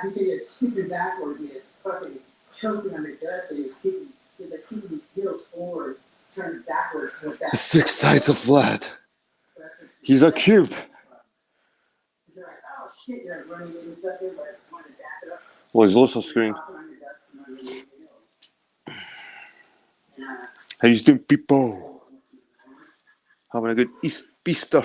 he said he was skipping backwards. He was fucking choking on the dust. So he was like keeping his heels forward, turning backwards. The six sides of Vlad. He's a cube. You're like, oh shit, you're like running into something, but I want to back it up. Well, he's also screaming. How you doing, people? Having a good Easter.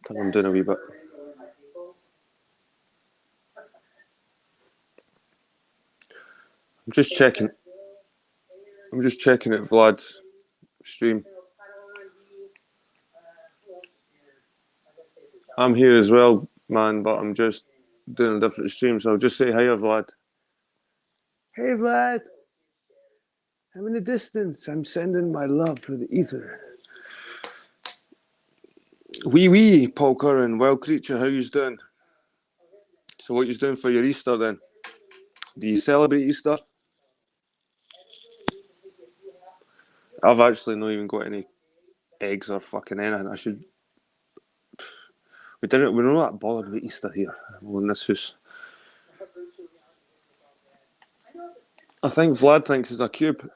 Turn him down a wee bit. I'm just checking at Vlad's stream. I'm here as well, man, but I'm just doing a different stream, so I'll just say hi, Vlad. Hey, Vlad. I'm in the distance. I'm sending my love through the ether. Wee, Paul Curran, wild creature, how you doing? So what you doing for your Easter then? Do you celebrate Easter? I've actually not even got any eggs or fucking anything. I should. We're not that bothered with Easter here in this house. I think Vlad thinks it's a cube.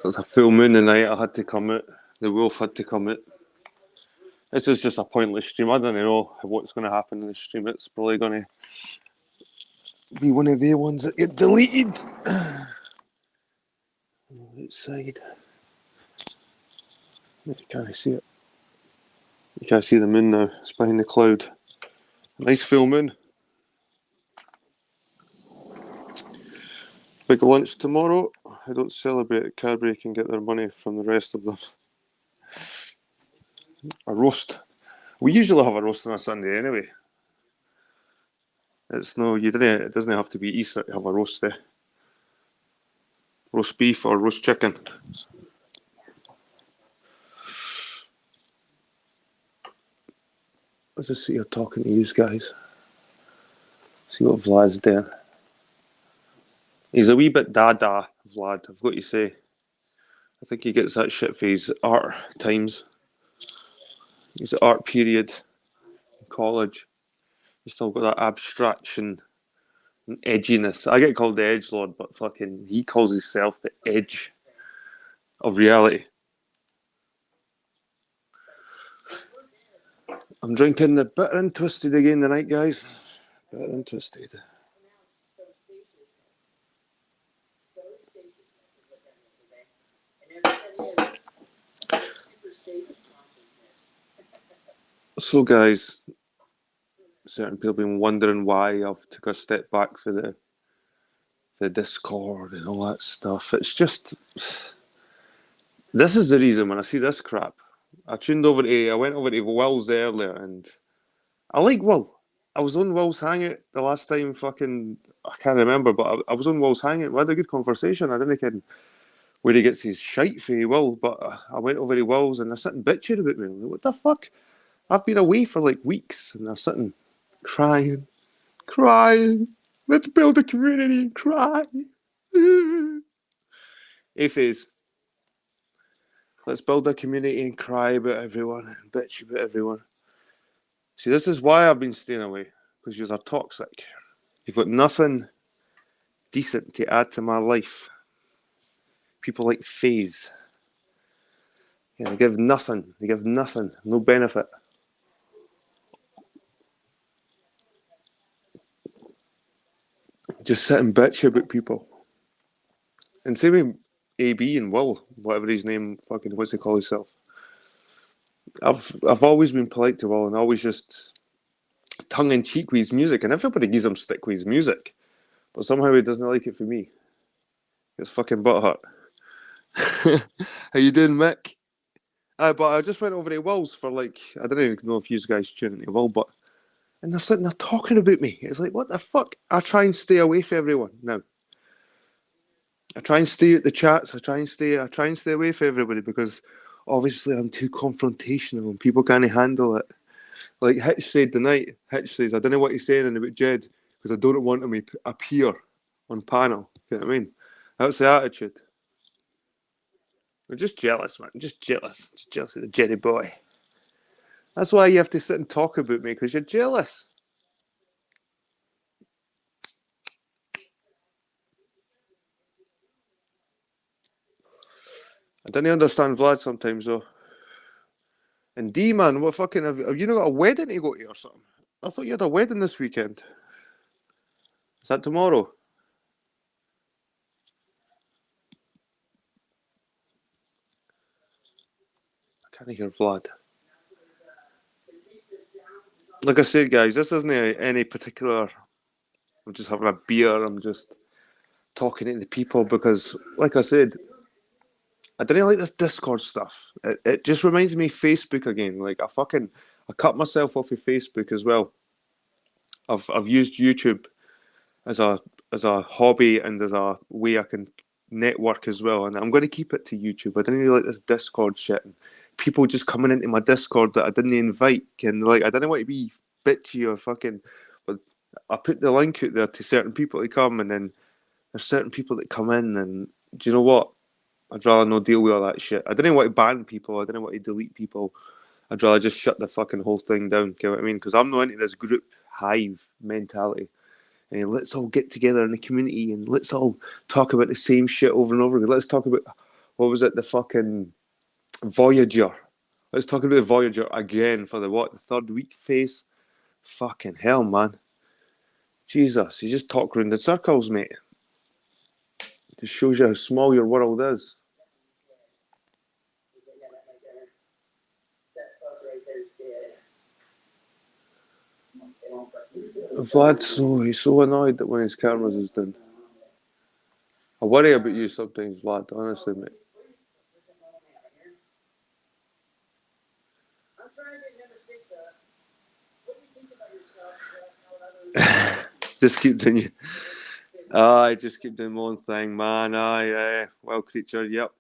It was a full moon tonight. I had to come out. The wolf had to come out. This is just a pointless stream. I don't know what's going to happen in the stream. It's probably going to be one of the ones that get deleted. Outside. You can't see it. You can't see the moon now. It's behind the cloud. Nice full moon. Big lunch tomorrow. I don't celebrate at Cadbury can get their money from the rest of them. A roast. We usually have a roast on a Sunday anyway. It doesn't have to be Easter to have a roast there. Roast beef or roast chicken. I'll just sit here talking to you guys. See what Vlad's doing. He's a wee bit dada, Vlad, I've got to say. I think he gets that shit for his art times. His art period in college. He's still got that abstraction and edginess. I get called the edgelord, but fucking he calls himself the edge of reality. I'm drinking the Bitter and Twisted again tonight, guys. Bitter and Twisted. So, guys, certain people have been wondering why I've took a step back for the Discord and all that stuff. It's just, this is the reason when I see this crap. I went over to Will's earlier, and I like Will. I was on Will's Hangout the last time, I can't remember, but I was on Will's Hangout. We had a good conversation. I didn't know where he gets his shite for Will, but I went over to Will's and they're sitting bitching about me. I'm like, what the fuck? I've been away for like weeks and they're sitting crying. Let's build a community and cry. Phase. Let's build a community and cry about everyone and bitch about everyone. See, this is why I've been staying away, because you're toxic. You've got nothing decent to add to my life. People like Phase. Yeah, they give nothing, no benefit. Just sit and bitch about people. And same with AB and Will, whatever his name, what's he call himself? I've always been polite to Will and always just tongue in cheek with his music, and everybody gives him stick with his music, but somehow he doesn't like it for me. It's fucking butthurt. How you doing, Mick? But I just went over to Will's for I don't even know if you guys tune into Will, and they're sitting there talking about me. It's like, what the fuck? I try and stay away from everyone now. I try and stay at the chats. I try and stay away from everybody because obviously I'm too confrontational and people can't handle it. Like Hitch said tonight, Hitch says, I don't know what he's saying about Jed because I don't want him to appear on panel. You know what I mean? That's the attitude. We're just jealous, man. Just jealous. Just jealous of the Jedi boy. That's why you have to sit and talk about me, because you're jealous. I don't understand Vlad sometimes, though. And D, man, what fucking have you not got a wedding to go to or something? I thought you had a wedding this weekend. Is that tomorrow? I can't hear Vlad. Like I said, guys, this isn't any particular. I'm just having a beer. I'm just talking to the people because, like I said, I didn't like this Discord stuff. It just reminds me of Facebook again. Like I cut myself off of Facebook as well. I've used YouTube as a hobby and as a way I can network as well, and I'm going to keep it to YouTube. I didn't really like this Discord shit. And people just coming into my Discord that I didn't invite, and like I didn't want to be bitchy or fucking. But I put the link out there to certain people to come, and then there's certain people that come in, and do you know what? I'd rather not deal with all that shit. I didn't want to ban people. I didn't want to delete people. I'd rather just shut the fucking whole thing down. You know what I mean? Because I'm not into this group hive mentality. And let's all get together in the community and let's all talk about the same shit over and over again. Let's talk about, what was it, the fucking Voyager. Let's talk about Voyager again for the what, the third week phase? Fucking hell, man. Jesus, you just talk round in circles, mate. Just shows you how small your world is. He's so annoyed that when his cameras is done. I worry about you sometimes, Vlad, honestly, mate. Just keep doing you. I just keep doing my own thing, man. Wild creature, yep.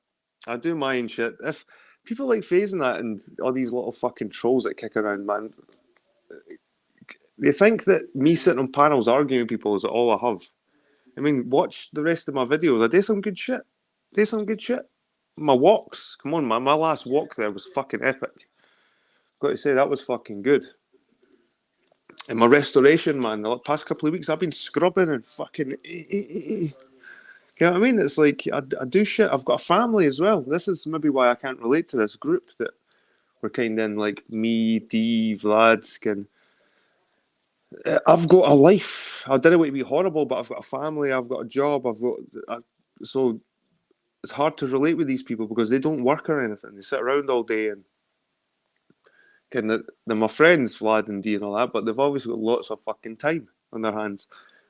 I do my own shit. If people like phasing that and all these little fucking trolls that kick around, man, they think that me sitting on panels arguing with people is all I have. I mean, watch the rest of my videos. I do some good shit. My walks, come on, man. My last walk there was fucking epic. Got to say, that was fucking good. And my restoration, man, the past couple of weeks, I've been scrubbing and fucking. You know what I mean? It's like I do shit. I've got a family as well. This is maybe why I can't relate to this group that we're kind of in, like me, D, Vlad, Skin. I've got a life. I didn't want to be horrible, but I've got a family. I've got a job. So it's hard to relate with these people because they don't work or anything. They sit around all day and they're my friends, Vlad and D and all that, but they've always got lots of fucking time on their hands.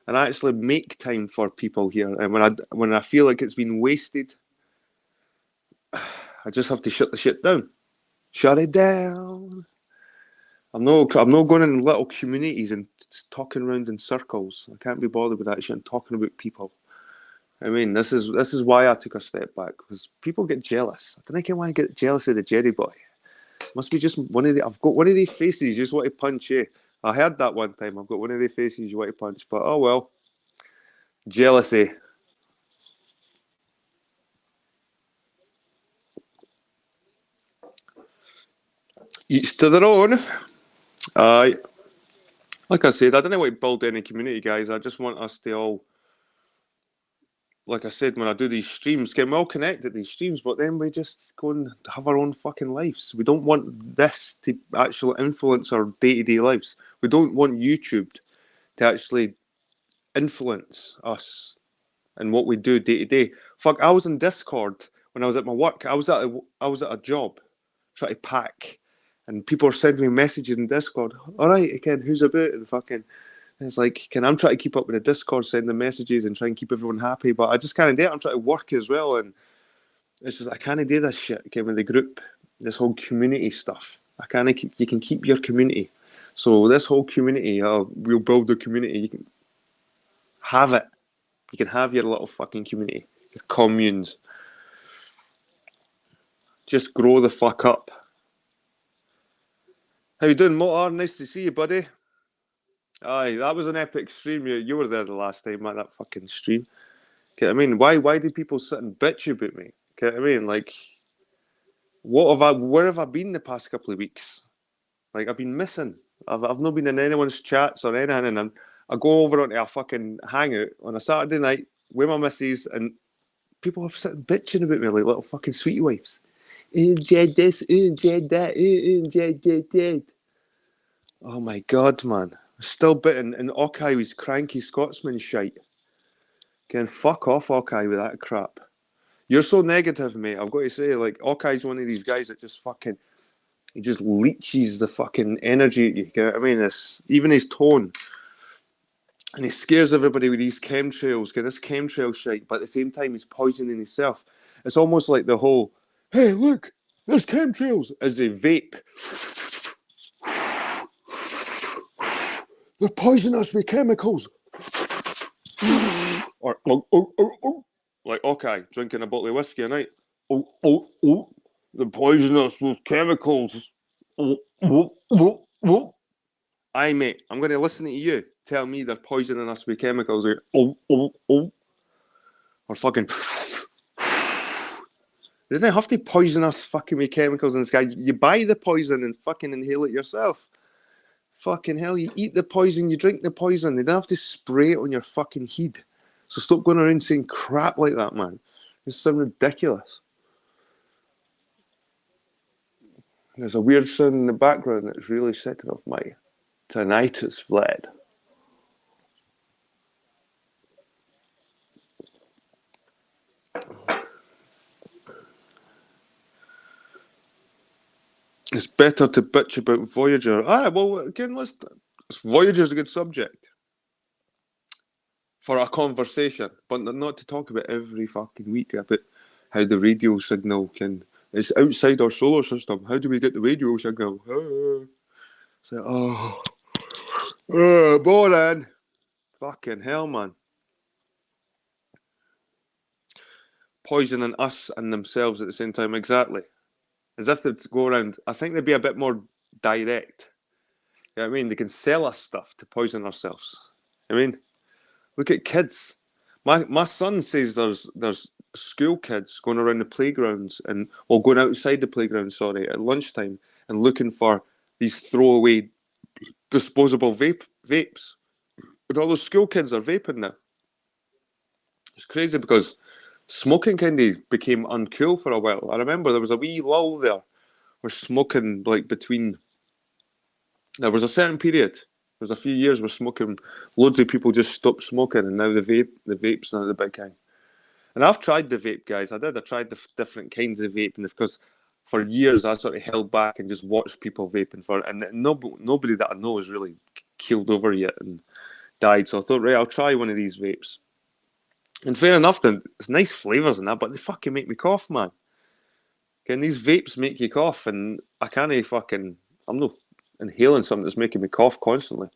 And I actually make time for people here. And when I feel like it's been wasted, I just have to shut the shit down. Shut it down. I'm not going in little communities and talking around in circles. I can't be bothered with that shit and talking about people. I mean, this is why I took a step back, because people get jealous. I don't know why I get jealous of the Jedi boy. Must be just I've got one of these faces you just want to punch, eh? I heard that one time. I've got one of the faces you want to punch, but oh well. Jealousy. Each to their own. Like I said, I don't want to build any community, guys. I just want us to all, like I said, when I do these streams, get well connected these streams, but then we just go and have our own fucking lives. We don't want this to actually influence our day-to-day lives. We don't want YouTube to actually influence us and what we do day to day. Fuck, I was in Discord when I was at my work. I was at a job trying to pack, and people are sending me messages in Discord. All right, Ken, who's about? And fucking, it's like, Ken, I'm trying to keep up with the Discord, sending messages and try and keep everyone happy, but I just can't do it. I'm trying to work as well, and it's just I can't do this shit. Okay, with the group, this whole community stuff. You can keep your community. So this whole community, we'll build the community. You can have it. You can have your little fucking community, your communes. Just grow the fuck up. How you doing, Motor? Nice to see you, buddy. Aye, that was an epic stream. You were there the last time at that fucking stream. Okay, I mean, why do people sit and bitch about me? Okay, I mean, like, where have I been the past couple of weeks? Like, I've been missing. I've not been in anyone's chats or anything, and I go over onto a fucking hangout on a Saturday night with my missus, and people are sitting bitching about me like little fucking sweetie wives. Jed this, Jed that, Jed. Oh my god, man. Still bitten in Ockai's cranky Scotsman shite. Can fuck off, Ockay, with that crap. You're so negative, mate. I've got to say, like, Ockai's one of these guys that just fucking, he just leeches the fucking energy at you. You know what I mean? Even his tone. And he scares everybody with these chemtrails, get this chemtrail shite, but at the same time, he's poisoning himself. It's almost like the whole, hey, look, there's chemtrails, as they vape. They're poisoning us with chemicals. Or, like, okay, drinking a bottle of whiskey a night. They're poisoning us with chemicals. Aye, mate, I'm going to listen to you tell me they're poisoning us with chemicals. Or fucking. They didn't have to poison us fucking with chemicals in the sky. You buy the poison and fucking inhale it yourself. Fucking hell, you eat the poison, you drink the poison. They don't have to spray it on your fucking head. So stop going around saying crap like that, man. You sound ridiculous. There's a weird sound in the background that's really setting off my tinnitus, Vlad. It's better to bitch about Voyager. Well, again, Voyager's a good subject for a conversation, but not to talk about every fucking week about how the radio signal it's outside our solar system. How do we get the radio signal? It's like, boring. Fucking hell, man. Poisoning us and themselves at the same time, exactly. As if they'd go around, I think they'd be a bit more direct. You know what I mean? They can sell us stuff to poison ourselves. I mean, look at kids. My son says there's school kids going around the playgrounds going outside the playground, at lunchtime and looking for these throwaway disposable vapes. But all those school kids are vaping now. It's crazy because smoking kind of became uncool for a while. I remember there was a wee lull there where smoking, like, there was a certain period, there was a few years where smoking, loads of people just stopped smoking, and now the vape's now the big thing. And I've tried the vape, guys. I tried the different kinds of vaping because for years I sort of held back and just watched people vaping and nobody that I know has really keeled over yet and died. So I thought, right, I'll try one of these vapes. And fair enough, then it's nice flavours and that, but they fucking make me cough, man. Can these vapes make you cough? And I can't I'm not inhaling something that's making me cough constantly.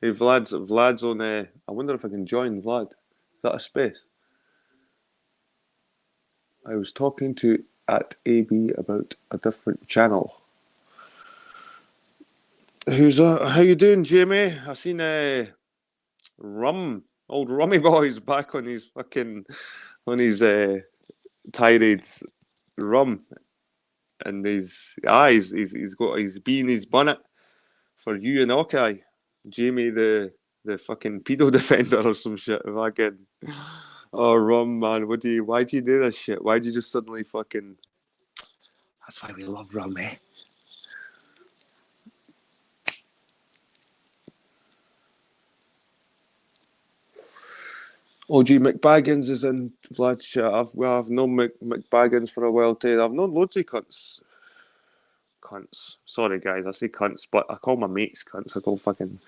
Hey, Vlad's on. I wonder if I can join Vlad. Is that a space? I was talking to @AB about a different channel. Who's how you doing, Jamie? I seen old Rummy Boy's back on his tirades, rum, and he's got his bee in his bonnet for you and Ockay. Jamie the fucking pedo defender or some shit. If I can. Oh, rum, man. Why'd you do this shit? Why'd you just suddenly fucking... That's why we love rum, eh? OG McBaggins is in Vlad's chat. I've known McBaggins for a while too. I've known loads of cunts. Sorry, guys, I say cunts, but I call my mates cunts. I call fucking...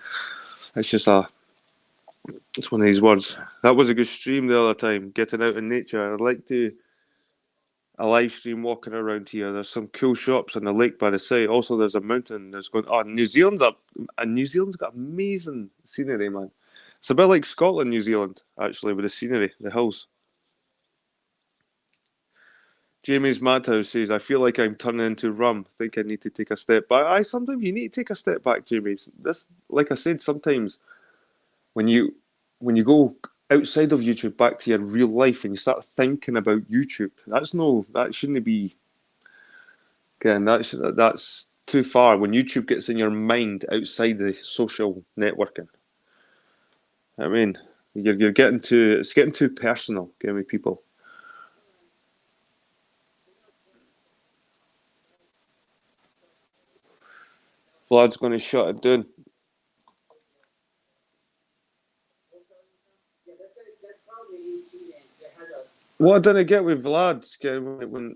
It's one of these words. That was a good stream the other time, getting out in nature. I'd like to... a live stream walking around here. There's some cool shops on the lake by the side. Also, there's a mountain that's going... New Zealand's got amazing scenery, man. It's a bit like Scotland, New Zealand, actually, with the scenery, the hills. Jamie's Madhouse says, I feel like I'm turning into rum. Think I need to take a step back. Sometimes you need to take a step back, Jamie. This, like I said, sometimes when you go outside of YouTube back to your real life and you start thinking about YouTube, that shouldn't be. Again, that's too far. When YouTube gets in your mind outside the social networking, I mean, you're it's getting too personal, with people. Vlad's going to shut it down. What I didn't get with Vlad, when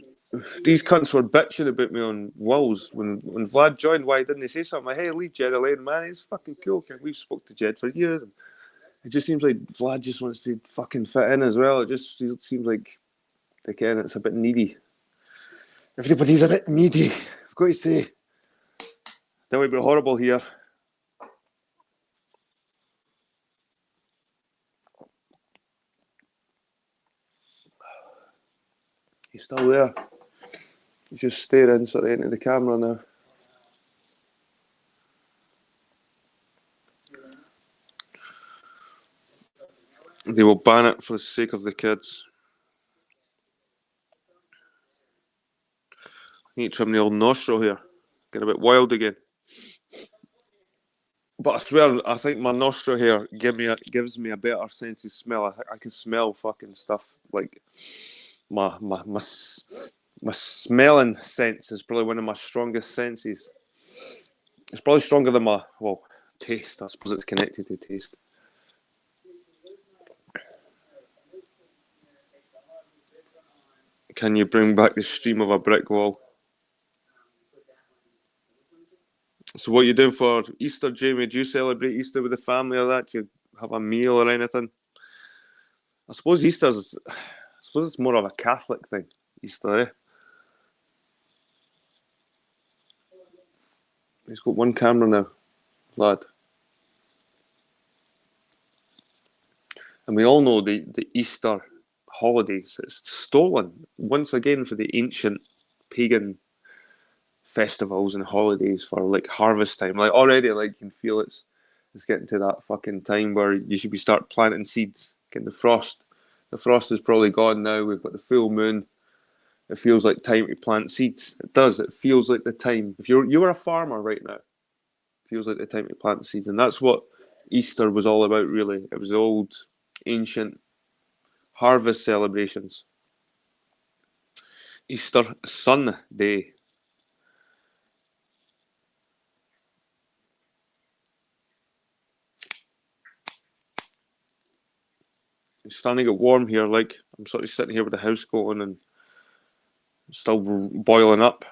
these cunts were bitching about me on Walls, when Vlad joined, why didn't they say something like, hey, leave Jed alone, man, he's fucking cool. We've spoke to Jed for years. It just seems like Vlad just wants to fucking fit in as well. It just seems like, again, it's a bit needy. Everybody's a bit needy, I've got to say. That would be horrible here. He's still there. He's just staring sort of into the camera now. They will ban it for the sake of the kids. I need to trim the old nostril here. Getting a bit wild again. But I swear, I think my nostril hair gives me a better sense of smell. I can smell fucking stuff. Like my smelling sense is probably one of my strongest senses. It's probably stronger than my taste. I suppose it's connected to taste. Can you bring back the stream of a brick wall? So what you doing for Easter, Jamie? Do you celebrate Easter with the family or that? Do you have a meal or anything? I suppose it's more of a Catholic thing, Easter, eh? He's got one camera now, lad. And we all know the Easter holidays. It's stolen once again for the ancient pagan festivals and holidays for like harvest time. Like already, like you can feel it's getting to that fucking time where you should be start planting seeds. Getting the frost. The frost is probably gone now. We've got the full moon. It feels like time to plant seeds. It does. It feels like the time. If you were a farmer right now, it feels like the time to plant seeds, and that's what Easter was all about. Really, it was the old ancient harvest celebrations. Easter Sunday. It's starting to get warm here. Like I'm sort of sitting here with the house going and still boiling up.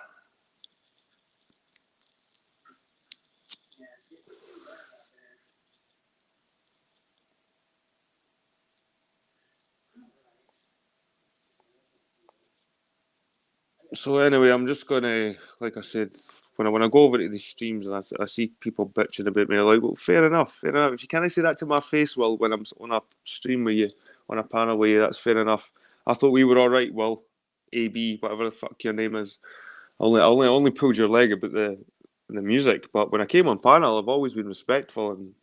So anyway, I'm just gonna, like I said, when I go over to these streams and I see people bitching about me, I'm like, well, fair enough. If you can't say that to my face, well, when I'm on a stream with you, on a panel with you, that's fair enough. I thought we were all right. Well, AB, whatever the fuck your name is, I only pulled your leg about the music, but when I came on panel, I've always been respectful, and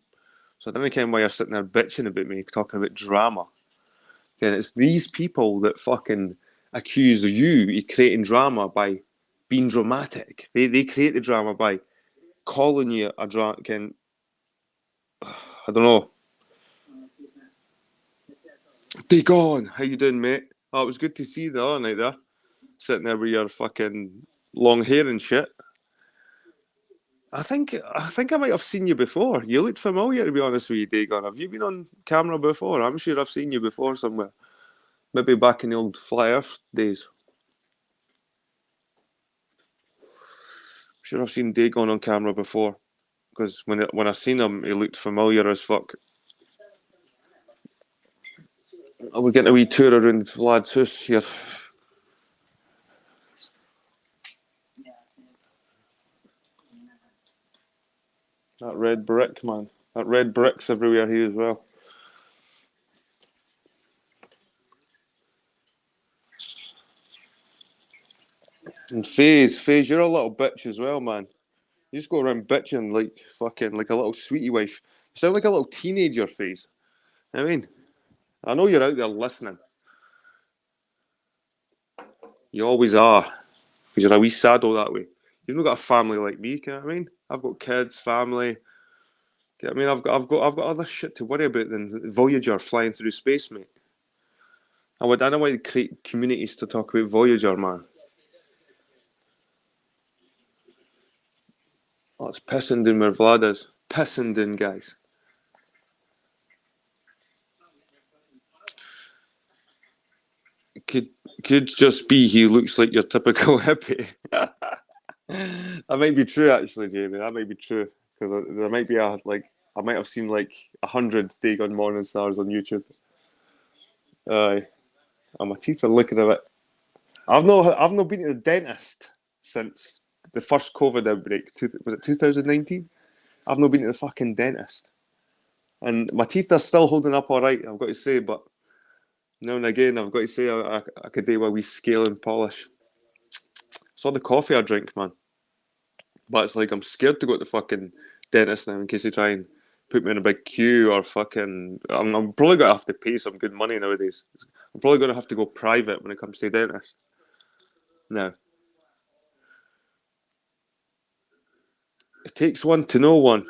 so I don't know why you're sitting there bitching about me, talking about drama. And it's these people that fucking accuse you of creating drama by being dramatic. They create the drama by calling you a drama. I don't know. Dagon, how you doing, mate? Oh, it was good to see you the other night there, sitting there with your fucking long hair and shit. I think I might have seen you before. You looked familiar, to be honest with you, Dagon. Have you been on camera before? I'm sure I've seen you before somewhere. Maybe back in the old Fly Earth days. Sure, I've seen Dagon on camera before, because when I seen him, he looked familiar as fuck. We're getting a wee tour around Vlad's house here. That red brick, man. That red brick's everywhere here as well. And FaZe, you're a little bitch as well, man. You just go around bitching like fucking like a little sweetie wife. You sound like a little teenager, FaZe. I mean, I know you're out there listening. You always are. Because you're a wee saddle that way. You've not got a family like me, you know what I mean? I've got kids, family. You know what I mean? I've got other shit to worry about than Voyager flying through space, mate. I don't want to create communities to talk about Voyager, man. Oh, it's Pissenden where Vlad is. Pissenden, guys. Could just be he looks like your typical hippie. That might be true, actually, Jamie. That might be true because there might be I might have seen like 100 Dagon Morning Stars on YouTube. Aye, and my teeth are looking a bit. I've not been to the dentist since the first COVID outbreak. Was it 2019? I've not been to the fucking dentist, and my teeth are still holding up all right. I've got to say, but now and again, I've got to say I could do a wee scale and polish. It's all the coffee I drink, man. But it's like I'm scared to go to the fucking dentist now in case they try and put me in a big queue or fucking. I'm probably gonna have to pay some good money nowadays. I'm probably gonna have to go private when it comes to the dentist. Now, it takes one to know one.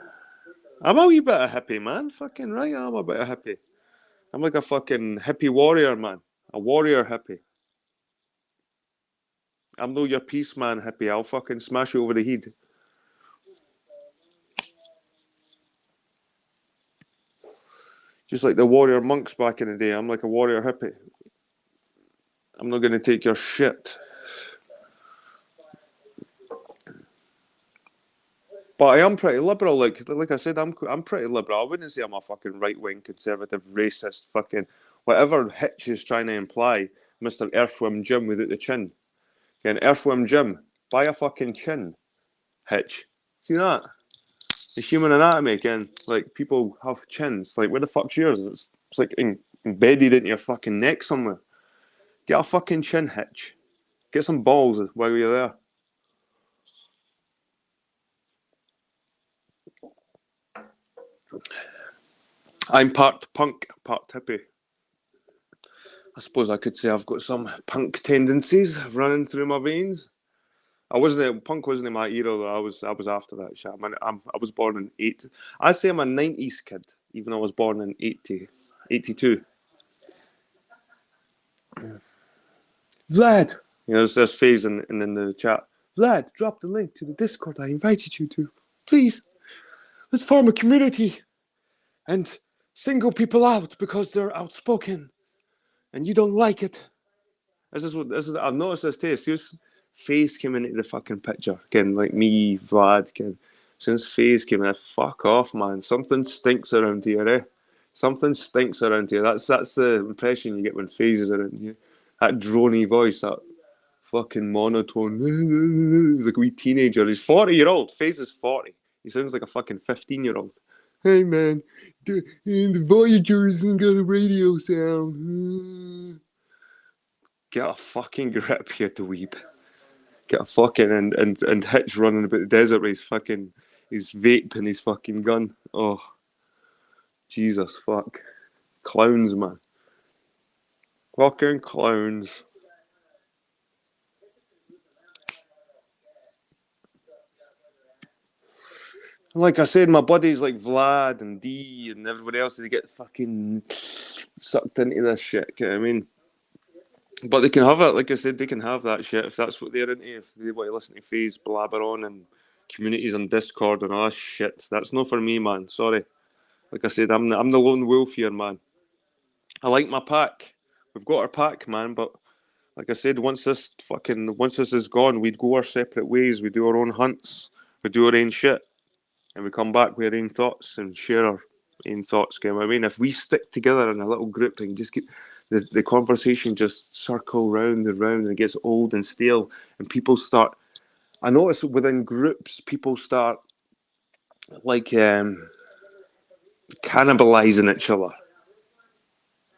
I'm a wee bit of hippie, man. Fucking right, I'm a bit of hippie. I'm like a fucking hippie warrior, man. A warrior hippie. I'm no your peace man hippie. I'll fucking smash you over the head. Just like the warrior monks back in the day. I'm like a warrior hippie. I'm not going to take your shit. But I am pretty liberal. Like I said, I'm pretty liberal. I wouldn't say I'm a fucking right wing conservative racist fucking whatever Hitch is trying to imply. Mr. Earthworm Jim without the chin. Again, Earthworm Jim, buy a fucking chin. Hitch, see that? The human anatomy again. Like people have chins. Like where the fuck's yours? It's like embedded into your fucking neck somewhere. Get a fucking chin, Hitch. Get some balls while you're there. I'm part punk, part hippie. I suppose I could say I've got some punk tendencies running through my veins. Punk wasn't in my era though. I was after that shit. I was born in I'd say I'm a 90s kid, even though I was born in 82. Vlad, there's FaZe in the chat. Vlad, drop the link to the Discord I invited you to. Please, let's form a community and single people out because they're outspoken and you don't like it. I've noticed this too. Since FaZe came into the fucking picture, again, like me, Vlad, again, since FaZe came in, fuck off, man. Something stinks around here, eh? Something stinks around here. That's the impression you get when FaZe is around you. That drony voice, that fucking monotone, like a wee teenager. He's 40-year-old. FaZe is 40. He sounds like a fucking 15-year-old. Hey man, the Voyager hasn't got a radio sound. Get a fucking grip, you dweeb. Get a fucking and Hitch running about the desert with his vape and his fucking gun. Oh, Jesus fuck. Clowns, man. Fucking clowns. Like I said, my buddies like Vlad and D and everybody else, they get fucking sucked into this shit, you know what I mean? But they can have it, like I said, they can have that shit if that's what they're into, if they want to listen to FaZe blabber on and communities on Discord and all that shit. That's not for me, man. Sorry. Like I said, I'm the lone wolf here, man. I like my pack. We've got our pack, man, but like I said, once this is gone, we'd go our separate ways, we do our own hunts, we do our own shit. And we come back with our own thoughts and share our own thoughts. You know what I mean? If we stick together in a little group and just keep the conversation just circle round and round and it gets old and stale and people start. I notice within groups people start like cannibalizing each other.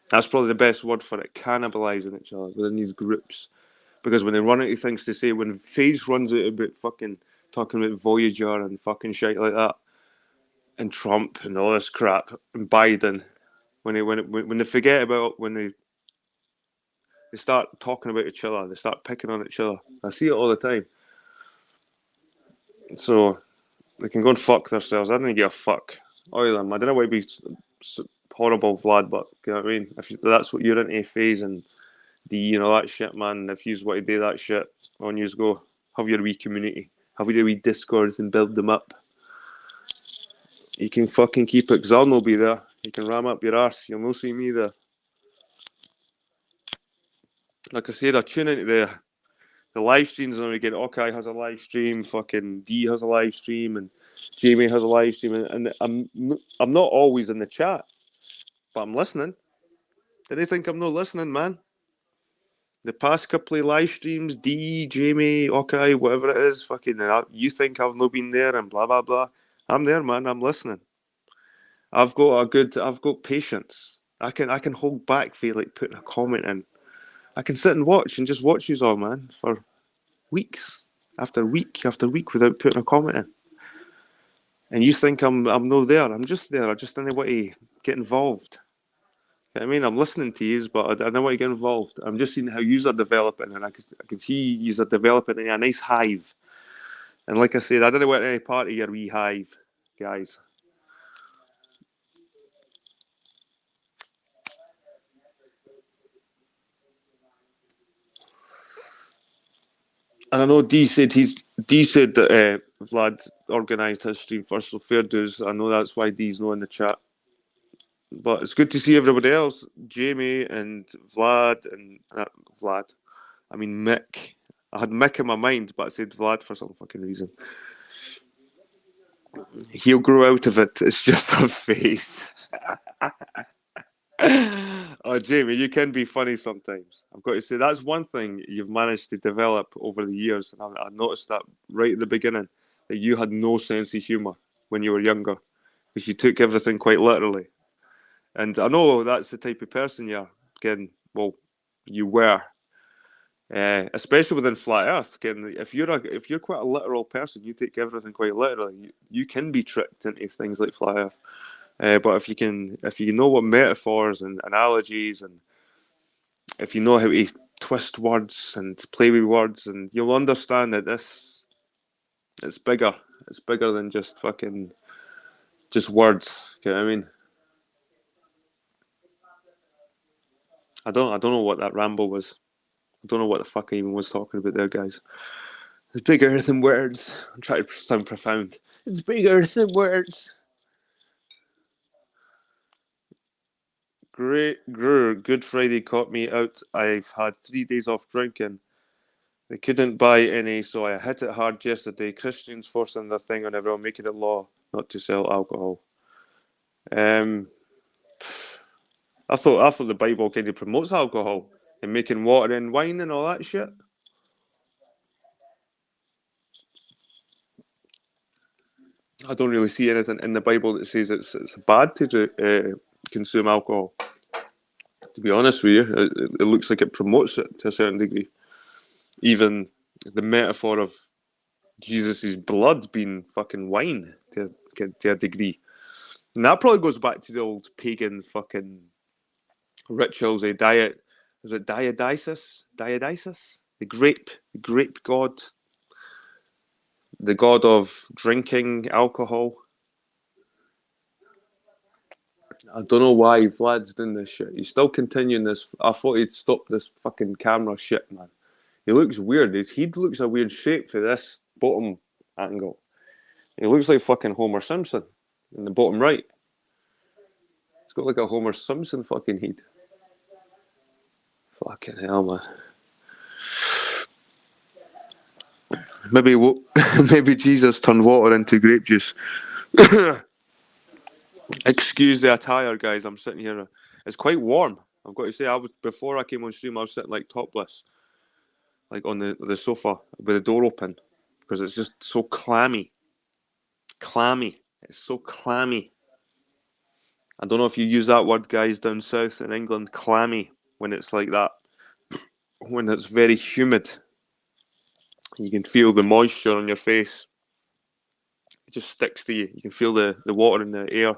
That's probably the best word for it. Cannibalizing each other within these groups. Because when they run out of things to say, when FaZe runs out about fucking talking about Voyager and fucking shit like that, and Trump and all this crap, and Biden, when they forget about, when they start talking about each other, they start picking on each other. I see it all the time. So they can go and fuck themselves. I don't give a fuck. All of them. I don't know why it'd be horrible, Vlad, but you know what I mean? If that's what you're into, FaZe and D and all that shit, man, if you want to do that shit, on you go. Have your wee community. Have your wee discords and build them up. You can fucking keep it, because I'll no be there. You can ram up your arse. You'll no see me there. Like I said, I tune into the live streams and we get Okay has a live stream, fucking D has a live stream, and Jamie has a live stream, and I'm not always in the chat, but I'm listening. Did they think I'm not listening, man? The past couple of live streams, D, Jamie, Okay, whatever it is, fucking, you think I've not been there and blah blah blah. I'm there, man. I'm listening. I've got patience. I can hold back for like putting a comment in. I can sit and just watch you all, man, for weeks after week after week without putting a comment in. And you think I'm no there. I'm just there. I just don't want to get involved. You know what I mean, I'm listening to you, but I don't want to get involved. I'm just seeing how you are developing, and I can see you are developing in a nice hive. And like I said, I don't want any part of your wee hive, guys. And I know D said that Vlad organised his stream first, so fair dues. I know that's why D's not in the chat. But it's good to see everybody else. Jamie and Vlad and I mean Mick. I had Mick in my mind, but I said Vlad for some fucking reason. He'll grow out of it. It's just a face. Oh, Jamie, you can be funny sometimes. I've got to say, that's one thing you've managed to develop over the years. And I noticed that right at the beginning, that you had no sense of humour when you were younger, because you took everything quite literally. And I know that's the type of person you're. Again, well, you were, especially within Flat Earth. Again, if you're quite a literal person, you take everything quite literally. You can be tricked into things like Flat Earth. But if you know what metaphors and analogies, and if you know how to twist words and play with words, and you'll understand that it's bigger. It's bigger than just fucking just words. You know what I mean? I don't know what that ramble was. I don't know what the fuck I even was talking about there, guys. It's bigger than words. I'm trying to sound profound. It's bigger than words. Great, Good Friday caught me out. I've had 3 days off drinking. They couldn't buy any, so I hit it hard yesterday. Christians forcing their thing on everyone, making it law not to sell alcohol. I thought the Bible kind of promotes alcohol and making water and wine and all that shit. I don't really see anything in the Bible that says it's bad to consume alcohol. To be honest with you, it looks like it promotes it to a certain degree. Even the metaphor of Jesus' blood being fucking wine to a degree. And that probably goes back to the old pagan fucking rituals, is it Dionysus? The grape god. The god of drinking alcohol. I don't know why Vlad's doing this shit. He's still continuing this. I thought he'd stop this fucking camera shit, man. He looks weird. His head looks a weird shape for this bottom angle. He looks like fucking Homer Simpson in the bottom right. It's got like a Homer Simpson fucking head. Fucking hell, man. Maybe Jesus turned water into grape juice. Excuse the attire, guys. I'm sitting here. It's quite warm. I've got to say, before I came on stream, I was sitting like topless, like on the sofa with the door open, because it's just so clammy. It's so clammy. I don't know if you use that word, guys, down south in England. Clammy, when it's like that. when it's very humid. You can feel the moisture on your face. It just sticks to you. You can feel the water in the air.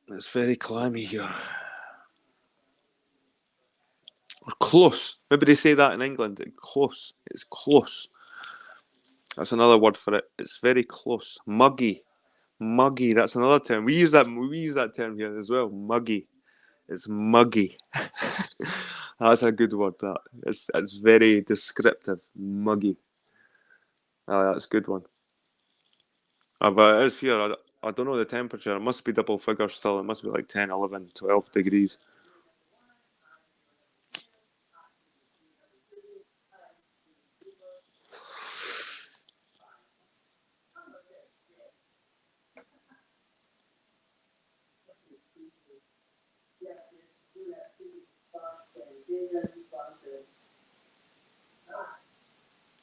It's very clammy here. Or close. Maybe they say that in England. Close. It's close. That's another word for it. It's very close. Muggy. Muggy. That's another term. We use that term here as well. Muggy. It's muggy. That's a good word. That it's very descriptive. Muggy. Oh, that's a good one. But it's here. I don't know the temperature. It must be double figures still. It must be like 10, 11, 12 degrees.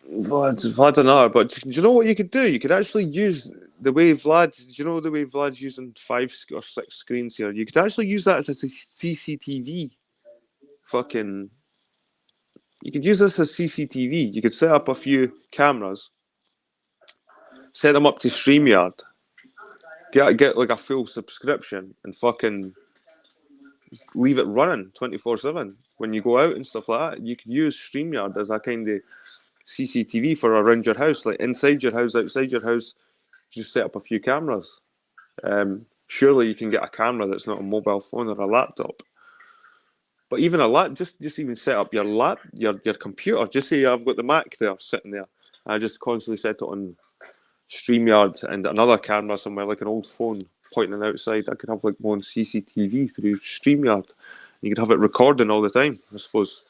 Vlad's another, but do you know what you could do? You could actually use the way Vlad. Do you know the way Vlad's using 5 or 6 screens here? You could actually use that as a CCTV. Fucking. You could use this as CCTV. You could set up a few cameras, set them up to StreamYard, get like a full subscription, and fucking leave it running 24/7. When you go out and stuff like that, you could use StreamYard as a kind of CCTV for around your house, like inside your house, outside your house. Just set up a few cameras. Surely you can get a camera that's not a mobile phone or a laptop. But even a just even set up your computer. Just say I've got the Mac there sitting there. I just constantly set it on StreamYard and another camera somewhere, like an old phone pointing outside. I could have like one CCTV through StreamYard. You could have it recording all the time, I suppose.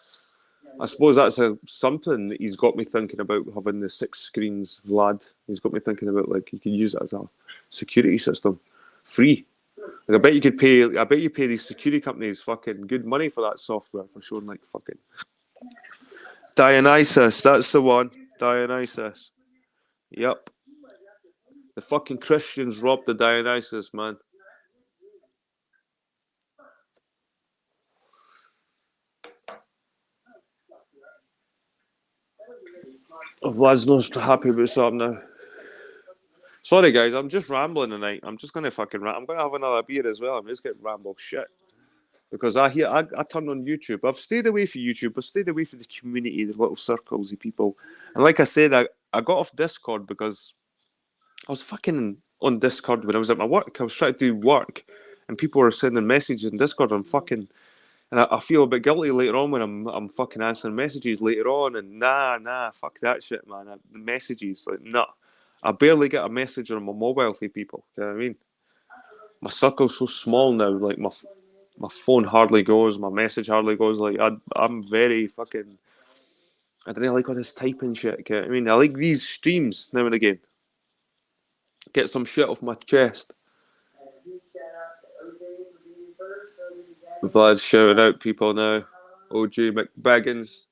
I suppose that's something that he's got me thinking about, having the 6 screens, Vlad. He's got me thinking about, like, you can use it as a security system. Free. Like, I bet you pay these security companies fucking good money for that software, for showing, like, fucking Dionysus, that's the one. Dionysus. Yep. The fucking Christians robbed the Dionysus, man. Vlad's not happy about something now. Sorry, guys, I'm just rambling tonight. I'm just gonna fucking I'm gonna have another beer as well. I'm just getting ramble shit because I turned on YouTube. I've stayed away from YouTube. I've stayed away from the community, the little circles of people. And like I said, I got off Discord because I was fucking on Discord when I was at my work. I was trying to do work, and people were sending messages in Discord. And I feel a bit guilty later on when I'm fucking answering messages later on. And nah, fuck that shit, man. The messages, like, nah. I barely get a message on my mobile for people. You know what I mean? My circle's so small now. Like, my phone hardly goes. My message hardly goes. Like, I'm very fucking... I don't like all this typing shit. You know what I mean? I like these streams now and again. Get some shit off my chest. Vlad's shouting out people now. OJ McBaggins.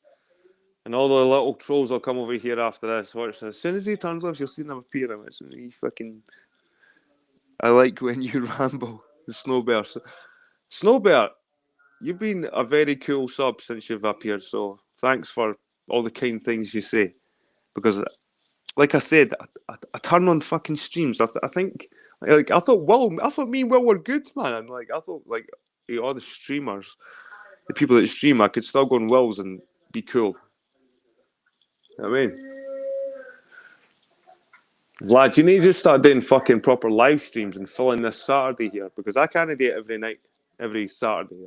And all the little trolls will come over here after this. Watch this. As soon as he turns off, you'll see them appear. He fucking... I like when you ramble. The Snowbear. Snowbear, you've been a very cool sub since you've appeared, so thanks for all the kind things you say. Because, like I said, I turn on fucking streams. I think, like, I thought me and Will were good, man. Like, I thought, like, all the streamers, the people that stream, I could still go on Will's and be cool. You know what I mean? Vlad, you need to just start doing fucking proper live streams and fill in this Saturday here, because I can't do it every night, every Saturday.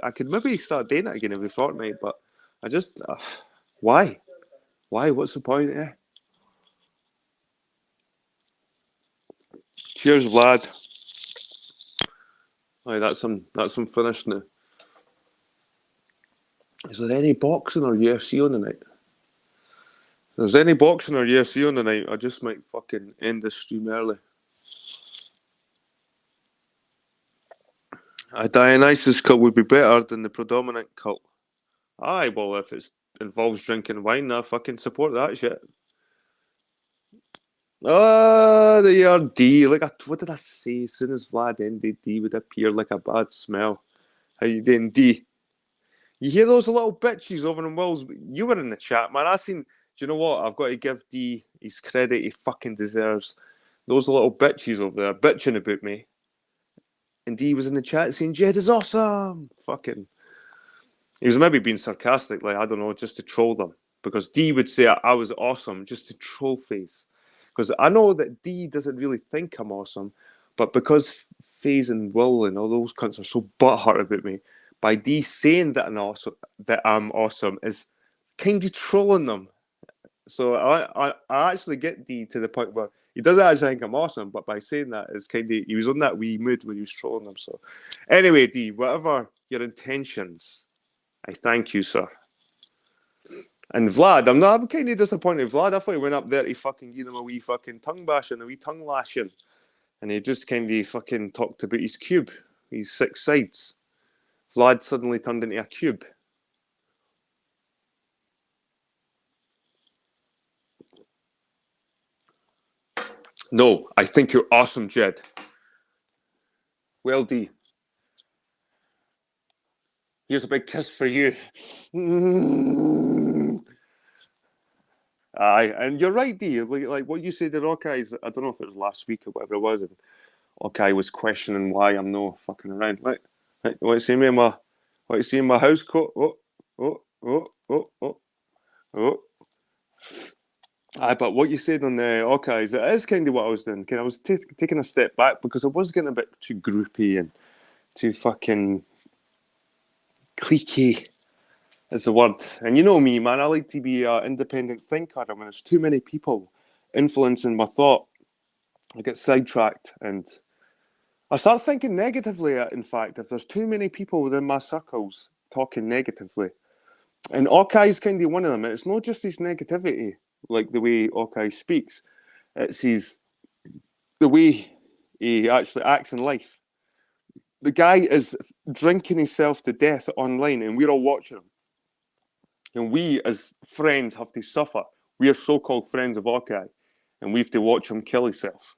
I could maybe start doing it again every fortnight, but I just why? What's the point? Cheers, Vlad. Right, that's some finished now. Is there any boxing or UFC on the night? If there's any boxing or UFC on the night, I just might fucking end the stream early. A Dionysus cult would be better than the predominant cult. Aye, well, if it involves drinking wine, I fucking support that shit. Oh, the D. Like, what did I say? As soon as Vlad ended, D would appear like a bad smell. How you doing, D? You hear those little bitches over in Wills? You were in the chat, man. I seen. Do you know what? I've got to give D his credit he fucking deserves. Those little bitches over there bitching about me. And D was in the chat saying, Jed is awesome. Fucking. He was maybe being sarcastic, like, I don't know, just to troll them. Because D would say I was awesome just to troll FaZe. Because I know that D doesn't really think I'm awesome, but because FaZe and Will and all those cunts are so butthurt about me, by D saying that I'm awesome is kind of trolling them. So I actually get D to the point where he doesn't actually think I'm awesome, but by saying that, it's kind of he was on that wee mood when he was trolling them. So anyway, D, whatever your intentions, I thank you, sir. And Vlad, I'm kind of disappointed. Vlad, I thought he went up there to fucking give him a wee fucking tongue bashing, a wee tongue lashing. And he just kind of fucking talked about his cube, his 6 sides. Vlad suddenly turned into a cube. No, I think you're awesome, Jed. Well, D. Here's a big kiss for you. Aye, and you're right, D. Like what you said to Rockeyes, I don't know if it was last week or whatever it was, and Rockeye was questioning why I'm no fucking around. Like, what you see me in my, what you see in my house coat? Oh. Aye, but what you said on the Rockeyes, it is kind of what I was doing. I was taking a step back because I was getting a bit too groupy and too fucking cliquey. Is the word. And you know me, man, I like to be an independent thinker. I mean, there's too many people influencing my thought. I get sidetracked and I start thinking negatively, in fact, if there's too many people within my circles talking negatively. And Okai kind of one of them. And it's not just his negativity, like the way Okai speaks. It's the way he actually acts in life. The guy is drinking himself to death online and we're all watching him. And we, as friends, have to suffer. We are so-called friends of Okai, and we have to watch him kill himself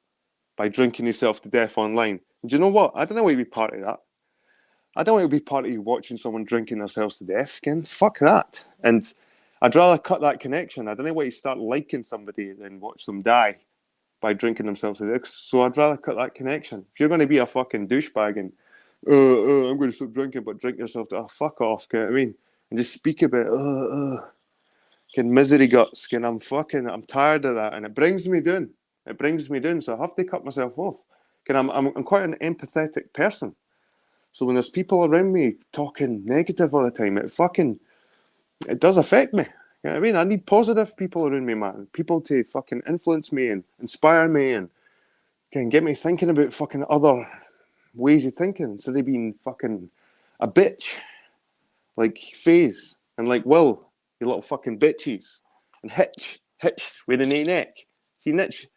by drinking himself to death online. And do you know what? I don't want to be part of that. I don't want to be part of watching someone drinking themselves to death. Again, fuck that. And I'd rather cut that connection. I don't want to start liking somebody than watch them die by drinking themselves to death. So I'd rather cut that connection. If you're going to be a fucking douchebag and I'm going to stop drinking, but drink yourself to fuck off. You know what I mean? And just speak about misery guts. I'm tired of that, and it brings me down. It brings me down, so I have to cut myself off. I'm quite an empathetic person, so when there's people around me talking negative all the time, it does affect me. You know what I mean? I need positive people around me, man. People to fucking influence me and inspire me and can get me thinking about fucking other ways of thinking instead of being fucking a bitch like FaZe and like Will, you little fucking bitches. And Hitch with an A neck. See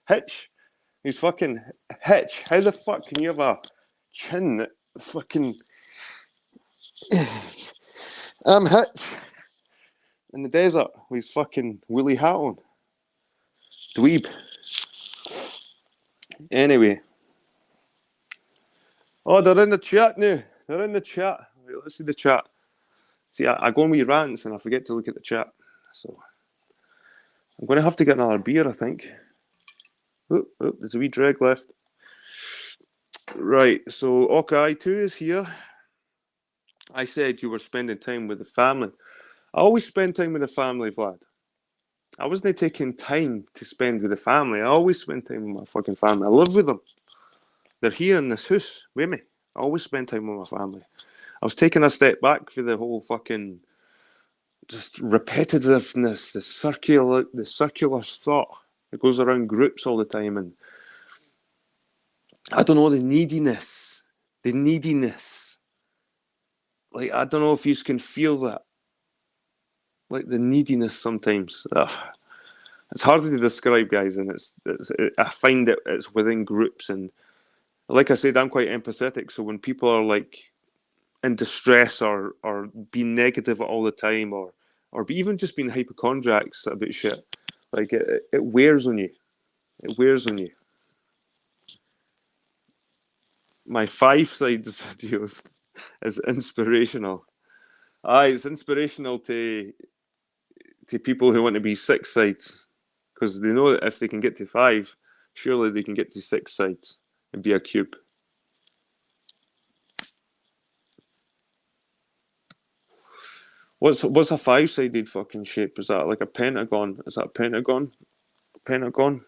Hitch? He's fucking Hitch. How the fuck can you have a chin that fucking I'm Hitch in the desert with his fucking woolly hat on. Dweeb. Anyway. Oh, they're in the chat now. They're in the chat. Wait, let's see the chat. See, I go on wee rants and I forget to look at the chat. So I'm going to have to get another beer, I think. Oh, there's a wee dreg left. Right, so Okai 2 is here. I said you were spending time with the family. I always spend time with the family, Vlad. I wasn't taking time to spend with the family. I always spend time with my fucking family. I live with them. They're here in this house with me. I always spend time with my family. I was taking a step back for the whole fucking just repetitiveness, the circular thought that goes around groups all the time, and I don't know, the neediness. Like, I don't know if you can feel that, like the neediness sometimes. It's hard to describe, guys, and I find it's within groups, and like I said, I'm quite empathetic. So when people are like in distress or being negative all the time, or even just being hypochondriacs about shit, like it wears on you. It wears on you. My 5 sides videos is inspirational. Aye, it's inspirational to people who want to be six sides, because they know that if they can get to five, surely they can get to six sides and be a cube. What's a five-sided fucking shape? Is that like a pentagon? Is that a pentagon? A pentagon?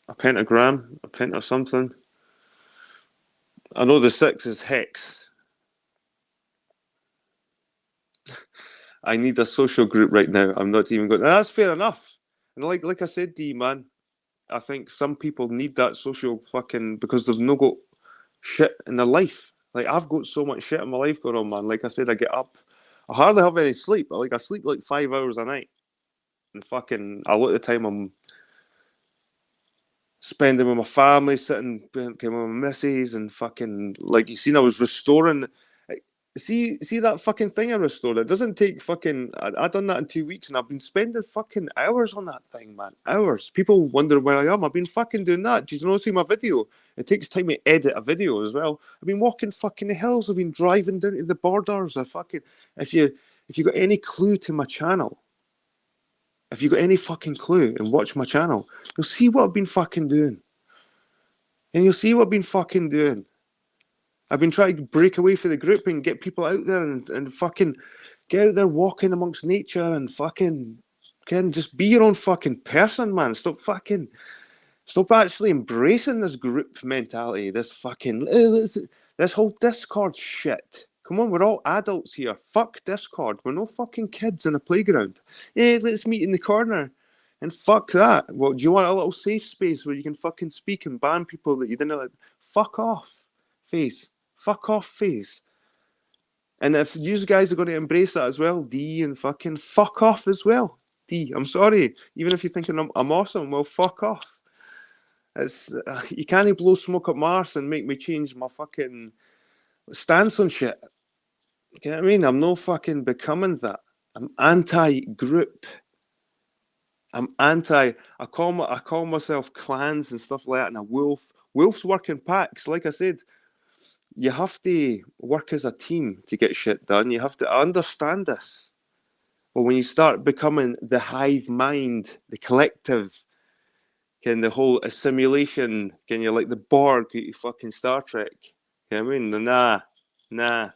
A pentagram? A penta something? I know the six is hex. I need a social group right now. I'm not even going. That's fair enough. And like I said, D man, I think some people need that social fucking, because they've no got shit in their life. Like I've got so much shit in my life going on, man. Like I said, I get up, I hardly have any sleep. I sleep like 5 hours a night, and fucking a lot of the time I'm spending with my family, sitting with my missus, and fucking like you seen, I was restoring. See that fucking thing I restored. It doesn't take fucking. I done that in 2 weeks, and I've been spending fucking hours on that thing, man. Hours. People wonder where I am. I've been fucking doing that. Do you not see my video? It takes time to edit a video as well. I've been walking fucking the hills. I've been driving down to the borders. I fucking. If you got any clue to my channel, if you got any fucking clue and watch my channel, you'll see what I've been fucking doing. And you'll see what I've been fucking doing. I've been trying to break away from the group and get people out there and fucking get out there walking amongst nature and fucking can just be your own fucking person, man. Stop actually embracing this group mentality, this fucking this whole Discord shit. Come on, we're all adults here. Fuck Discord. We're no fucking kids in a playground. Hey, let's meet in the corner. And fuck that. What, do you want a little safe space where you can fucking speak and ban people that you didn't like? Fuck off, FaZe. Fuck off, FaZe. And if you guys are going to embrace that as well, D, and fucking fuck off as well. D, I'm sorry. Even if you're thinking I'm awesome, well, fuck off. It's you can't blow smoke up my arse and make me change my fucking stance on shit. You know what I mean? I'm no fucking becoming that. I'm anti-group. I'm anti. I call myself clans and stuff like that, and a wolf. Wolves work in packs. Like I said, you have to work as a team to get shit done. You have to understand this. But when you start becoming the hive mind, the collective, can the whole assimilation, can you like the Borg at fucking Star Trek? You know what I mean? Nah.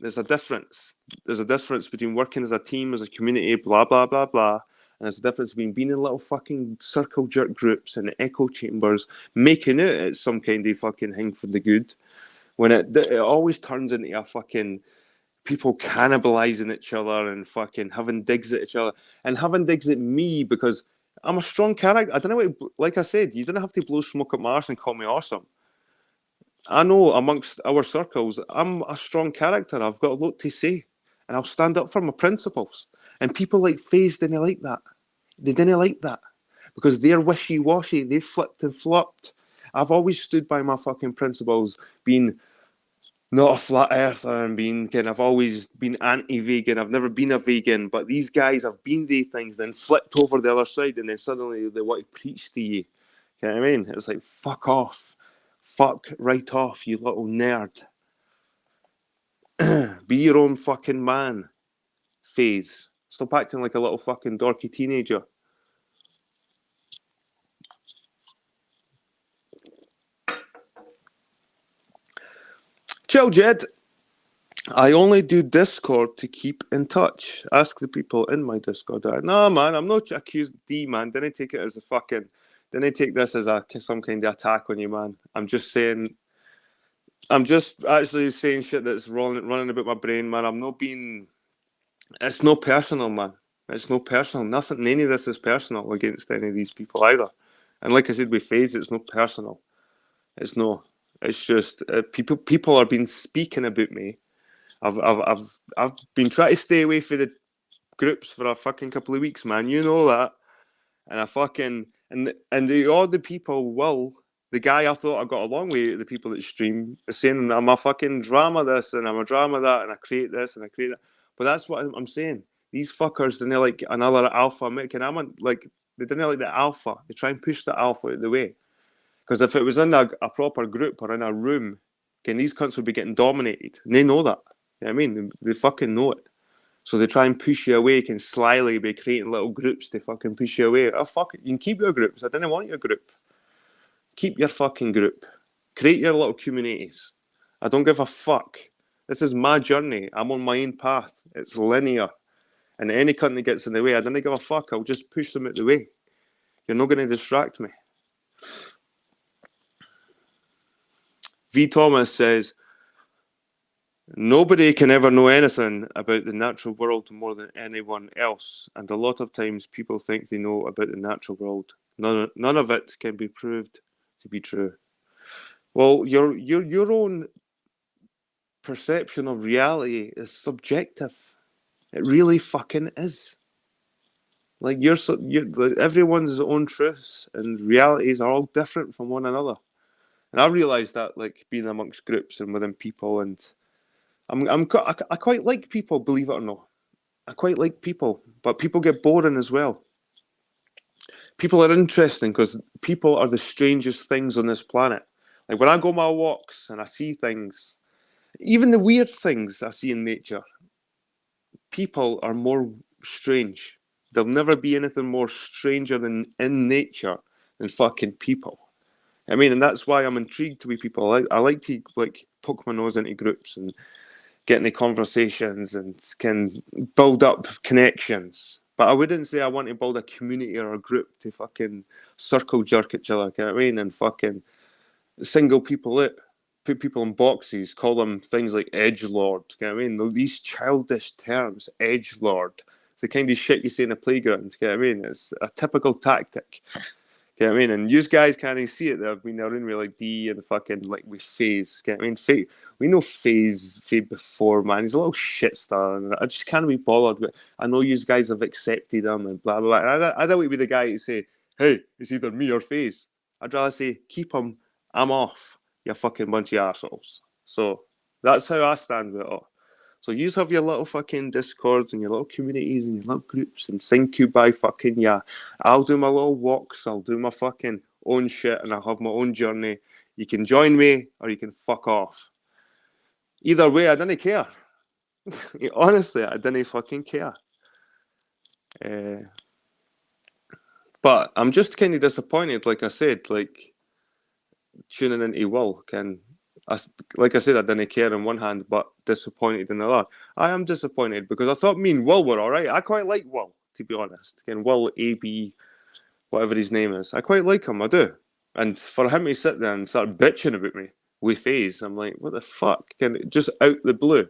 There's a difference. There's a difference between working as a team, as a community, blah, blah, blah, blah. And there's a difference between being in little fucking circle jerk groups and echo chambers, making it it's some kind of fucking thing for the good. When it always turns into a fucking people cannibalizing each other and fucking having digs at each other and having digs at me because I'm a strong character. I don't know what, like I said, you didn't have to blow smoke up my arse and call me awesome. I know amongst our circles, I'm a strong character. I've got a lot to say, and I'll stand up for my principles. And people like FaZe didn't like that. They didn't like that because they're wishy-washy. They flipped and flopped. I've always stood by my fucking principles, being not a flat earther and being kind. I've always been anti-vegan. I've never been a vegan, but these guys have been these things, then flipped over the other side, and then suddenly they want to preach to you. You know what I mean? It's like fuck off. Fuck right off, you little nerd. Be your own fucking man, FaZe. Stop acting like a little fucking dorky teenager. Chill, Jed. I only do Discord to keep in touch. Ask the people in my Discord. No, man, I'm not accused D, man. Didn't take it as a fucking... Didn't take this as some kind of attack on you, man. I'm just saying... I'm just actually saying shit that's running about my brain, man. I'm not being... It's no personal, man. It's no personal. Nothing, any of this is personal against any of these people either. And like I said, with FaZe, it's no personal. It's no. It's just people have been speaking about me. I've been trying to stay away from the groups for a fucking couple of weeks, man. You know that. And I fucking all the people will. The guy I thought I got along with, the people that stream, are saying I'm a fucking drama this and I'm a drama that and I create this and I create that. But that's what I'm saying. These fuckers, they're like another alpha American. Like they didn't like the alpha. They try and push the alpha out of the way. Because if it was in a proper group or in a room, these cunts would be getting dominated. And they know that. You know what I mean? They fucking know it. So they try and push you away, can slyly be creating little groups to fucking push you away. Oh, fuck it. You can keep your groups. I didn't want your group. Keep your fucking group. Create your little communities. I don't give a fuck. This is my journey. I'm on my own path. It's linear. And any cunt that gets in the way, I don't give a fuck. I'll just push them out the way. You're not going to distract me. V. Thomas says, nobody can ever know anything about the natural world more than anyone else. And a lot of times people think they know about the natural world. None of it can be proved to be true. Well, your own perception of reality is subjective. It really fucking is. Like everyone's own truths and realities are all different from one another. And I realised that, like, being amongst groups and within people, and I quite like people, believe it or not. I quite like people, but people get boring as well. People are interesting because people are the strangest things on this planet. Like when I go my walks and I see things, even the weird things I see in nature, people are more strange. There'll never be anything more stranger than in nature than fucking people. I mean, and that's why I'm intrigued with people. I like to like poke my nose into groups and get into conversations and can build up connections. But I wouldn't say I want to build a community or a group to fucking circle jerk each other, you know what I mean? And fucking single people out, put people in boxes, call them things like edgelord, you know what I mean? These childish terms, edgelord. It's the kind of shit you see in a playground, you know what I mean? It's a typical tactic. You know what I mean? And you guys can't even see it there. I mean, they're in with like D and fucking like with FaZe. You know what I mean? We know FaZe before, man. He's a little shit star, and I just can't be bothered. But I know you guys have accepted him and blah blah blah. I don't want to be the guy to say, "Hey, it's either me or FaZe." I'd rather say, "Keep him. I'm off. You fucking bunch of assholes." So that's how I stand with it all. So you have your little fucking discords and your little communities and your little groups and sing goodbye fucking yeah. I'll do my little walks, I'll do my fucking own shit and I'll have my own journey. You can join me or you can fuck off. Either way, I didn't care. Honestly, I didn't fucking care. But I'm just kind of disappointed, like I said, like tuning into Will can... like I said, I didn't care on one hand, but disappointed in the other. I am disappointed because I thought me and Will were all right. I quite like Will, to be honest. Again, Will AB, whatever his name is. I quite like him, I do. And for him to sit there and start bitching about me with FaZe, I'm like, what the fuck? Just out the blue.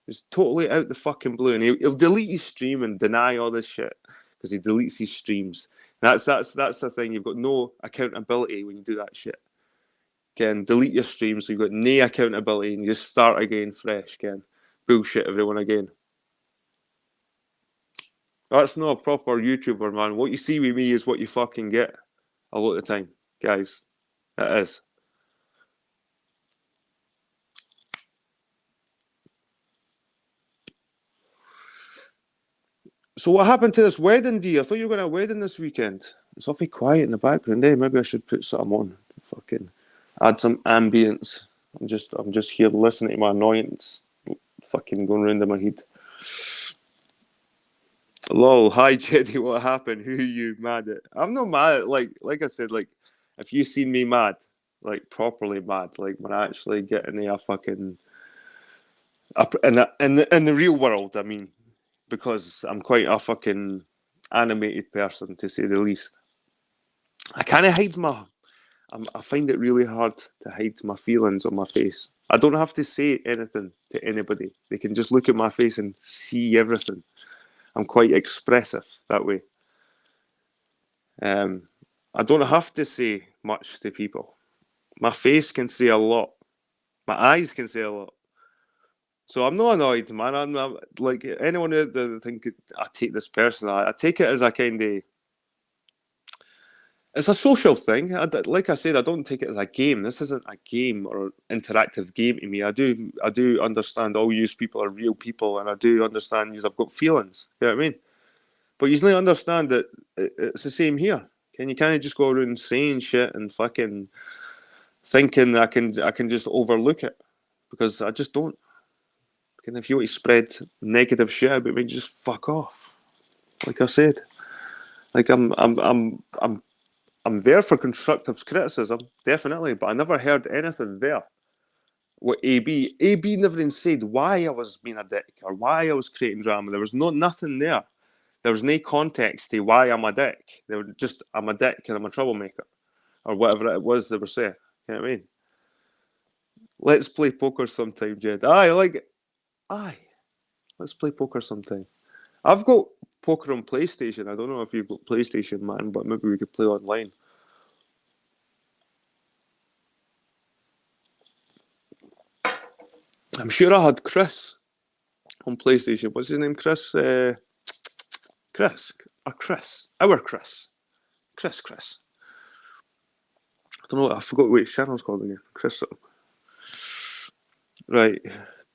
Just totally out the fucking blue. And he'll delete his stream and deny all this shit because he deletes his streams. That's the thing. You've got no accountability when you do that shit. Can delete your stream so you've got no accountability and you just start again fresh, can bullshit everyone again. That's not a proper YouTuber, man. What you see with me is what you fucking get a lot of the time, guys. It is. So what happened to this wedding, D? I thought you were going to a wedding this weekend. It's awfully quiet in the background, eh? Maybe I should put something on. Fucking add some ambience. I'm just here listening to my annoyance fucking going round in my head. Lol, hi Jetty, what happened? Who are you mad at? I'm not mad at, like I said, like, if you seen me mad, like properly mad, like when I actually get in a fucking in the real world, I mean, because I'm quite a fucking animated person, to say the least. I kind of hide I find it really hard to hide my feelings on my face. I don't have to say anything to anybody. They can just look at my face and see everything. I'm quite expressive that way. I don't have to say much to people. My face can say a lot. My eyes can say a lot. So I'm not annoyed, man. I'm like anyone that think I take this personally. I take it as a kind of... It's a social thing. Like I said, I don't take it as a game. This isn't a game or interactive game to me. I do understand all you people are real people, and I do understand you have got feelings. You know what I mean? But you need to understand that it's the same here. You can't just go around saying shit and fucking thinking I can just overlook it, because I just don't. And if you want to spread negative shit about me, just fuck off. Like I said, like I'm there for constructive criticism, definitely, but I never heard anything there. What AB never even said why I was being a dick or why I was creating drama. There was nothing there. There was no context to why I'm a dick. They were just I'm a dick and I'm a troublemaker or whatever it was they were saying. You know what I mean? Let's play poker sometime, Jed. Aye, like it. Aye. Let's play poker sometime. I've got poker on PlayStation. I don't know if you've got PlayStation, man, but maybe we could play online. I'm sure I had Chris on PlayStation. What's his name? Chris? Chris. Chris. Our Chris. Chris. I don't know. I forgot what his channel's called again. Chris. Right.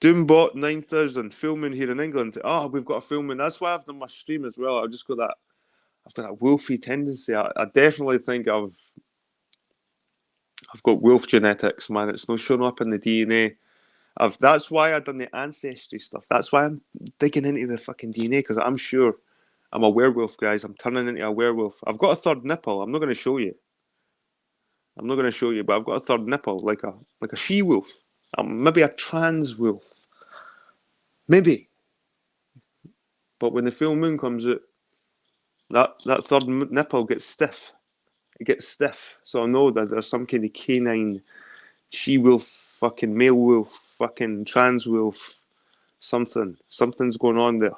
Doombot 9000 filming here in England. Oh, we've got a filming. That's why I've done my stream as well. I've just got that. I've got that wolfy tendency. I definitely think I've got wolf genetics, man. It's not showing up in the DNA. That's why I've done the ancestry stuff. That's why I'm digging into the fucking DNA, because I'm sure I'm a werewolf, guys. I'm turning into a werewolf. I've got a third nipple. I'm not going to show you. But I've got a third nipple, like a she wolf. Maybe a trans wolf. Maybe. But when the full moon comes out, that third nipple gets stiff. It gets stiff. So I know that there's some kind of canine she wolf, fucking male wolf, fucking trans wolf, something. Something's going on there.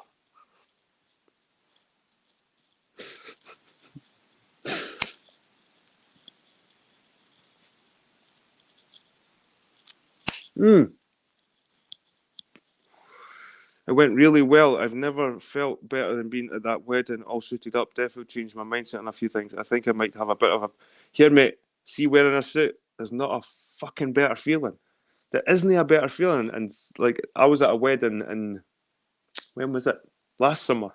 It went really well. I've never felt better than being at that wedding, all suited up. Definitely changed my mindset on a few things. I think I might have a bit of a... Here, mate, see wearing a suit, there's not a fucking better feeling. There isn't a better feeling. And, like, I was at a wedding in... When was it? Last summer.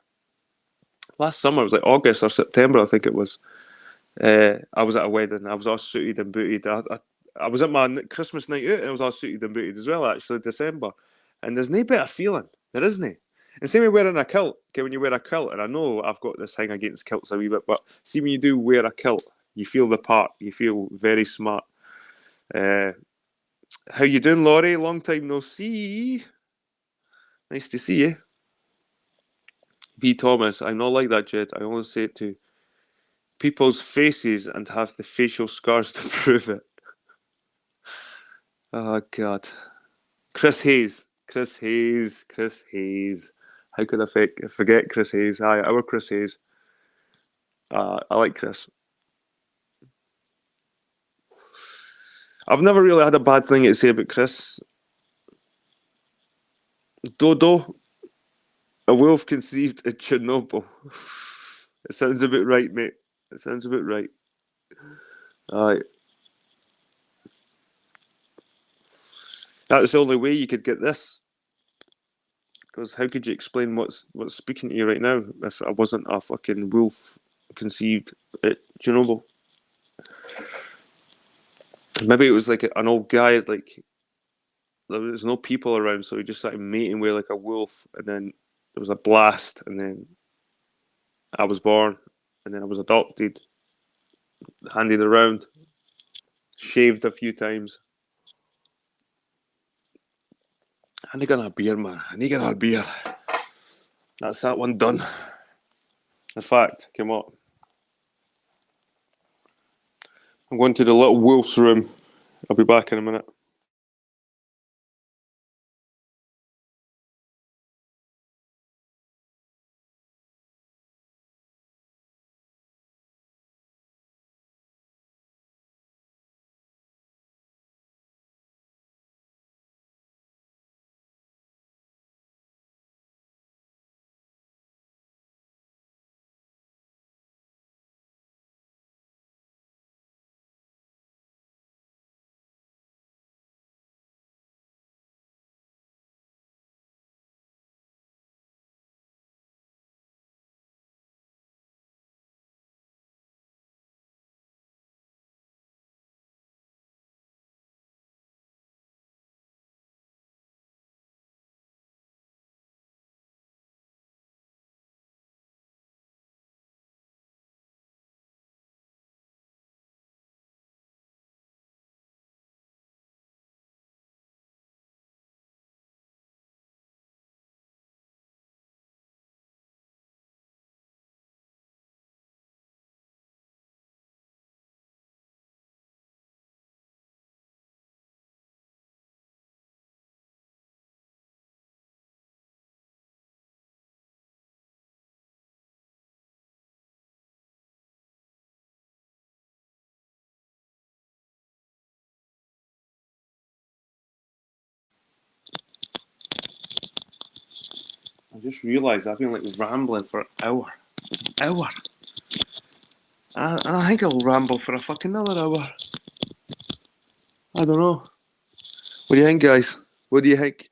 It was like August or September, I think it was. I was at a wedding. I was all suited and booted. I was at my Christmas night out and I was all suited and booted as well, actually, December. And there's no better feeling. There isn't. And same with wearing a kilt. Okay, when you wear a kilt, and I know I've got this thing against kilts a wee bit, but see when you do wear a kilt, you feel the part. You feel very smart. How you doing, Laurie? Long time no see. Nice to see you. V. Thomas, I'm not like that, Jed. I only say it to people's faces and have the facial scars to prove it. Oh, God. Chris Hayes. How could I forget Chris Hayes? Aye, our Chris Hayes. I like Chris. I've never really had a bad thing to say about Chris. Dodo, a wolf conceived in Chernobyl. It sounds about right, mate. It sounds about right. Aye. That's the only way you could get this. Because how could you explain what's speaking to you right now if I wasn't a fucking wolf conceived at Chernobyl? Maybe it was like an old guy, like there was no people around, so he just started mating with like a wolf, and then there was a blast, and then I was born, and then I was adopted, handed around, shaved a few times. I need a beer, man. I need a beer. That's that one done. In fact, come on. I'm going to the little wolf's room. I'll be back in a minute. I just realised I've been like rambling for an hour. And I think I'll ramble for a fucking another hour. I don't know. What do you think, guys? What do you think?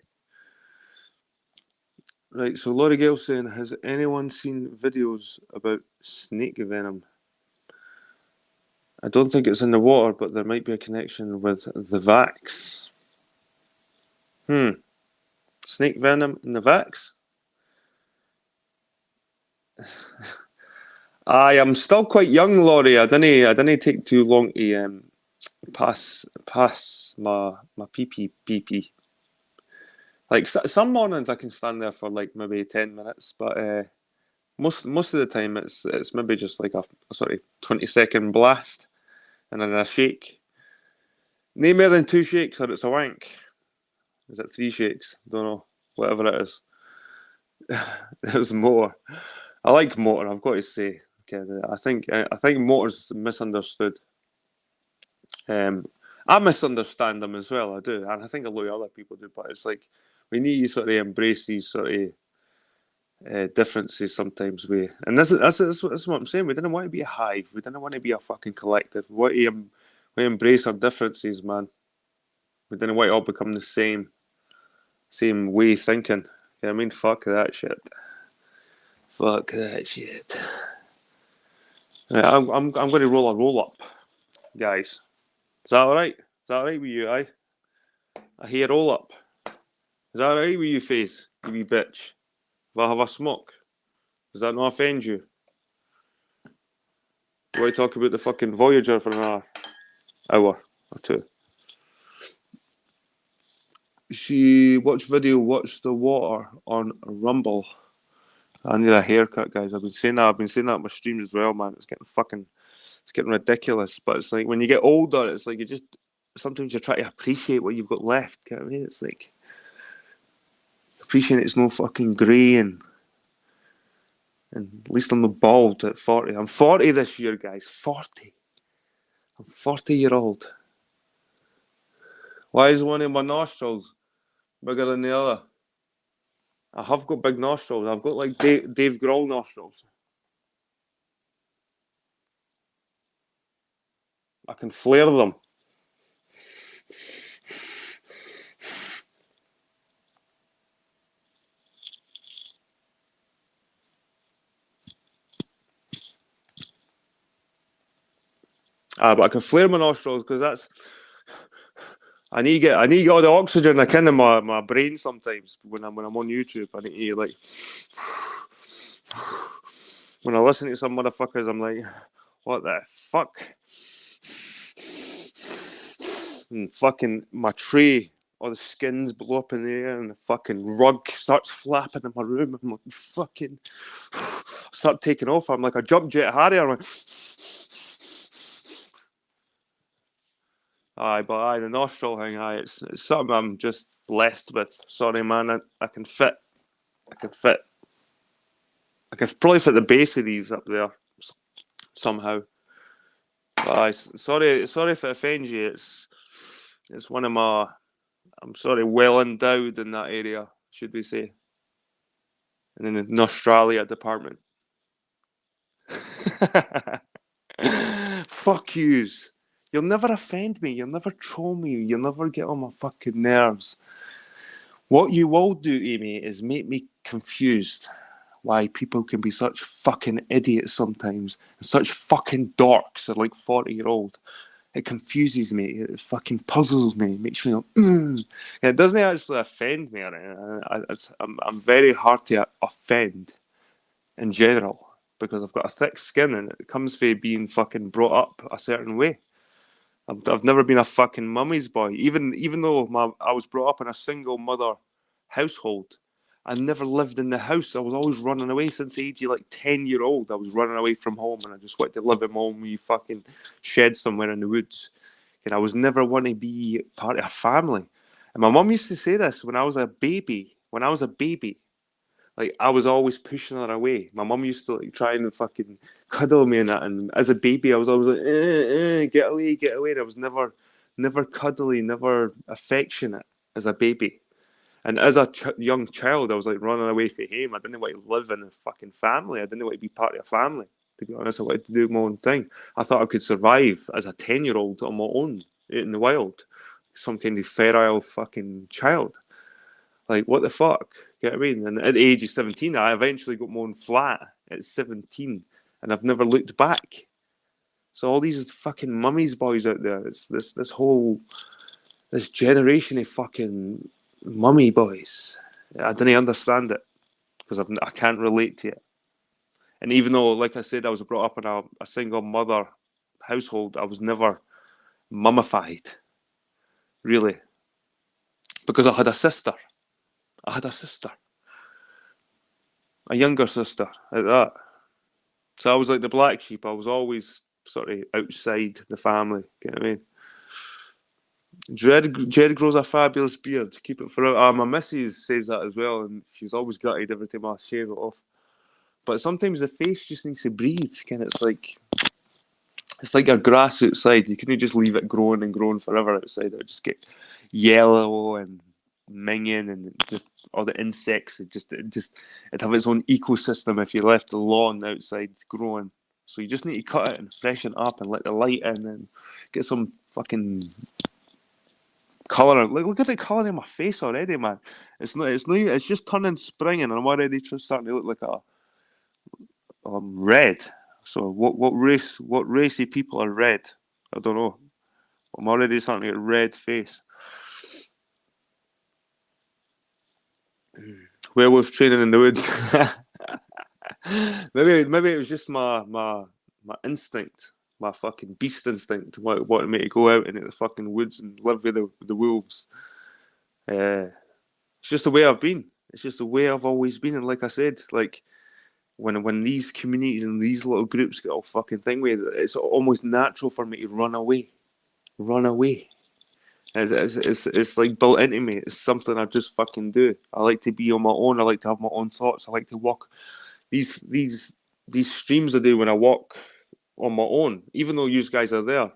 Right, so Laurie Gale saying, has anyone seen videos about snake venom? I don't think it's in the water, but there might be a connection with the vax. Snake venom in the vax? I am still quite young, Laurie. I didn't take too long to pass my pee. Like some mornings I can stand there for like maybe 10 minutes, but most of the time it's maybe just like a sort of 20-second blast and then a shake. No more than 2 shakes or it's a wank. Is it 3 shakes? Don't know. Whatever it is. There's more. I like motor, I've got to say. Okay, I think motor's misunderstood. I misunderstand them as well, I do, and I think a lot of other people do. But it's like we need to sort of embrace these sort of differences sometimes. And this is what I'm saying. We didn't want to be a hive. We didn't want to be a fucking collective. We embrace our differences, man. We didn't want to all become the same way thinking. You know what I mean? Fuck that shit. Fuck that shit. Right, I'm going to roll a roll up, guys. Is that alright? Is that alright with you, aye? I hear roll up. Is that alright with you, face? You wee bitch. If I have a smoke, does that not offend you? Why talk about the fucking Voyager for an hour or two? Watch the water on Rumble. I need a haircut, guys. I've been saying that on my streams as well, man. It's getting ridiculous. But it's like when you get older, it's like sometimes you try to appreciate what you've got left. You know what I mean? It's like appreciate it's no fucking grey and at least I'm not bald at 40. I'm 40 this year, guys. 40. I'm 40-year-old. Why is one of my nostrils bigger than the other? I have got big nostrils. I've got like Dave Grohl nostrils. I can flare them. But I can flare my nostrils because that's. I need to get all the oxygen I can in my brain sometimes when I'm on YouTube. I need to like when I listen to some motherfuckers, I'm like, what the fuck? And fucking my tray, all the skins blow up in the air, and the fucking rug starts flapping in my room. I'm like, fucking start taking off. I'm like a jump jet Harrier. I'm like, the nostril thing, it's something I'm just blessed with. Sorry, man, I can fit. I can probably fit the base of these up there somehow. But sorry if it offends you. It's one of my. I'm sorry, well endowed in that area, should we say? And in the Australia department. Fuck yous. You'll never offend me. You'll never troll me. You'll never get on my fucking nerves. What you will do, Amy, is make me confused why people can be such fucking idiots sometimes and such fucking dorks at like 40-year-old. It confuses me. It fucking puzzles me. It makes me go, It doesn't actually offend me. I'm very hard to offend in general because I've got a thick skin and it comes from being fucking brought up a certain way. I've never been a fucking mummy's boy. Even though I was brought up in a single mother household, I never lived in the house. I was always running away since the age of like 10-year-old. I was running away from home and I just wanted to live in my own wee fucking shed somewhere in the woods. And I was never want to be part of a family. And my mum used to say this when I was a baby. Like I was always pushing her away. My mum used to like try and fucking cuddle me and that. And as a baby, I was always like, get away. And I was never cuddly, never affectionate as a baby. And as a young child, I was like running away from home. I didn't want to live in a fucking family. I didn't want to be part of a family. To be honest, I wanted to do my own thing. I thought I could survive as a 10-year-old on my own out in the wild, some kind of feral fucking child. Like, what the fuck? You know what I mean? And at the age of 17, I eventually got my own flat at 17, and I've never looked back. So all these fucking mummies boys out there, it's this generation of fucking mummy boys. I didn't understand it because I can't relate to it. And even though, like I said, I was brought up in a single mother household, I was never mummified, really, because I had a sister. I had a sister, a younger sister at that. So I was like the black sheep. I was always sort of outside the family. You know what I mean? Jed grows a fabulous beard. Keep it forever. My missus says that as well, and she's always gutted every time I shave it off. But sometimes the face just needs to breathe. Kind of, it's like a grass outside. You couldn't just leave it growing and growing forever outside. It would just get yellow and minging, and just all the insects. It'd have its own ecosystem if you left the lawn outside growing. So you just need to cut it and freshen it up and let the light in and get some fucking colour. Look at the colour in my face already, man. It's not. It's just turning spring, and I'm already starting to look like a red. So what racy people are red? I don't know. I'm already starting to get red face. Werewolf training in the woods. maybe it was just my instinct, my fucking beast instinct, wanting me to go out into the fucking woods and live with the wolves. It's just the way I've been. It's just the way I've always been. And like I said, like when these communities and these little groups get all fucking thing with, it's almost natural for me to run away. Run away. It's like built into me. It's something I just fucking do. I like to be on my own. I like to have my own thoughts. I like to walk these streams I do when I walk on my own. Even though you guys are there,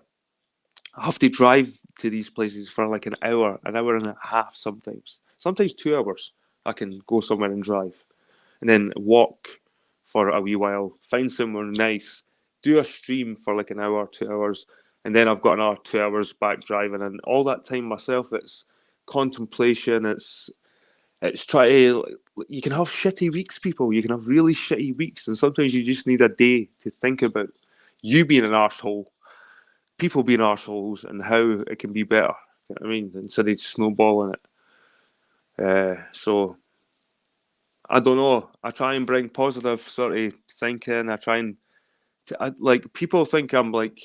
I have to drive to these places for like an hour and a half sometimes. Sometimes 2 hours. I can go somewhere and drive, and then walk for a wee while, find somewhere nice, do a stream for like an hour, 2 hours, and then I've got another 2 hours back driving. And all that time myself, it's contemplation. It's try to. You can have shitty weeks, people. You can have really shitty weeks, and sometimes you just need a day to think about you being an arsehole, people being arseholes, and how it can be better. You know what I mean? Instead of snowballing it. So I don't know. I try and bring positive sort of thinking. I try and like people think I'm like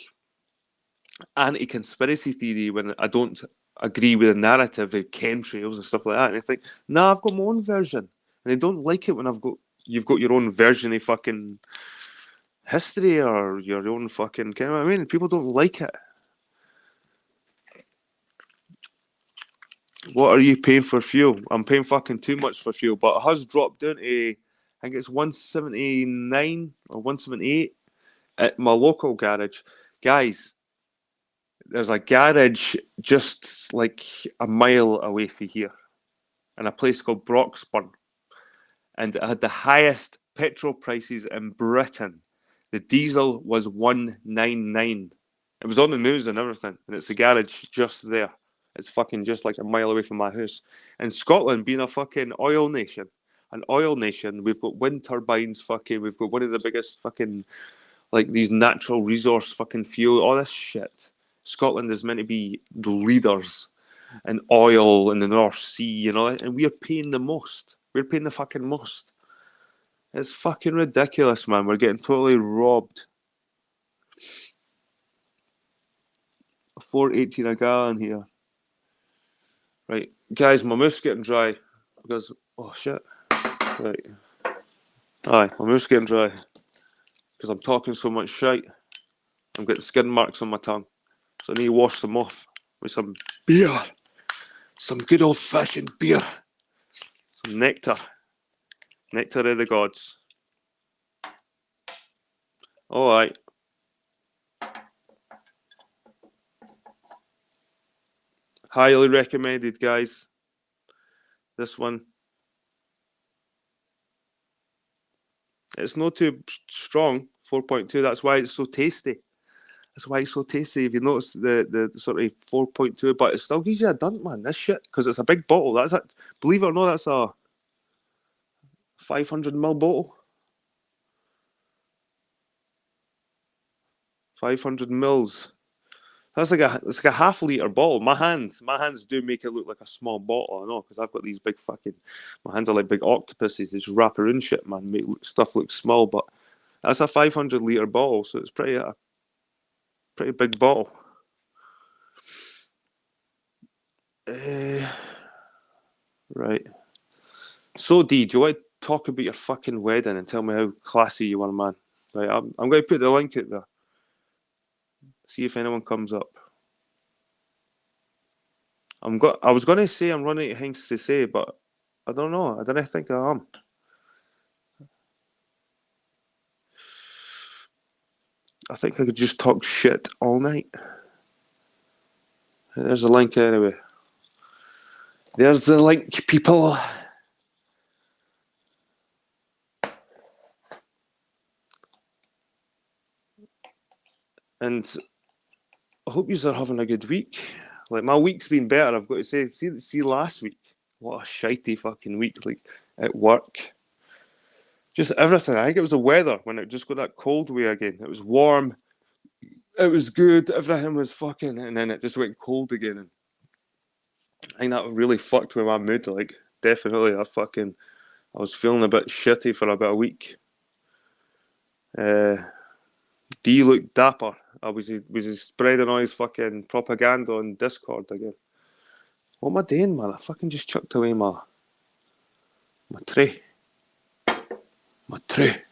anti-conspiracy theory when I don't agree with the narrative of chemtrails and stuff like that. And I think, nah, I've got my own version, and they don't like it when you've got your own version of fucking history or your own fucking. You know what I mean? People don't like it. What are you paying for fuel? I'm paying fucking too much for fuel, but it has dropped down to, I think it's 179 or 178 at my local garage. Guys, there's a garage just like a mile away from here in a place called Broxburn, and it had the highest petrol prices in Britain. The diesel was 199. It was on the news and everything, and it's a garage just there. It's fucking just like a mile away from my house. And Scotland being a fucking oil nation, we've got wind turbines, we've got one of the biggest fucking, like these natural resource fucking fuel, all this shit. Scotland is meant to be the leaders in oil in the North Sea, you know, and we're paying the most. We're paying the fucking most. It's fucking ridiculous, man. We're getting totally robbed. 4.18 a gallon here. Right, guys, my mouth's getting dry because oh shit. Right, aye, my mouth's getting dry because I'm talking so much shite. I'm getting skin marks on my tongue, so I need to wash them off with some beer, some good old fashioned beer, some nectar of the gods. All right. Highly recommended, guys. This one. It's not too strong, 4.2. That's why it's so tasty. That's why it's so tasty. If you notice the sort of 4.2, but it still gives you a dunt, man. This shit, because it's a big bottle. That's it. Believe it or not, that's a 500ml bottle. 500 mils. That's like a half-liter bottle. My hands do make it look like a small bottle. I know, because I've got these big fucking. My hands are like big octopuses. They just wrap around shit, man. Make stuff look small, but that's a 500-liter bottle, so it's pretty big bottle. Right. So, D, do you want to talk about your fucking wedding and tell me how classy you are, man? Right, I'm going to put the link out there. See if anyone comes up. I was going to say I'm running out of things to say, but I don't know. I don't think I am. I think I could just talk shit all night. There's a link anyway. There's the link, people. And I hope you are having a good week. Like, my week's been better, I've got to say. See last week. What a shitey fucking week, like, at work. Just everything. I think it was the weather when it just got that cold way again. It was warm. It was good. Everything was fucking, and then it just went cold again. And I think that really fucked with my mood. Like, definitely, I was feeling a bit shitty for about a week. D looked dapper. Was he spreading all his fucking propaganda on Discord again? What am I doing, man? I fucking just chucked away my tray. My tray.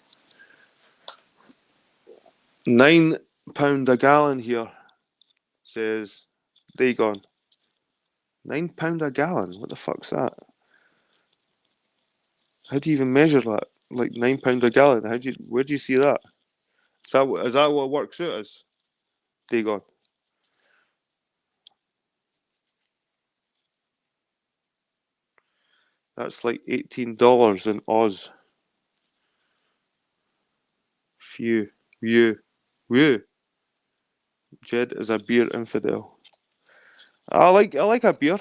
£9 a gallon here, says Dagon. £9 a gallon? What the fuck's that? How do you even measure that? Like £9 a gallon? Where do you see that? Is that what it works out as? Dagon. That's like $18 in Oz. Phew. Woo. Jed is a beer infidel. I like a beer,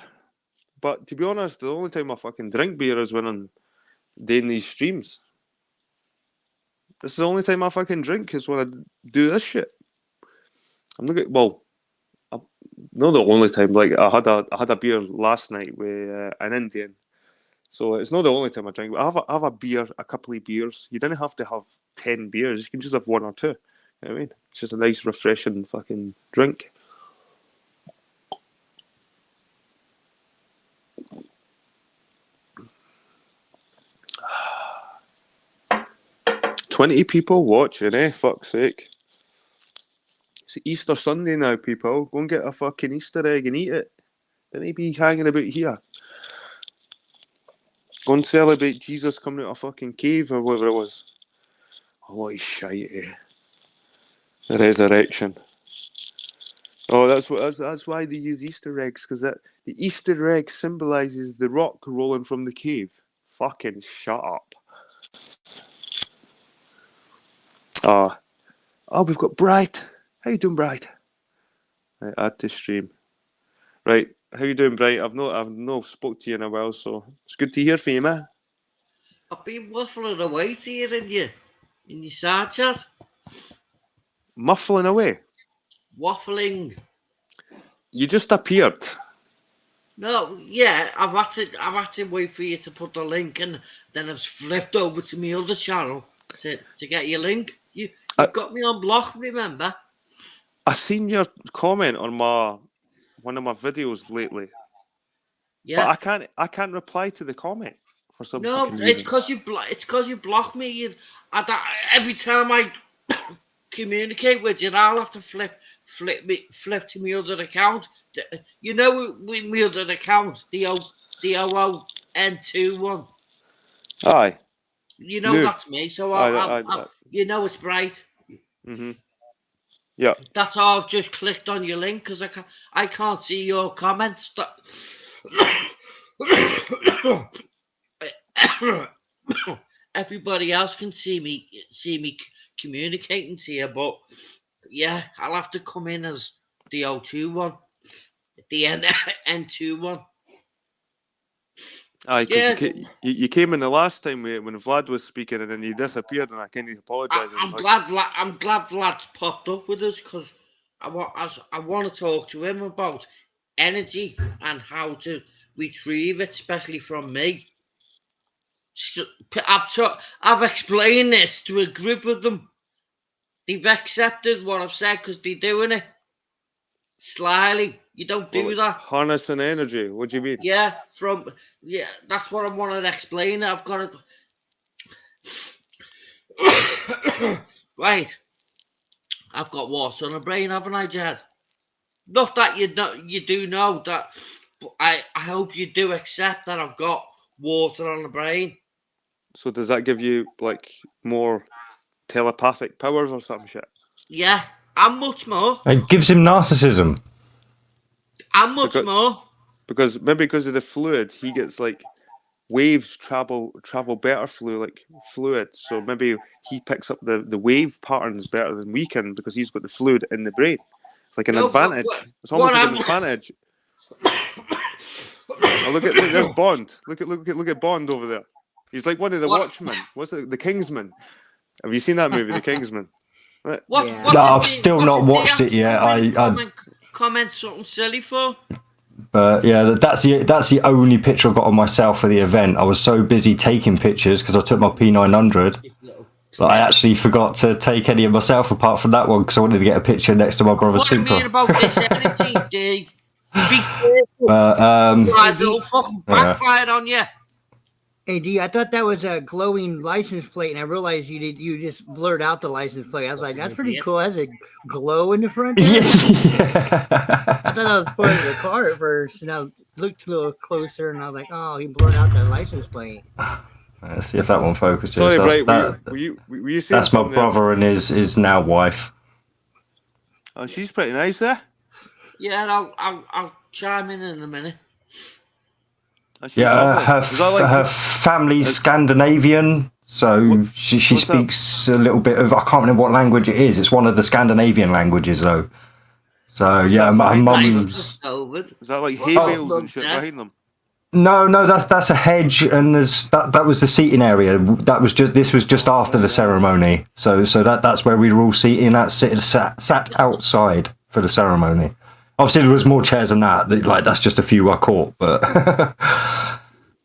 but to be honest, the only time I fucking drink beer is when I'm doing these streams. This is the only time I fucking drink is when I do this shit. I'm not not the only time. Like, I had a beer last night with an Indian, so it's not the only time I drink. But I have a beer, a couple of beers. You don't have to have 10 beers. You can just have one or two. You know what I mean? It's just a nice, refreshing fucking drink. $20 people watching, eh? Fuck's sake. It's Easter Sunday now, people. Go and get a fucking Easter egg and eat it. Don't be hanging about here. Go and celebrate Jesus coming out of a fucking cave or whatever it was. Holy shite, eh? The resurrection. Oh, that's why they use Easter eggs, because the Easter egg symbolises the rock rolling from the cave. Fucking shut up. Oh, we've got Bright. How you doing, Bright? Right, add to stream. Right, how you doing, Bright? I've no spoke to you in a while, so it's good to hear from you, man. I've been waffling away to you in your side chat. Muffling away? Waffling. You just appeared. No, yeah, I've had to wait for you to put the link, and then I've flipped over to my other channel to get your link. You've got me on block, remember? I seen your comment on one of my videos lately. Yeah. But I can't reply to the comment for some no, fucking reason. It's because you block me. Every time I communicate with you, I'll have to flip to my other account. You know, with my other account, the OON21. Aye. You know that's me, so you know it's Bright. Mm-hmm. Yeah. That's how I've just clicked on your link, because I can't see your comments. everybody else can see me communicating to you, but yeah, I'll have to come in as the O2 one, the N2 one. Aye, Yeah. because you came in the last time when Vlad was speaking and then you disappeared and I kind of apologised. I'm glad lads popped up with us because I want to talk to him about energy and how to retrieve it, especially from me. So, I've explained this to a group of them. They've accepted what I've said because they're doing it slyly. You don't do that. Harnessing energy. What do you mean? Yeah, that's what I wanted to explain. I've got to. Right. I've got water on the brain, haven't I, Jed? Not that you do know that, but I hope you do accept that I've got water on the brain. So does that give you like more telepathic powers or some shit? Yeah, and much more. It gives him narcissism. And much more. Because of the fluid, he gets like waves travel better through like fluid. So maybe he picks up the wave patterns better than we can because he's got the fluid in the brain. It's like an advantage. It's almost like an advantage. Oh, look, there's Bond. Look at Bond over there. He's like one of the Watchmen. What's it? The Kingsman. Have you seen that movie, The Kingsman? No, I've still not watched it yet. Comment something silly for. But yeah, that's the only picture I got of myself for the event. I was so busy taking pictures because I took my P900 that I actually forgot to take any of myself apart from that one because I wanted to get a picture next to my brother's Supra. What do you mean about this energy, D? Be careful. It'll fucking backfire on you. Hey D, I thought that was a glowing license plate, and I realized you just blurred out the license plate. I was like, that's pretty cool. It has a glow in the front. Yeah. I thought I was part of the car at first, and I looked a little closer, and I was like, oh, he blurred out the license plate. Let's see if that one focuses. Sorry, Bright, were you saying that's my brother and his now wife. Oh, she's pretty nice there. Yeah, I'll chime in a minute. Yeah, her family's Scandinavian, so she speaks a little bit of, I can't remember what language it is. It's one of the Scandinavian languages, though. So yeah, my mum's. Is that like hay bales and shit behind them? No, that's a hedge, and that was the seating area. This was just after the ceremony, so that's where we were all seating. Sat outside for the ceremony. Obviously, there was more chairs than that. Like that's just a few I caught, but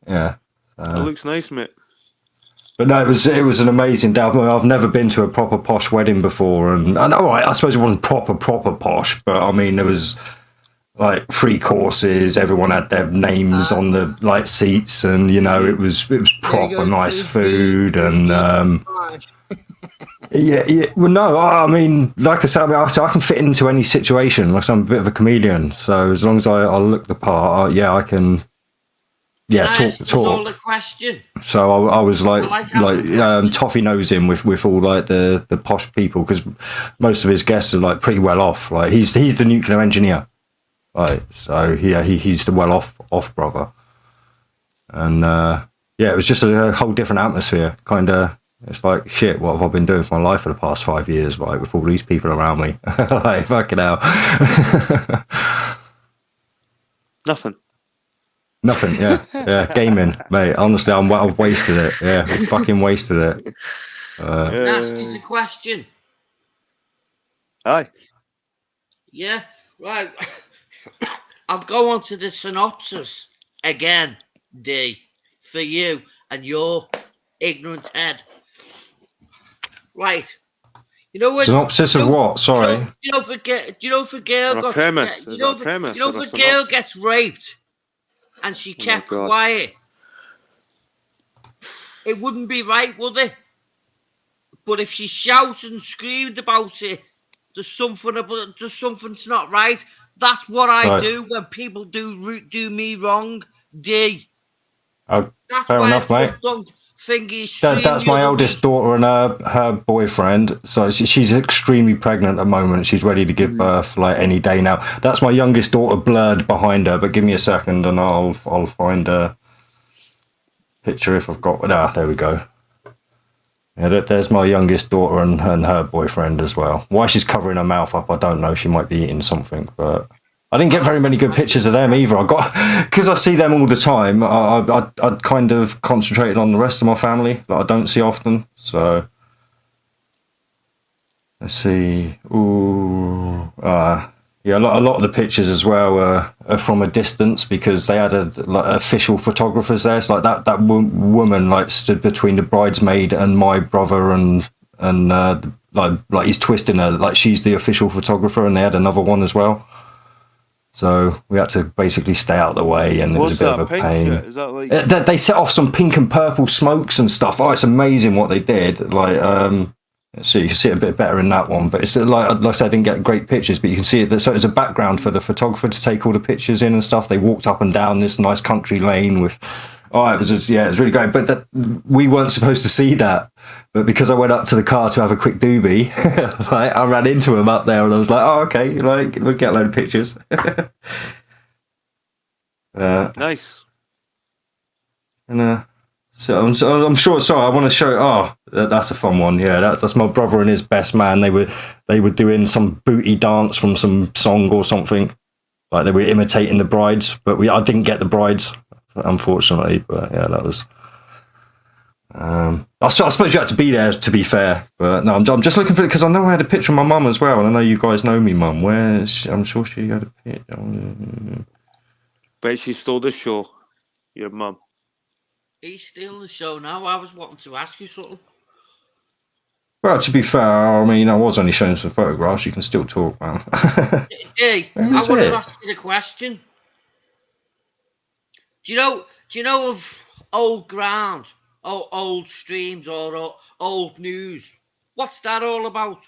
yeah. It looks nice, mate. But no, it was an amazing day. I've never been to a proper posh wedding before, and I suppose it wasn't proper posh, but I mean there was like 3 courses. Everyone had their names on the like seats, and you know it was proper nice food and. Yeah. Well, no, I mean, like I said, I can fit into any situation. Like I'm a bit of a chameleon, so as long as I look the part, I can. Yeah, talk. The question. So I was like toffee nosing with all like the posh people because most of his guests are like pretty well off. Like he's the nuclear engineer, right? So yeah, he's the well off brother, and it was just a whole different atmosphere, kind of. It's like, shit, what have I been doing with my life for the past 5 years, like, with all these people around me? Like, fucking hell. Nothing, yeah. Yeah, gaming, mate. Honestly, I've wasted it. Yeah, I've fucking wasted it. Ask us a question. Aye. Yeah, right. I'll go on to the synopsis again, D, for you and your ignorant head. Right. You know when synopsis of what? Sorry. You know if a girl premise. You know if a girl gets raped and she kept quiet, it wouldn't be right, would it? But if she shouted and screamed about it, there's something's not right. That's what I do when people do me wrong, D. Oh, fair enough, mate. thingy. That's my eldest daughter and her boyfriend. So she's extremely pregnant at the moment. She's ready to give birth like any day now. That's my youngest daughter blurred behind her. But give me a second and I'll find a picture if I've got. There we go. Yeah, there's my youngest daughter and her boyfriend as well. Why she's covering her mouth up, I don't know. She might be eating something, but I didn't get very many good pictures of them either. Because I see them all the time. I kind of concentrated on the rest of my family that I don't see often. So let's see. Ooh, yeah, a lot of the pictures as well are from a distance because they had official photographers there. It's like that woman like stood between the bridesmaid and my brother and like he's twisting her like she's the official photographer, and they had another one as well. So we had to basically stay out of the way, and it was a bit of a pain. Shit? Is that like they set off some pink and purple smokes and stuff. Oh, it's amazing what they did. Like so you can see it a bit better in that one, but it's like I said, I didn't get great pictures, but you can see it. So it's a background for the photographer to take all the pictures in and stuff. They walked up and down this nice country lane with, it was really great. But we weren't supposed to see that. But because I went up to the car to have a quick doobie, like, I ran into him up there, and I was like, oh, okay, like we'll get a load of pictures. nice? And so I'm sure. Sorry, I want to show. Oh, that's a fun one. Yeah, that's my brother and his best man. They were doing some booty dance from some song or something. Like they were imitating the brides, but I didn't get the brides, unfortunately. But yeah, that was. I suppose you had to be there, to be fair. But no, I'm just looking for it because I know I had a picture of my mum as well, and I know you guys know me, mum. I'm sure she had a picture. Bet she stole the show. Your mum. He's stealing the show now. I was wanting to ask you something. Well, to be fair, I mean, I was only showing some photographs. You can still talk, man. Hey, I want to ask you the question. Do you know of old ground, or old streams, or old news? What's that all about?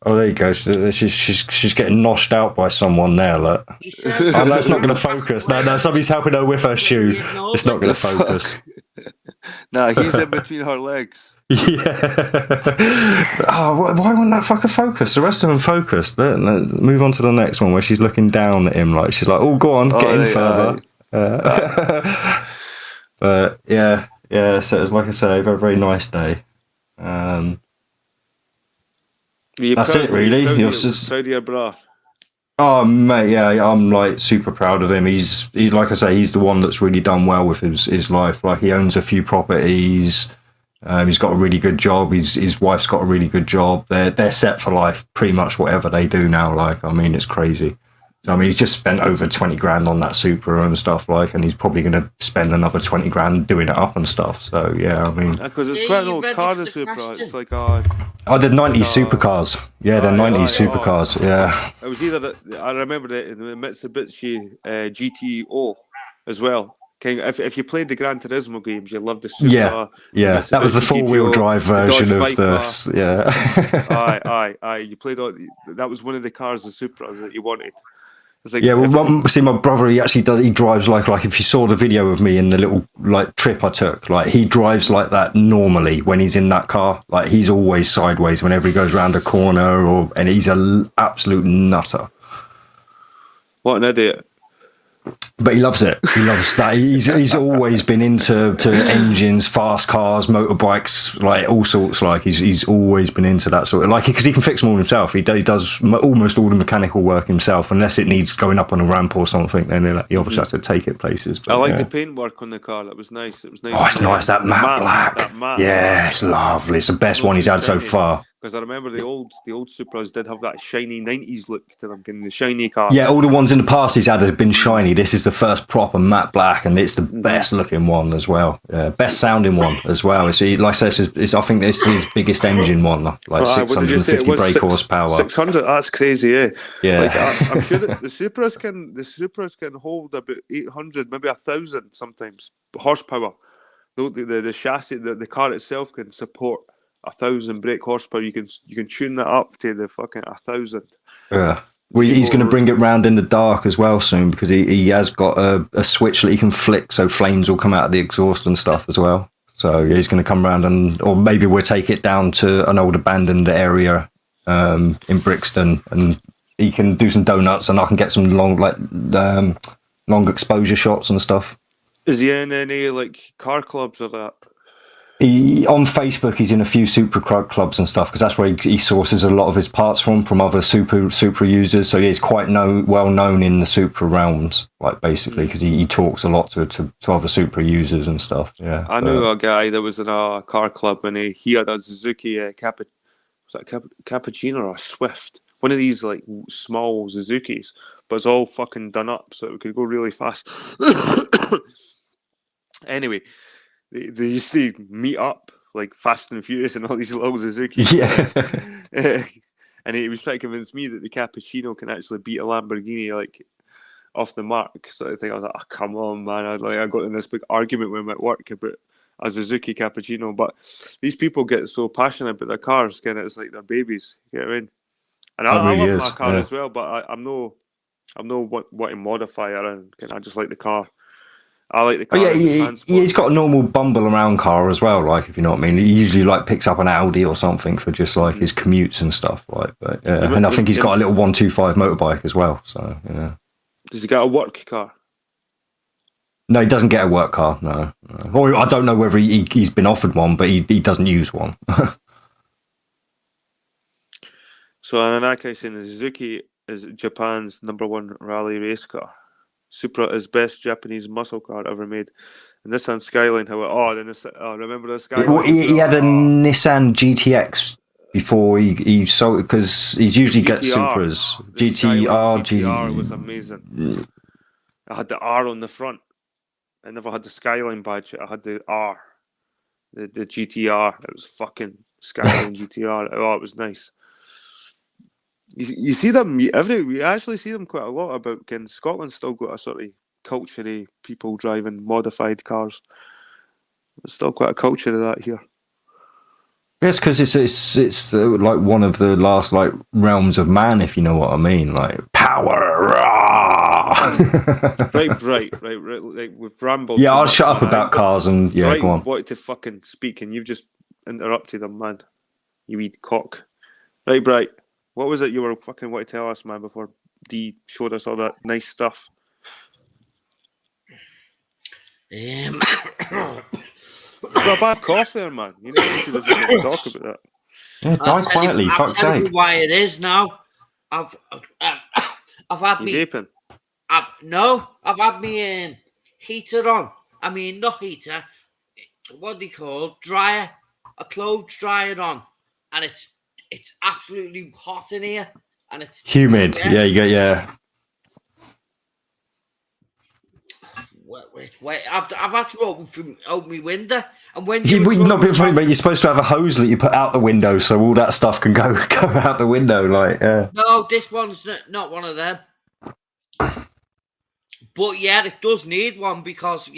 Oh, there you go. She's getting noshed out by someone there. Look. Oh, that's not going to focus. No, somebody's helping her with her shoe. It's not going to focus. Nah, he's in between her legs. Yeah. Oh, why wouldn't that fucker focus? The rest of them focused. Let's move on to the next one where she's looking down at him like she's like, "Oh, go on, get in further." But yeah. So it was, like I say, a very, very nice day. That's it, really. Proud of your bra. Oh mate, yeah, I'm like super proud of him. He's like I say, he's the one that's really done well with his life. Like he owns a few properties. He's got a really good job. His wife's got a really good job. They're set for life. Pretty much whatever they do now. Like I mean, it's crazy. So, I mean, he's just spent over 20 grand on that Supra and stuff, like, and he's probably going to spend another 20 grand doing it up and stuff. So, yeah, I mean... Because it's quite an old car, the Supra. It's like they're 90s supercars. Yeah, they're 90s supercars, yeah. It was either... I remember the Mitsubishi GTO as well. If you played the Gran Turismo games, you loved the Supra. Yeah. That was the four-wheel drive version of this. Yeah. Aye. You played all... That was one of the cars, the Supra, that you wanted. Like, yeah, well, see, my brother, he drives like if you saw the video of me in the little like trip I took, like he drives like that normally when he's in that car. Like he's always sideways whenever he goes around a corner, and he's an absolute nutter. What an idiot. But he loves it. He loves that. He's always been into engines, fast cars, motorbikes, like all sorts. Like he's always been into that sort of, like, because he can fix them all himself. He does almost all the mechanical work himself, unless it needs going up on a ramp or something. Then he obviously has to take it places. But, I like the paintwork on the car. That was nice. It was nice. Oh, it's nice, that matte black. Yeah, it's lovely. It's the best one he's had so far. Because I remember the old Supras did have that shiny 90s look to them, the shiny car. Yeah, all the ones in the past he's had have been shiny. This is the first proper matte black, and it's the best looking one as well. Best sounding one as well. It's, like I said, I think this is his biggest engine one, like 650 brake horsepower. 600, that's crazy, eh? Yeah. Like, I'm sure that the Supras can hold about 800, maybe 1,000 sometimes horsepower. The chassis, the car itself can support 1,000 brake horsepower. You can tune that up to the fucking 1,000. Yeah. Well, he's going to bring it round in the dark as well soon, because he has got a switch that he can flick, so flames will come out of the exhaust and stuff as well. So he's going to come around or maybe we'll take it down to an old abandoned area in Brixton, and he can do some donuts, and I can get some long exposure shots and stuff. Is he in any like car clubs or that? On Facebook, he's in a few super clubs and stuff because that's where he sources a lot of his parts from other super users. So he's quite well known in the super realms, like basically because he talks a lot to other super users and stuff. Yeah, I knew a guy that was in a car club and he had a Suzuki Cappuccino or a Swift, one of these like small Suzukis, but it's all fucking done up so it could go really fast. Anyway. They used to meet up like Fast and Furious and all these little Suzuki. Yeah. And he was trying to convince me that the Cappuccino can actually beat a Lamborghini like off the mark. So I think I was like, oh, come on, man. I got in this big argument with him at work about a Suzuki Cappuccino. But these people get so passionate about their cars, kind of it's like their babies. You know what I mean? And I love my car as well, but I'm no what to modify around. I just like the car. I like the car. Oh, yeah, he's got a normal bumble around car as well. Like, if you know what I mean, he usually like picks up an Audi or something for just like his commutes and stuff. Like, but and I think he's got a little 125 motorbike as well. So yeah. Does he get a work car? No, he doesn't get a work car. No. Or I don't know whether he's been offered one, but he doesn't use one. So Ananaka is saying the Suzuki is Japan's #1 rally race car. Supra is best Japanese muscle car ever made. And Nissan Skyline, remember the Skyline? He had a Nissan GTX before he sold it because he usually gets Supras. GTR was amazing. I had the R on the front. I never had the Skyline badge. I had the R, the GTR. It was fucking Skyline GTR. Oh, it was nice. You see them we actually see them quite a lot. About can Scotland still got a sort of culture of people driving modified cars? There's still quite a culture of that here. Yes, because it's like one of the last like realms of man, if you know what I mean. Like power. right. Like we've rambled. Yeah, I'll shut up about cars and Bright go on. wanted to fucking speak and you've just interrupted him, man. You wee cock. Right, Bright. What was it you were fucking wanting to tell us, man, before Dee showed us all that nice stuff? Um, You've got a bad cough there, man. You know, you should have fucking talk about that. Yeah, die quietly, fuck's I'll tell you sake. why it is now. I've had You me. vaping? I've had me heater on. I mean, not heater. What do you call dryer? A clothes dryer on, and it's absolutely hot in here, and it's Humid. Yeah, you get Wait. I've had to open my window, and when not being funny, but you're supposed to have a hose that you put out the window so all that stuff can go out the window. Like, no, this one's not one of them. But yeah, it does need one because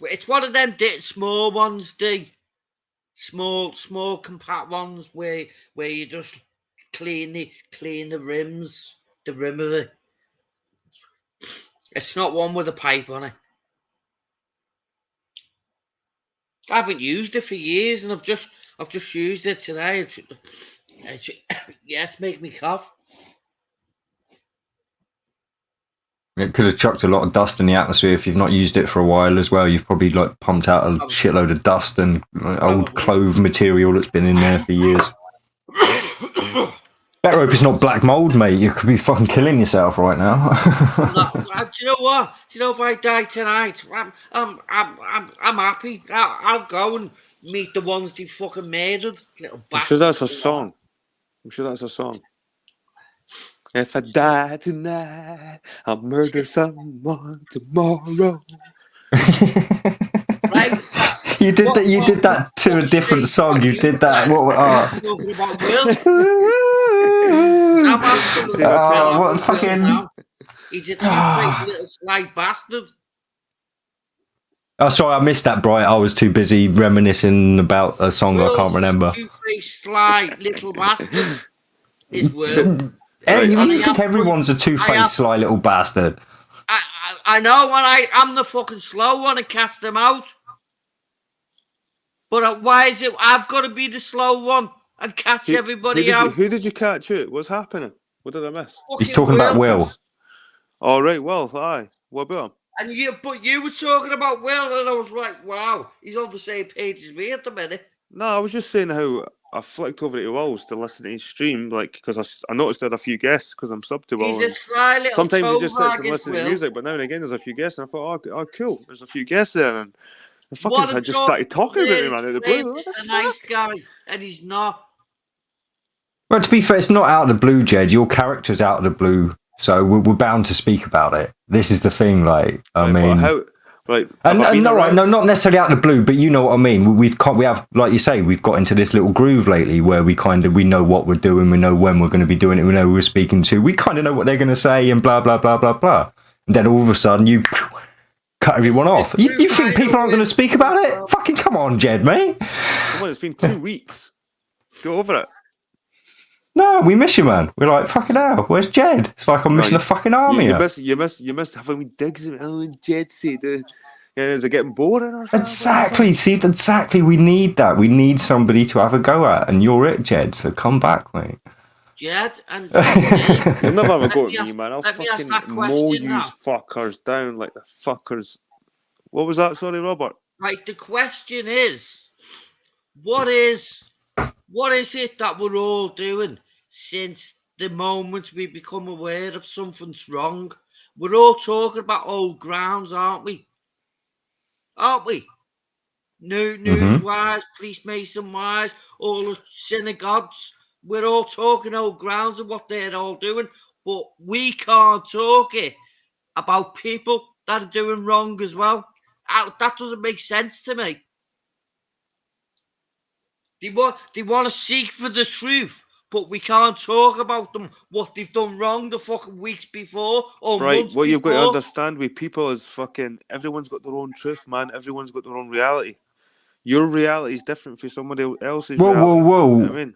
it's one of them small ones, small compact ones where you just clean the rims, the rim of it. It's not one with a pipe on it. I haven't used it for years, and I've just used it today. It's making me cough. it could have chucked a lot of dust in the atmosphere if you've not used it for a while as well. You've probably like pumped out a shitload of dust and old clove material that's been in there for years. Better hope it's not black mold, mate. You could be fucking killing yourself right now. Do you know what? Do you know if I die tonight, I'm happy. I'll go and meet the ones they fucking murdered. Little I'm sure that's a song. If I die tonight, I'll murder someone tomorrow. Right? You did that. You did that to a different song. You did that. What? Talking about Will. What fucking? He's a two-faced little sly bastard. Oh, sorry, I missed that, Bright. I was too busy reminiscing about a song I can't remember. Two-faced sly little bastard. Is Will. You think everyone's a two-faced sly little bastard? I know, and I'm the fucking slow one and catch them out. But why is it I've got to be the slow one and catch everybody out? Who did you catch out? What's happening? What did I miss? He's talking about Will. All right, Will. Aye. What about him? And you were talking about Will, and I was like, wow, he's on the same page as me at the minute. No, I was just saying how I flicked over to Will's to listen to his stream, like, because I noticed there had a few guests because I'm sub to Will. He's a sly little sometimes he just sits and toe-wagging listens to Will. music, but now and again there's a few guests, and I thought, oh cool, there's a few guests there, and the What fuckers a had just job. started talking about me, man, out of the blue. He's What the a nice fuck? guy, and he's not. Well, to be fair, it's not out of the blue, Jed. Your character's out of the blue, so we're bound to speak about it. This is the thing, like, I mean, right? and no, not necessarily out of the blue, but you know what I mean. We have, like you say, we've got into this little groove lately where we know what we're doing, we know when we're going to be doing it, we know who we're speaking to, we kind of know what they're going to say, and blah blah blah blah blah. And then all of a sudden, you cut everyone off. You think people aren't going to speak about it? Fucking come on, Jed, mate. Come on, it's been 2 weeks. Go over it. No, we miss you, man. We're like, fucking hell, where's Jed? It's like I'm missing a fucking army. You miss having me digs. Oh, Jed said, is it getting boring or something? Exactly. See, exactly. We need that. We need somebody to have a go at, and you're it, Jed. So come back, mate. Jed and You'll never have a go at me, man. I'll let me ask fucking that mow question you now. fuckers down like the fuckers. What was that? Sorry, Robert. Right, the question is, what is it that we're all doing since the moment we become aware of something's wrong? We're all talking about old grounds, aren't we? Aren't we? News-wise, police mason-wise, all the synagogues. We're all talking old grounds and what they're all doing, but we can't talk it about people that are doing wrong as well. That doesn't make sense to me. They want to seek for the truth, but we can't talk about them, what they've done wrong the fucking weeks before or Right, months what you've got to before. understand with people is fucking everyone's got their own truth, man. Everyone's got their own reality. Your reality is different from somebody else's reality. Whoa. You know what I mean?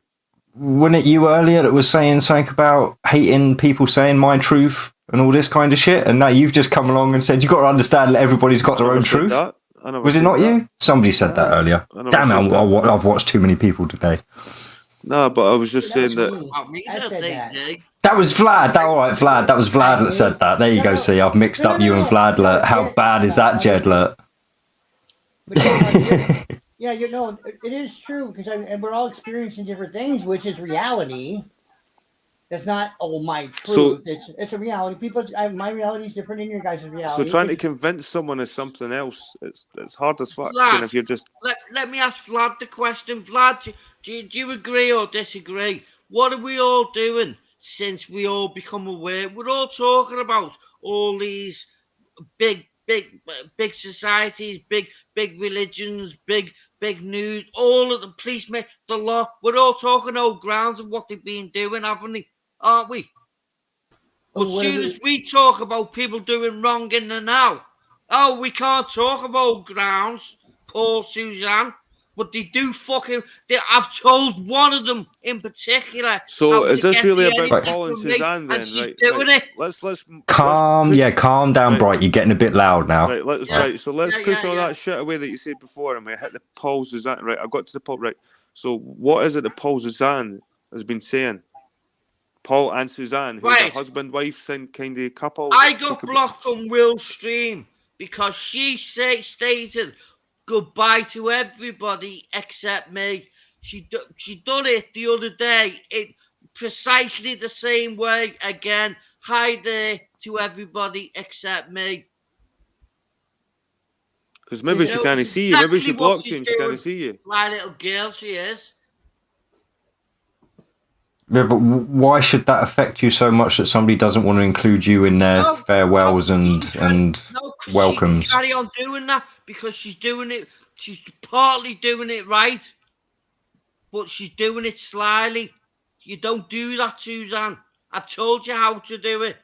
Wasn't it you earlier that was saying something about hating people saying my truth and all this kind of shit? And now you've just come along and said, you've got to understand that everybody's got their own truth. Was it not you? Somebody said that earlier. Damn, I've watched too many people today. No, but I was just saying that. That was Vlad. All right, Vlad. That was Vlad that said that. There you go. See, I've mixed up you and Vladlet. How bad is that, Jedlet? Yeah, it is true because and we're all experiencing different things, which is reality. That's not my truth. It's a reality. My reality is different than your guys' reality. So trying to convince someone of something else, it's hard as fuck. Vlad, if you're just let me ask Vlad the question. Vlad, do you agree or disagree? What are we all doing since we all become aware? We're all talking about all these big societies, big religions, big news, all of the policemen, the law. We're all talking old grounds of what they've been doing, haven't they? Aren't we? But as soon as we talk about people doing wrong in the now, we can't talk of old grounds, Paul, Suzanne. But they do I've told one of them in particular. So is this really about Paul and Suzanne then? She's doing it. Let's calm down, Bright. You're getting a bit loud now. Right, so let's push all that shit away that you said before, and we hit the Paul Suzanne. Right, I got to the Paul. Right, so what is it that Paul Suzanne has been saying? Paul and Suzanne, who's a husband-wife kind of couple. I got blocked from Will's stream because she stated goodbye to everybody except me. She done it the other day. It precisely the same way again. Hi there to everybody except me. Because maybe she can't see you. Maybe she blocked you and she can't see you. My little girl, she is. Yeah, but why should that affect you so much that somebody doesn't want to include you in their farewells and welcomes? She can carry on doing that because she's doing it. She's partly doing it right, but she's doing it slyly. You don't do that, Suzanne. I've told you how to do it.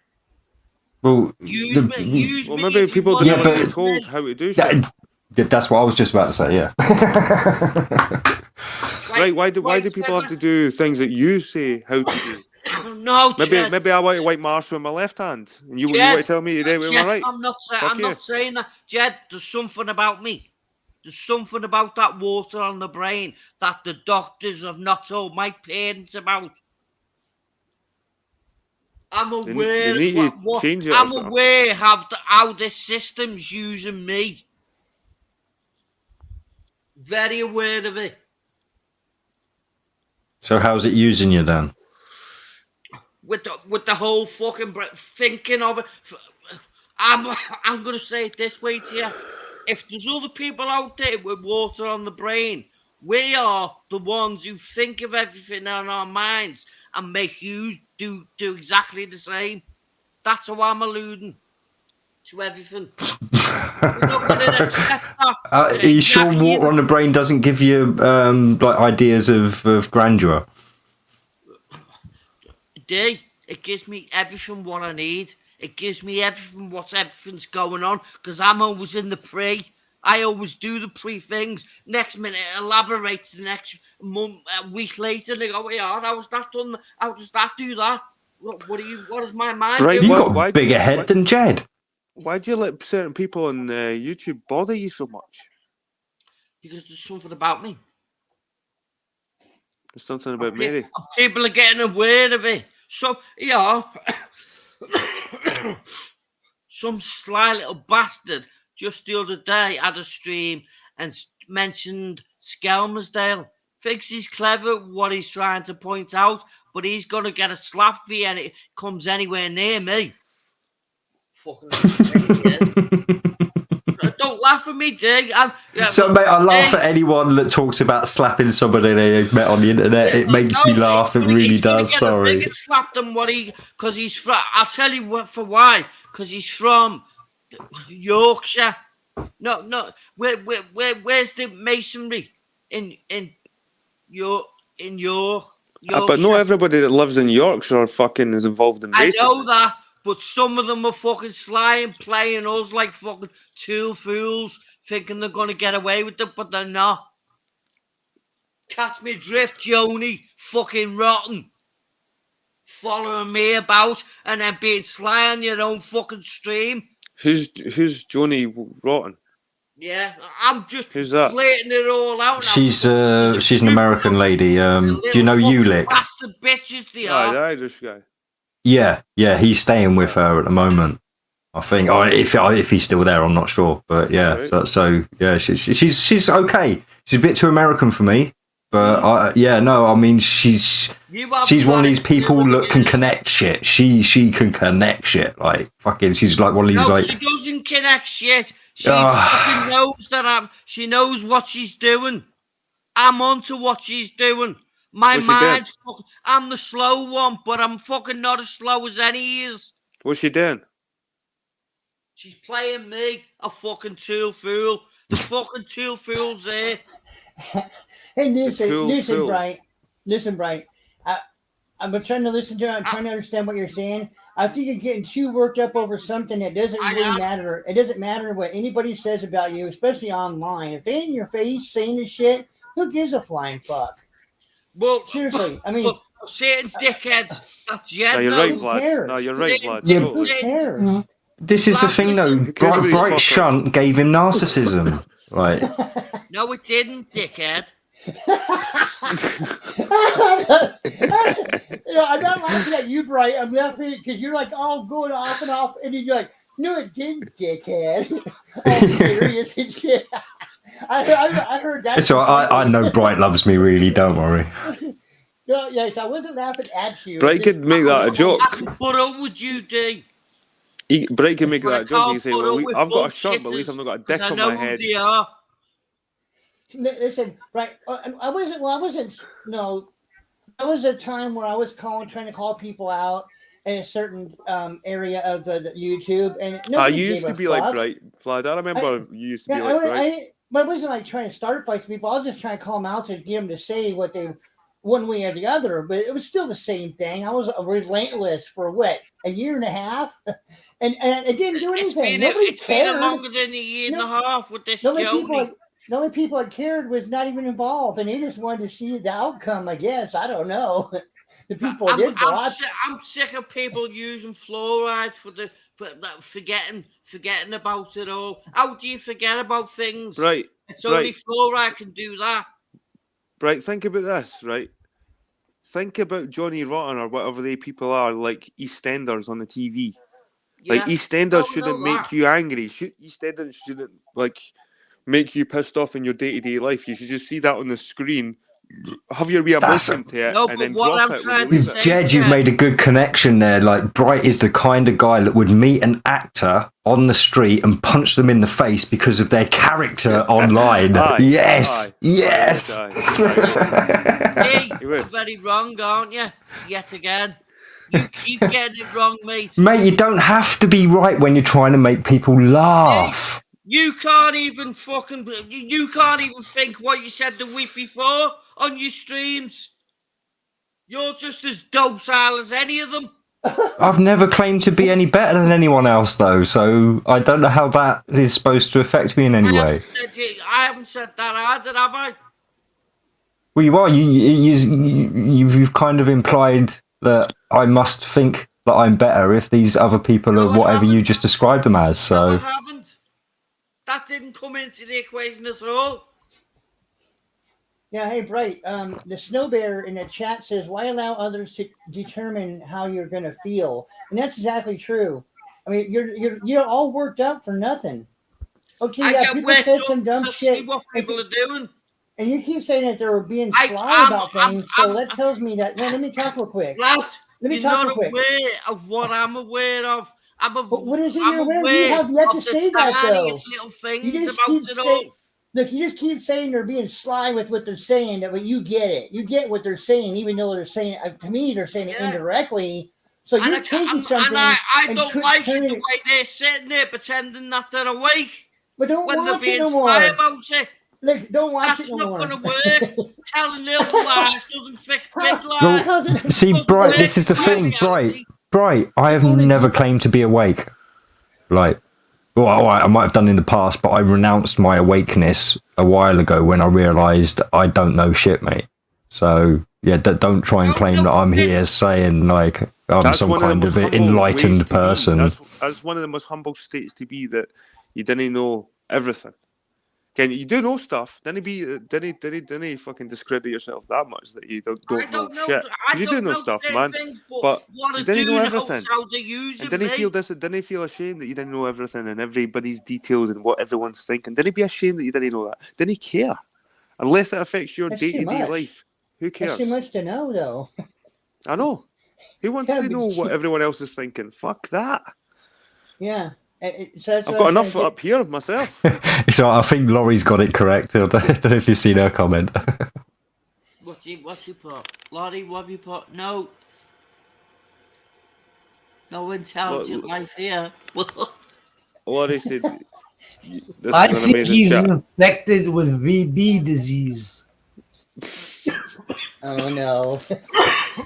Well, use me. Maybe people don't want to be told how to do something. That's what I was just about to say. Yeah. Right, why do people have to do things that you say how to do? No, Jed. Maybe I want to wipe my arse with my left hand, and you Jed, want to tell me you do it with my Jed, right. I'm not Fuck saying that. Jed, there's something about me. There's something about that water on the brain that the doctors have not told my parents about. I'm They aware. need you to change it or I'm something. aware how this system's using me. Very aware of it. So how's it using you then? With the whole fucking thinking of it. I'm gonna say it this way to you. If there's other people out there with water on the brain, we are the ones who think of everything in our minds and make you do exactly the same. That's how I'm alluding to everything. We're not gonna accept that. Are you sure water on the brain doesn't give you like ideas of grandeur? It gives me everything what I need. It gives me everything's going on because I'm always in the pre. I always do the pre things. Next minute, it elaborates the next month, a week later. They go, yeah, how was that done? How does that do that? What is my mind? Right, doing? You've got why a bigger head than Jed. Why do you let certain people on YouTube bother you so much? Because there's something about me. There's something about Mary. People are getting aware of it. So, yeah, some sly little bastard just the other day had a stream and mentioned Skelmersdale. Thinks he's clever what he's trying to point out, but he's going to get a slap fee and it comes anywhere near me. Fucking don't laugh at me, Jig. So, mate, I laugh at anyone that talks about slapping somebody they've met on the internet. It makes me laugh. It really does. Sorry. Slapped him because he's from. I'll tell you what for why. Because he's from Yorkshire. No. Where's the masonry in York? But not everybody that lives in Yorkshire fucking is involved in masonry. I know that. But some of them are fucking sly and playing us like fucking tool fools, thinking they're going to get away with it, but they're not. Catch me drift, Joni, fucking rotten. Following me about and then being sly on your own fucking stream. Who's Joni Rotten? Yeah, I'm just Who's that? blating it all out. She's an American lady. Do you know Ulick? Bastard bitches they are. The Irish guy. Yeah, he's staying with her at the moment. I think. If he's still there, I'm not sure. But yeah, Right. so yeah, she's okay. She's a bit too American for me. But I mean, she's one of these people that can connect shit. She can connect shit. Like fucking, she's like one of these like. She doesn't connect shit. She fucking knows that she knows what she's doing. I'm onto what she's doing. My mind's fucking, I'm the slow one, but I'm fucking not as slow as any is. What's she doing? She's playing me, a fucking tool fool. The fucking tool fool's there. Hey, listen, fool. Bright. Listen, Bright. I'm trying to listen to it. I'm trying to understand what you're saying. I think you're getting too worked up over something that doesn't really matter. It doesn't matter what anybody says about you, especially online. If they in your face saying this shit, who gives a flying fuck? Well, seriously, I mean, certain dickheads. That's No, you're right, Vlad. No, you're right, Vlad. Yeah, who cares? This is the thing, though. Bright Shunt gave him narcissism. Right. No, it didn't, dickhead. I'm not laughing at you, Bright. I'm laughing because you're like, oh, going off, and then you're like, no, it didn't, dickhead. Oh, serious and shit. I heard that. So I know Bright loves me, really. Don't worry. No, yes, I wasn't laughing at you. Bright could make that a joke. What else would you do? Bright can make that a joke. He can say, well, I've got a shunt, but at least I've not got a dick on my head. Listen, right. I wasn't. No, that was a time where I was trying to call people out in a certain area of the YouTube, and you used to be like Bright, Vlad. I remember you used to be like Bright. I wasn't like trying to start fights with people. I was just trying to call them out to get them to say what they, one way or the other. But it was still the same thing. I was relentless for a year and a half, and it didn't do anything. Nobody cared. It's been longer than a year and a half with this Joni. The only people that cared was not even involved, and they just wanted to see the outcome. I guess I don't know. The people did watch. I'm sick of people using fluoride for forgetting about it all. How do you forget about things? Right. It's only fluoride can do that. Right, think about this, right? Think about Johnny Rotten or whatever they people are, like EastEnders on the TV. Yeah. Like EastEnders shouldn't make you angry. EastEnders shouldn't like make you pissed off in your day-to-day life. You should just see that on the screen, have your wee emotion to it, No, and then but what drop I'm it. trying When you to leave it. say- Jed, you've made a good connection there. Like, Bright is the kind of guy that would meet an actor on the street and punch them in the face because of their character online. Aye, Yes, aye, yes. Hey, He you're would. very wrong, aren't you? Yet again. You keep getting it wrong, mate. Mate, you don't have to be right when you're trying to make people laugh. You can't even fucking. You can't even think what you said the week before on your streams. You're just as docile as any of them. I've never claimed to be any better than anyone else, though, so I don't know how that is supposed to affect me in any way. I haven't said that either, have I? Well, you are. You've kind of implied that I must think that I'm better if these other people No, are I whatever you haven't. just described them as. No, I So haven't. That didn't come into the equation at all. Yeah, hey, Bright. The Snow Bear in the chat says, "Why allow others to determine how you're going to feel?" And that's exactly true. I mean, you're all worked up for nothing. Okay, I yeah, get people worked said up some dumb to shit, see what people are doing. and you keep saying that they were being I- sly I'm- about I'm- things. So I'm- that tells me that. No, let me talk real quick. Lad, Let me you're talk not real quick. aware of what I'm aware of. But what is it I'm you're aware of? You have yet of to the say that, though. tiniest little things You just about keep it all. saying. Look, you just keep saying they're being sly with what they're saying, but you get it. You get what they're saying, even though they're saying to me they're saying it Yeah. indirectly. So And you're I, taking and something. I and don't like it turning the way they're sitting there pretending that they're awake But don't when they're watch it being no sly more. about it. Look, don't watch That's it no not more. going to work. Telling little lies doesn't fix big Well, lies. How's it- see, Doesn't Bright, work this is the in my thing, reality. Bright. I have People never just- claimed to be awake. Like, well, all right, I might have done in the past, but I renounced my awakeness a while ago when I realised I don't know shit, mate. So yeah, don't try and claim that I'm here saying like I'm That's some one of the kind most of humble enlightened ways to be. person. That's one of the most humble states to be, that you didn't know everything. Can you do know stuff? Didn't fucking discredit yourself that much that you don't know shit. 'Cause you do know stuff, man. Things, But what you I didn't do know know everything. is how to use And it, didn't mate. he feel ashamed that you didn't know everything and everybody's details and what everyone's thinking? Didn't he be ashamed that you didn't know that? Didn't he care? Unless it affects your That's too day-to-day much. life. Who cares? That's too much to know, though. I know. Who wants Gotta to be know what too- everyone else is thinking? Fuck that. Yeah. So that's I've what got I'm enough trying to up here myself. So I think Laurie's got it correct. I don't know if you've seen her comment. What's he put? Lottie, what have you put? No intelligent life here. Laurie said, this I is an think amazing he's chat. infected with VB disease. Oh no.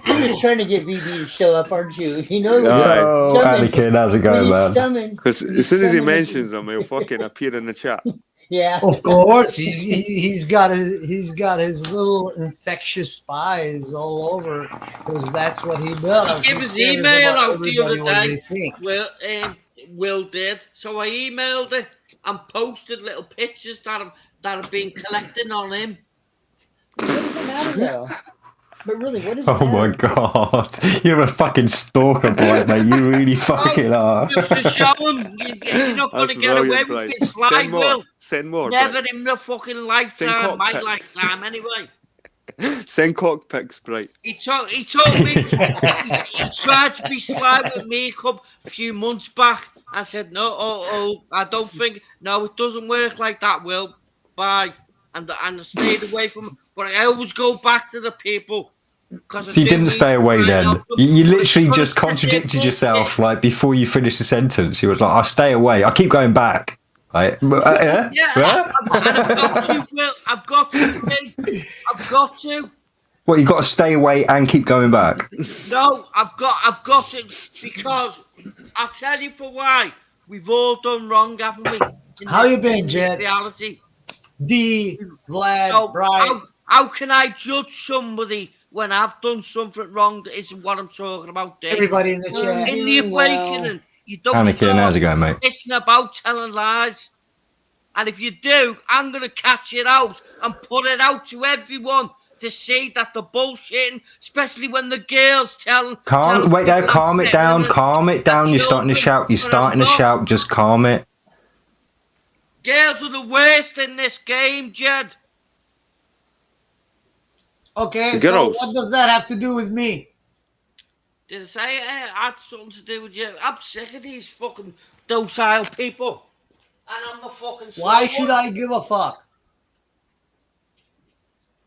You're just trying to get VB to show up, aren't you? You know Yeah. Yo, Summon. Anakin, how's it going, man? Because as soon as he mentions them, he'll fucking appear in the chat. Yeah. Of course, he's got his little infectious spies all over because that's what he does. He gave his cares email about out the everybody other what day. they think. Will did. So I emailed it and posted little pictures that have been collecting on him. What does it matter, though? But really, what does it Oh my matter? god, you're a fucking stalker, boy, mate. You really fucking are. Just to show him you're not going That's to get away brilliant, with Bright. it. Sly Send more. Will. Send more. Never Bright. in the fucking Send lifetime, my cockpits. lifetime anyway. Send cock pics, Bright. He told me he tried to be sly with me a few months back. I said no, I don't think it doesn't work like that, Will. Bye. And I stayed away from it. But I always go back to the people. So you didn't stay away then. You literally just contradicted yourself. Like before you finished the sentence, you was like, "I stay away. I keep going back." Like, yeah. Yeah, and I've got to, Will. I've got to, mate. I've got to. Well, you got to stay away and keep going back. No, I've got to, because I'll tell you for why. We've all done wrong, haven't we? How you been, Jed? Reality. D, Vlad, So Brian. how can I judge somebody when I've done something wrong that isn't what I'm talking about? Dave? Everybody in the chat. In the Awakening, you don't Anakin, how's it going, mate? listen about telling lies. And if you do, I'm going to catch it out and put it out to everyone to see that the bullshitting, especially when the girls tell Wait there, calm it down, women calm it down. You're starting to shout, just calm it. Girls are the worst in this game, Jed. Okay, The so girls. what does that have to do with me? Did I say it had something to do with you? I'm sick of these fucking docile people. And I'm the fucking Why slow should one. I give a fuck?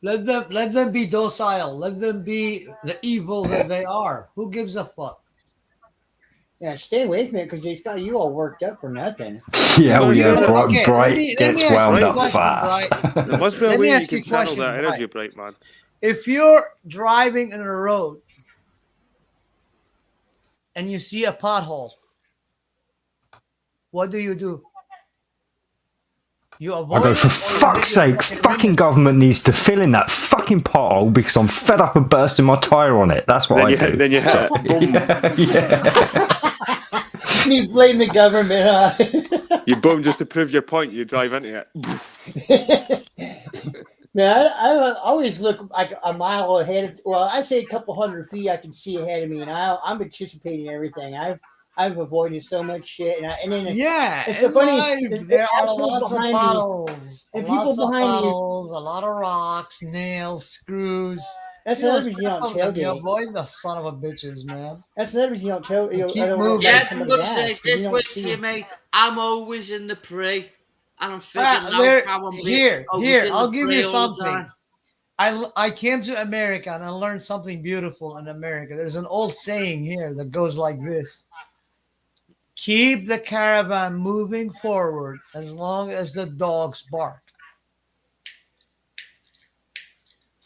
Let them be docile. Let them be the evil that they are. Who gives a fuck? Yeah, stay away from it because he's got you all worked up for nothing. Yeah, Oh, yeah. Okay, Bright let me gets ask you wound a up question, fast. Bright. There must be a Let me way you ask you can a channel question, that energy, Bright. Bright man. If you're driving in a road and you see a pothole, what do? You avoid I go, it, for or you fuck's make your sake, fucking limit? government needs to fill in that fucking pothole because I'm fed up of bursting my tyre on it. That's what Then I you do. hit, then you hit it. Boom. You blame the government, huh? You boom just to prove your point. You drive into it. Man, I always look like a mile ahead. Well, I say a couple hundred feet I can see ahead of me, and I'm anticipating everything. I've avoided so much shit, and then Yeah, it's so in funny. life, there are assholes lots of behind me, potholes. and people Lots of behind me. potholes, a lot of rocks, nails, screws. That's You another don't reason you don't step on them, you tailgate. avoid the son of a bitches, man. That's another reason you don't tailgate. You keep I don't moving. let Yes, I'm somebody going to gas, say 'cause you this don't way see to you, it. mate. I'm always in the pre. And I'm figuring out There, how I'm here, always here. in I'll the give pre you all the something. time. I came to America and I learned something beautiful in America. There's an old saying here that goes like this: keep the caravan moving forward as long as the dogs bark.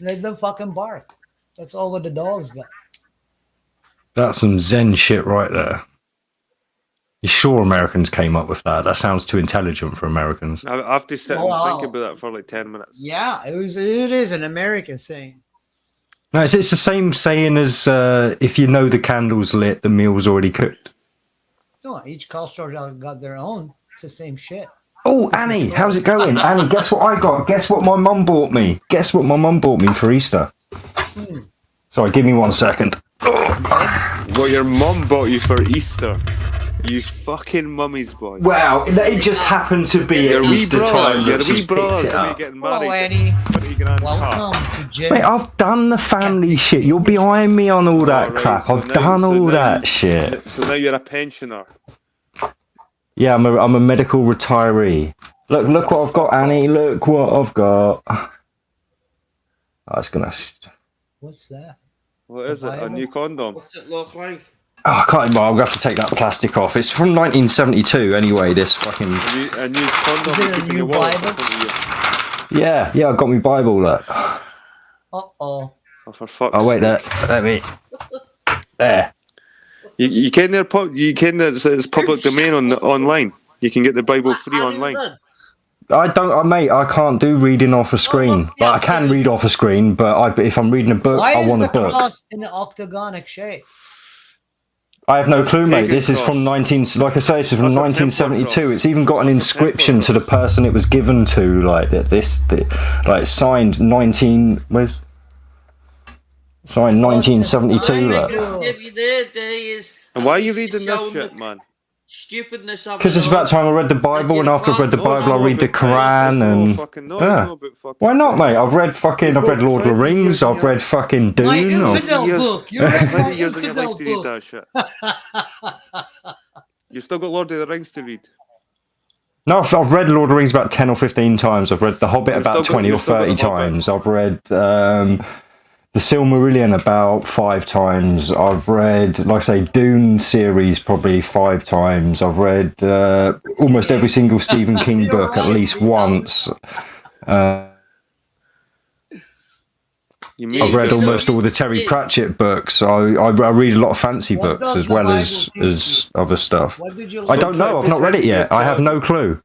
Let them fucking bark. That's all what the dogs got. That's some Zen shit right there. You sure Americans came up with that? That sounds too intelligent for Americans. I have to sit and Wow. think about that for like 10 minutes. Yeah, it is an American saying. No, it's the same saying as if you know the candle's lit, the meal's already cooked. No, each culture got their own. It's the same shit. Oh, Annie, how's it going? Annie, guess what I got? Guess what my mum bought me? Guess what my mum bought me for Easter? Sorry, give me 1 second. What your mum bought you for Easter. You fucking mummy's boy. Wow, it just happened to be Your at wee Easter brother, time your that she wee brother, picked it somebody up. getting Hello, married. Annie. 20 grand car. Welcome to Mate, I've done the family shit. You're behind me on all that Alright, crap. so I've now- done so all now that you- shit. So now you're a pensioner. Yeah, I'm a medical retiree. Look what I've got, Annie. Look what I've got. Oh, it's gonna. What's that? What is it? A new condom? What's it look like? Oh, I can't. Well, I'm gonna have to take that plastic off. It's from 1972, anyway. This fucking. A new condom Is you it a keep in new your wallet. Bible? in front of you. Yeah, I got my Bible. Look. Uh-oh. Oh, for fuck's Oh wait, sake. let me. There. You can it's public domain online. You can get the Bible free online. Mate. I can't do reading off a screen. But I can read off a screen. But if I'm reading a book, Why I is want the a book. cross in an octagonic shape? I have no That's clue, mate. pagan This is from cross. 19. Like I say, it's from That's a Templar 1972. cross. It's even got an That's a Templar inscription to the cross. person it was given to. Like like signed 19. Where's signed 1972? Sign Look. it. Give you there is. And why are you reading this shit, man? Stupidness of Because it it's all. about time I read the Bible, and after I've read the No, it's Bible, I not read the about time. It's Quran, no and fucking, no, yeah. it's not about fucking Why not, time. mate? I've read Lord of the Rings. I've read fucking Dune. My I've- infidel years- book. You read How my many years in your infidel life to read book. that shit? You've still got Lord of the Rings to read. No, I've read Lord of the Rings about 10 or 15 times. I've read The Hobbit You've about still got- 20 or you've still got 30 The Hobbit. times. I've read The Silmarillion about 5 times. I've read, like I say, Dune series probably 5 times. I've read almost every single Stephen King You're book at right, least you know. once. You Yeah, I've read just- almost all the Terry Pratchett books. I read a lot of fancy What books does as the well Bible as teach other stuff. What did you I learn? don't know. I've not read it yet. I have no clue.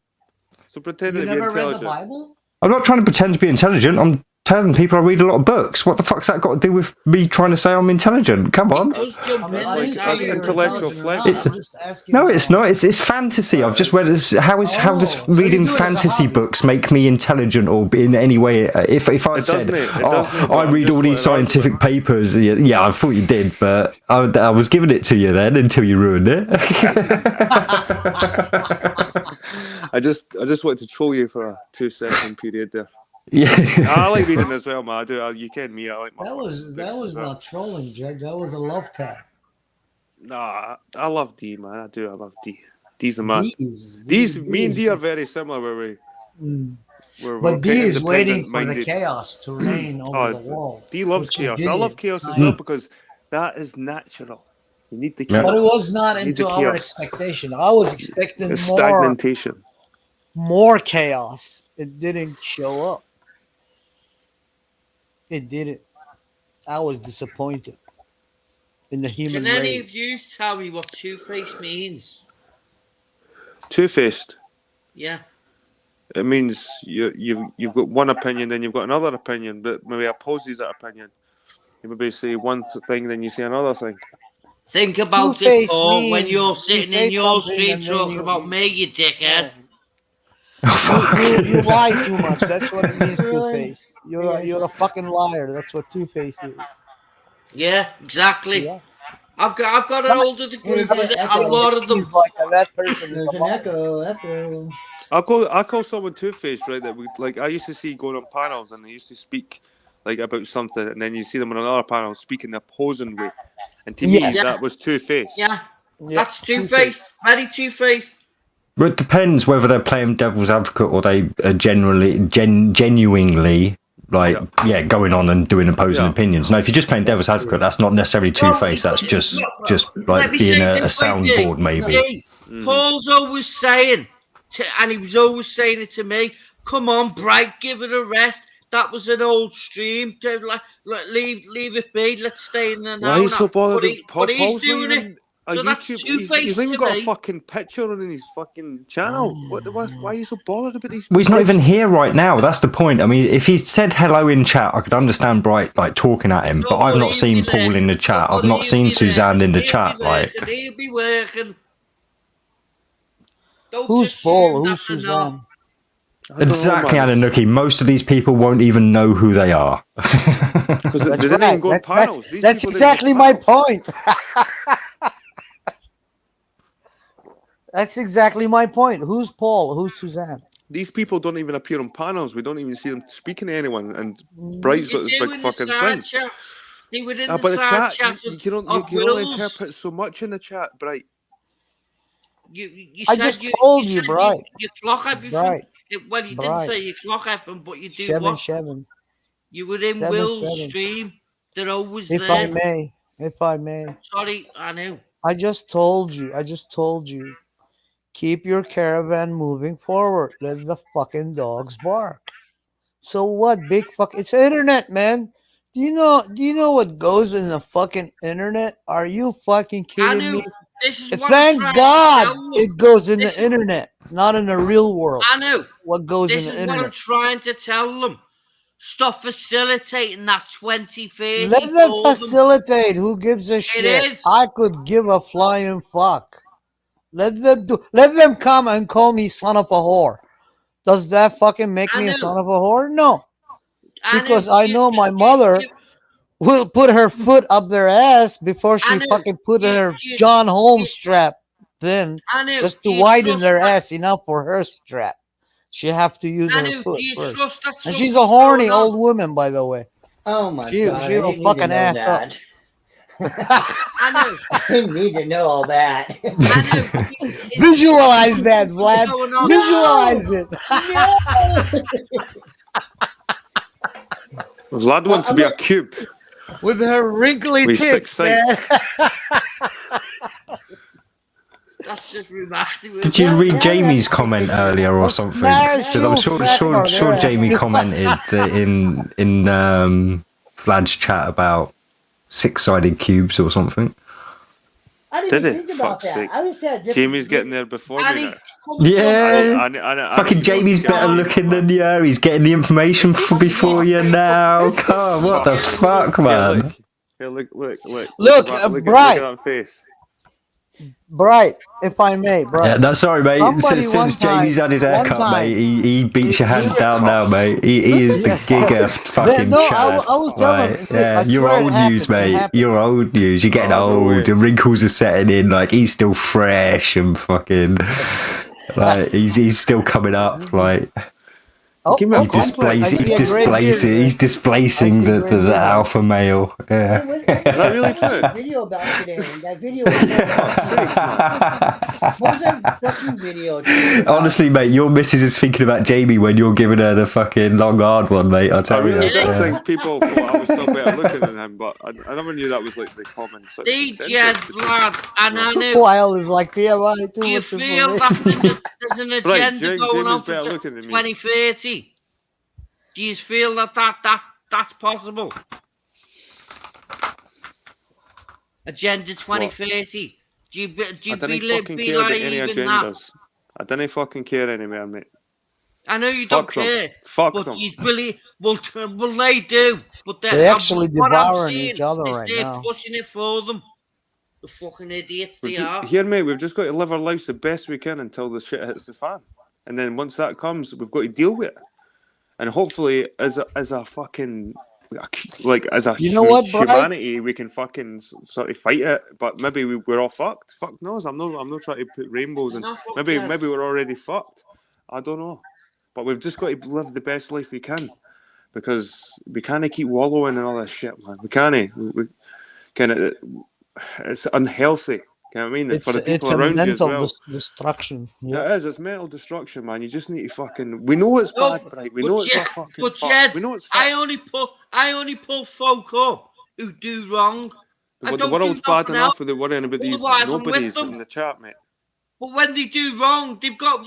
So pretend You that you're never read the intelligent. Bible? I'm not trying to pretend to be intelligent. I'm telling people I read a lot of books. What the fuck's that got to do with me trying to say I'm intelligent? Come on. Just jump I'm in not and saying that's say- you're intellectual intelligent or not. flex. I'm just asking. No, it's not. It's fantasy. I've just read. How does Oh, so reading you do it as a fantasy hobby. books make me intelligent or in any way? If I It said, doesn't, it oh, doesn't, but I I'm read just all these wanting to scientific papers. Yeah, I thought you did, but I was giving it to you then until you ruined it. I just wanted to troll you for a 2-second period there. Yeah. I like reading as well, man. I do. You can me. I like my That was books as well. not trolling, Jake. That was a love tap. Nah, I love D, man. I do. I love D. D's a man. These, Me and D are very similar. Where we're But D quite is waiting for the independent-minded. chaos to reign over Oh, the world. D loves which you chaos. did. I love chaos as well because that is natural. You need the Yeah. chaos. But it was not You need into the our chaos. expectation. I was expecting It's more stagnation. chaos. It didn't show up. It didn't. I was disappointed in the human Can any race. of you tell me what two-face means? Two-faced. Yeah. It means you've got one opinion, then you've got another opinion that maybe opposes that opinion. You maybe say one thing, then you say another thing. Think about it, Two-face Paul, when means you're you sitting say in your something street and then talking you- about me, you dickhead. Oh, fuck. You lie too much. That's what it means, Really? Two-Face. You're a fucking liar. That's what Two-Face is. Yeah, exactly. Yeah. I've got an older degree, you got but an a echo. lot of them. He's like that person is There's a an liar. echo. I call someone two-faced, right? That we like. I used to see going on panels, and they used to speak like about something, and then you see them on another panel speaking the opposing way. And to Yes. me, that was two-faced. Yeah, Yeah, that's two-faced. Very two-faced. But it depends whether they're playing devil's advocate or they are genuinely like going on and doing opposing Yeah. opinions. No, if you're just playing devil's advocate, that's not necessarily two-faced. That's just Let like me being say a this way, soundboard, Jay. maybe. Jay, Paul's always saying, and he was always saying it to me, come on, Bright, give it a rest. That was an old stream. Leave it be. Let's stay in there now. Why are you so bothered? But he's Paul's doing not even it. a So that's YouTube. two-faced He's not even to got me. a fucking picture on his fucking channel. Why are you so bothered about these? Well, he's not people? even here right now. That's the point. I mean, if he said hello in chat, I could understand Bright like talking at him. But I've not seen Paul in the chat. I've not seen Suzanne in the chat. Like, He'll be working. Don't Who's just Paul? assume Who's that they're Suzanne? not. I don't know, exactly, man. Ananuki. Most of these people won't even know who they are. Because That's they didn't even right. go on panels. These That's people didn't exactly go my panels. point. That's exactly my point. Who's Paul? Who's Suzanne? These people don't even appear on panels. We don't even see them speaking to anyone. And Bright's got this You do big in the fucking side thing. chats. They were in But the the side chat, chats you of- can only, of you can only Will's. interpret so much in the chat, Bright. You I said just told you, said Bright. You clock everything. Bright. Well, you Bright. didn't say you clock everything, but you do Shevin, what? Shevin. You were in 7-7. Will's stream. They're always If there. I may. If I may. Sorry, I know. I just told you. Keep your caravan moving forward. Let the fucking dogs bark. So what? Big fuck. It's internet, man. Do you know what goes in the fucking internet? Are you fucking I kidding know. me? This is what I'm Thank trying God to tell them. it goes in This the is- internet, not in the real world. I know. What goes This in the is what I'm internet? trying to tell them. Stop facilitating that 2030 Let them for them. facilitate. Who gives a shit? is. I could give a flying fuck. Let them do. Let them come and call me son of a whore. Does that fucking make I me a know. son of a whore? No, because I you- know my you- mother you- will put her foot up their ass before she I know. fucking put You- her you- John Holmes strap in, I know. just to Do you widen trust their that- ass enough for her strap. She have to use I her know. foot Do you first. trust that And something's she's a horny going on? old woman, by the way. Oh my She- god! she I will didn't need fucking to know ass up. that. I know. I didn't need to know all that. I know. It's- Visualize that, Vlad. going on. Visualize it. Vlad wants to be a cube. With her wrinkly With tits, six man. That's just remarkable. Did you read Jamie's comment earlier or Well, something? smash, Because I'm you'll sure smack her, sure their ass. Jamie commented in Vlad's chat about 6-sided cubes or something. I didn't Did even he? think about Fuck's that. sake. I was at different. Jamie's getting there before me Annie, now. Yeah. Fucking Jamie's better looking than you. He's getting the information before you now. Come on, what the fuck, man? Here, look. Look, look Bright. at that face. Bright, if I may, Bright. Yeah, no, sorry, mate. Somebody Since one Jamie's had his time- haircut, one mate, time- he beats your hands down now, mate. He is the giga fucking No, I Chad. will tell him Right, this. I you're swear it old happened, news, it mate. happened. You're old news. You're getting No old. way. The wrinkles are setting in. Like he's still fresh and fucking. Like he's still coming up. Like Oh, Give me a oh, compliment. he's displacing I see a great the beard. alpha male. Yeah. Is that really true? Video about today. That video. Was what was that fucking video? Honestly, mate, your missus is thinking about Jamie when you're giving her the fucking long hard one, mate. I'll I tell really you. did Yeah. think people thought I was still better looking than him, but I never knew that was like the common sort of DJ consensus. lad, and I knew. Wild is like TMI, too Do you much feel information. that there's an Right, agenda going on Jamie's better for looking than me. 2030? Do you feel that's possible? Agenda 2030. Do you I be, didn't li- fucking be care about like any even that? agendas. I didn't fucking care anymore, mate. I know you Fuck don't them. care, Fuck but them. you really well they do. But They're actually what I'm devouring seeing each other is right they're now. pushing it for them. The fucking idiots they are. Here, mate, we've just got to live our lives the best we can until the shit hits the fan. And then once that comes, we've got to deal with it. And hopefully, as a fucking, like, as a You know what, Brian? humanity, we can fucking sort of fight it. But maybe we're all fucked. Fuck knows. I'm not trying to put rainbows in. They're not fucked Maybe yet. we're already fucked. I don't know. But we've just got to live the best life we can. Because we can't keep wallowing in all this shit, man. We can't. We can. It's unhealthy. You know what I mean? For the It's people a around you as mental well. destruction. Yeah, it is. It's mental destruction, man. You just need to fucking. We know it's No, bad, right? We but know it's Jed- a fucking. But fuck. Jed, We know it's. I fucked. only pull folk up who do wrong. I The don't world's do bad nothing enough else. with the worrying about these Otherwise, I'm with nobodies them. in the chat, mate. But when they do wrong, I've got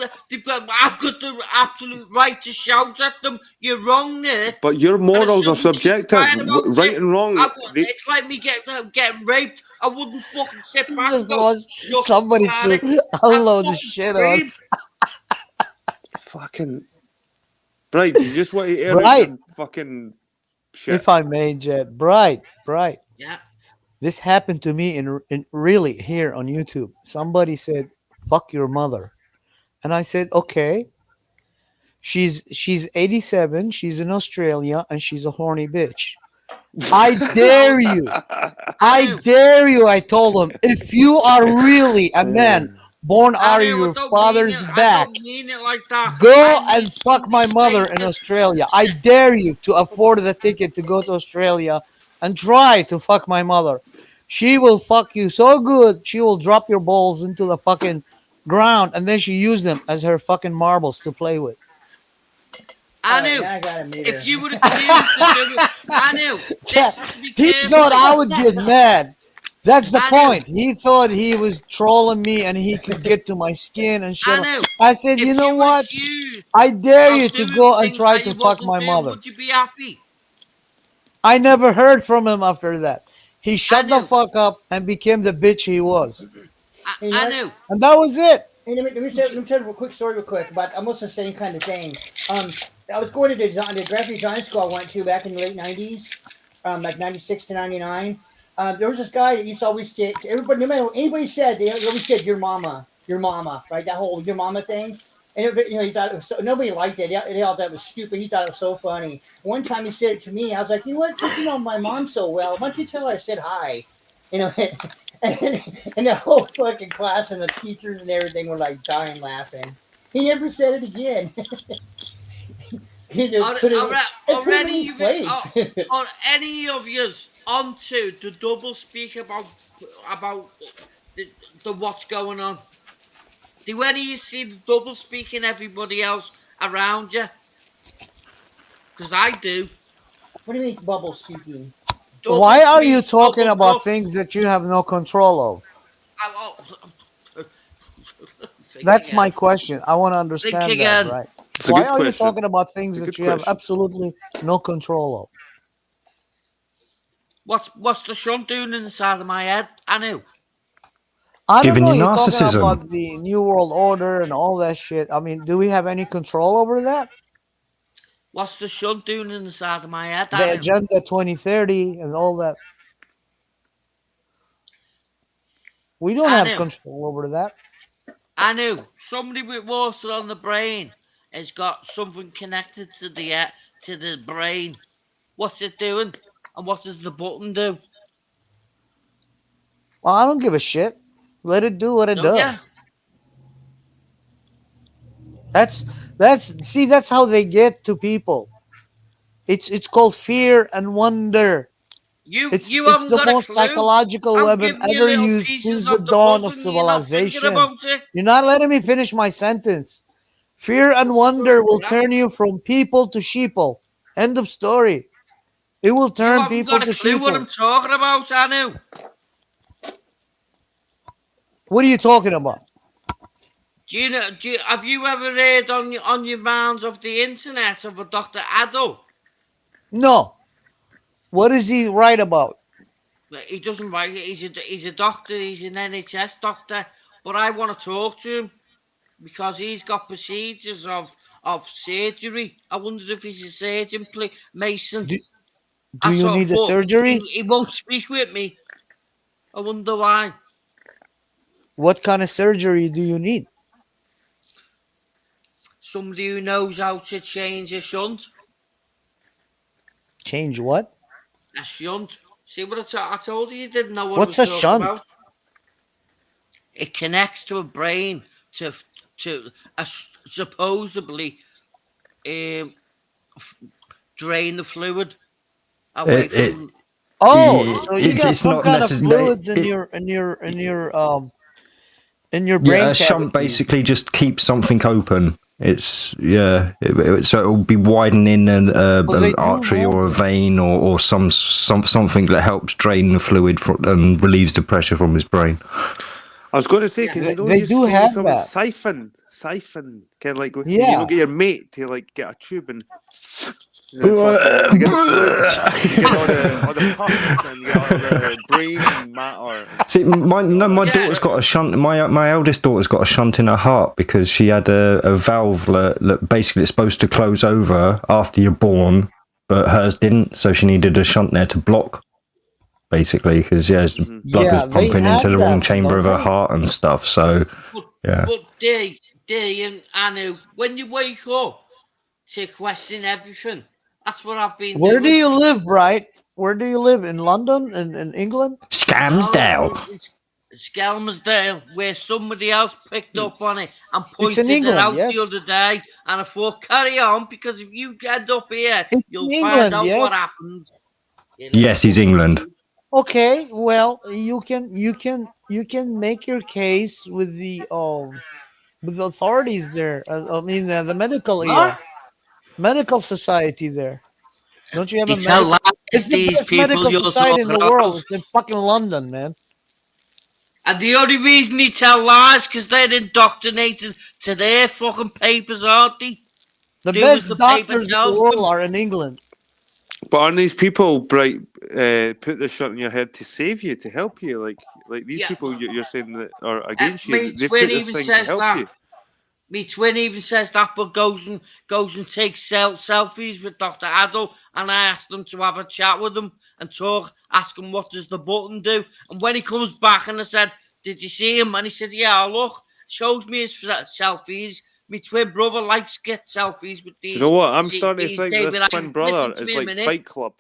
the absolute right to shout at them. You're wrong there. But your morals are shouldn't keep subjective. crying about Right it. and wrong. It's like me getting raped. I wouldn't fucking sit back. Just and go, wants "Shut somebody up, to Alex." I'd unload the fucking shit on. scream. Fucking. Right, you just want to air Right. out the fucking shit. If I may, Jed. Bright. Yeah. This happened to me in really here on YouTube. Somebody said, "Fuck your mother," and I said, "Okay." She's 87. She's in Australia, and she's a horny bitch. I dare you. I dare you. I told him, if you are really a man born out of your father's I back, don't mean it like that. go I mean and fuck my mother in Australia. I dare you to afford the ticket to go to Australia and try to fuck my mother. She will fuck you so good, she will drop your balls into the fucking ground, and then she use them as her fucking marbles to play with. I knew. I got a meter. If you would have used the I knew. He thought I would get mad. That's the I knew. point. He thought he was trolling me and he could get to my skin and shit. I knew. I said, If you know were what? accused I dare of you to doing go and things try that to you fuck wasn't my doing, mother. Would you be happy? I never heard from him after that. He shut the knew. fuck up and became the bitch he was. You know I what? knew. And that was it. Hey, let me tell you a quick story real quick about almost the same kind of thing. I was going to the graphic design school I went to back in the late 90s, like 96 to 99. There was this guy that used to always say, everybody, no matter what anybody said, they always said, your mama, right? That whole your mama thing. And he thought it was so, nobody liked it. They all thought it was stupid. He thought it was so funny. One time he said it to me. I was like, you know what? Since you know my mom so well, why don't you tell her I said hi? You know, and the whole fucking class and the teachers and everything were like dying laughing. He never said it again. He just put it Are any of yous onto the double speak about the what's going on? Do any of you see the double speaking everybody else around you? Because I do. What do you mean bubble speaking? Double Why are you speak, talking double about talk. things that you have no control of? Think That's again. my question. I want to understand Think that, again. right? It's a Why good are you question. talking about things It's a that good you have question. absolutely no control of? What's the shunt doing inside of my head? I knew. I don't Giving know. you You're talking narcissism. about the New World Order and all that shit. I mean, do we have any control over that? What's the shunt doing in the side of my head? The Anu? Agenda 2030 and all that. We don't have Anu, control over that. Anu, somebody with water on the brain has got something connected to the brain. What's it doing? And what does the button do? Well, I don't give a shit. Let it do what it Don't does. ya? That's how they get to people. It's called fear and wonder. It's You it's haven't the got a most clue. psychological I'm weapon giving you ever little used pieces since the of the dawn of puzzle and you're not thinking civilization. about it. You're not letting me finish my sentence. Fear and wonder will turn you from people to sheeple. End of story. It will You turn haven't people got to a clue what sheeple. I'm talking about, Anu. What are you talking about? Have you ever heard on your rounds of the internet of a Dr. Adel? No. What is he right about? He doesn't write it. He's a doctor. He's an NHS doctor. But I want to talk to him because he's got procedures of surgery. I wonder if he's a surgeon, Mason. Do That's you all, need a but surgery? he won't speak with me. I wonder why. What kind of surgery do you need? Somebody who knows how to change a shunt. Change what? A shunt. See what I told you? You didn't know what What's I a was talking shunt? about. It connects to a brain to supposedly drain the fluid away from. Oh, so you got It's some not kind of necessarily. fluids in your brain Yeah, a cavity. shunt basically just keeps something open. It's so it'll be widening Well, they an do artery have or a that. vein or something that helps drain the fluid and relieves the pressure from his brain. I was going to say, can Yeah. you know They just do can you have someone that. siphon, kind of like can you Yeah. not get your mate to like get a tube and fucking get the fluid, you get all the puffs and you get all the brain matter. See, my Yeah. daughter's got a shunt. My eldest daughter's got a shunt in her heart because she had a valve that basically it's supposed to close over after you're born, but hers didn't. So she needed a shunt there to block, basically, because blood was Yeah, they pumping have into the wrong that, chamber don't of her they? heart and stuff. So yeah. But Dee and Anu, when you wake up to question everything, that's what I've been Where doing. do you live, Bright? Where do you live? In London? In England? Scamsdale. It's Skelmersdale, where somebody else picked up on it and It's pointed in it England, out yes. the other day. And I thought, carry on, because if you get up here, It's you'll in find England, out yes. what happens. Yes, he's England. Okay, well, you can make your case with the authorities there. I mean, the medical society there. Don't you have They a tell medical? It's lies, the these best people medical you're society in the talking world. about. It's in fucking London, man. And the only reason they tell lies because they're indoctrinated to their fucking papers, aren't they? The Do as best the paper doctors in the tells world them. are in England. But aren't these people bright? Put this shit in your head to save you, to help you? Like these Yeah. people you're saying that are against My you. They've twin put this even thing to says help that. you. Me twin even says that, but goes and takes selfies with Dr. Adel, and I asked him to have a chat with him and talk, ask him what does the button do, and when he comes back and I said, did you see him? And he said, yeah, look, shows me his selfies. My twin brother likes to get selfies with Do these. you know what? I'm these starting to think David this twin Icke. brother Listen to is me a like minute. Fight Club.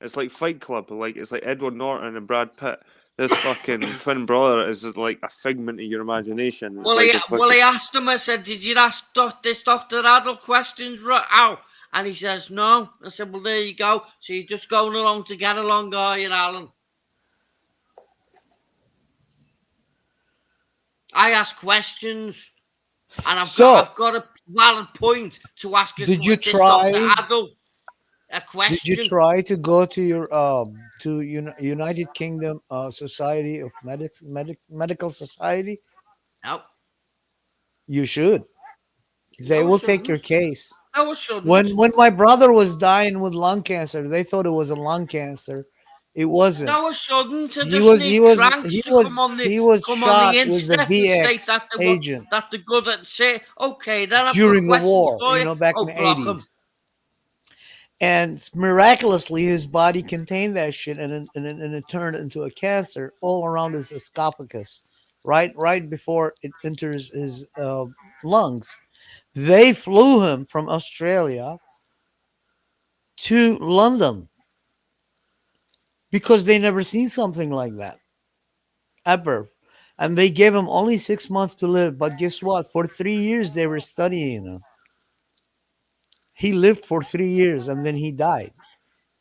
It's like Fight Club. Like it's like Edward Norton and Brad Pitt. This fucking twin brother is like a figment of your imagination. It's Well, I asked him, I said, did you ask this Dr. Adel questions out? And he says, no. I said, well, there you go. So you're just going along to get along, are you, Alan? I ask questions, and I've got a valid point to ask Did you this try? Dr. Adel a question. Did you try to go to your United Kingdom Society of Medical Society? No. You should. They will take your case. No, I shouldn't. When my brother was dying with lung cancer, they thought it was a lung cancer, It wasn't. No, I shouldn't. I He just was he need was cranks he to was he was come on the shot with the internet and state VX that agent that they're good at say, okay, then I've got during the questions war, for you. back in Oh, the block them. 80s. And miraculously, his body contained that shit, and it turned into a cancer all around his esophagus, right before it enters his lungs. They flew him from Australia to London because they never seen something like that ever, and they gave him only 6 months to live. But guess what? For 3 years, they were studying him. He lived for 3 years, and then he died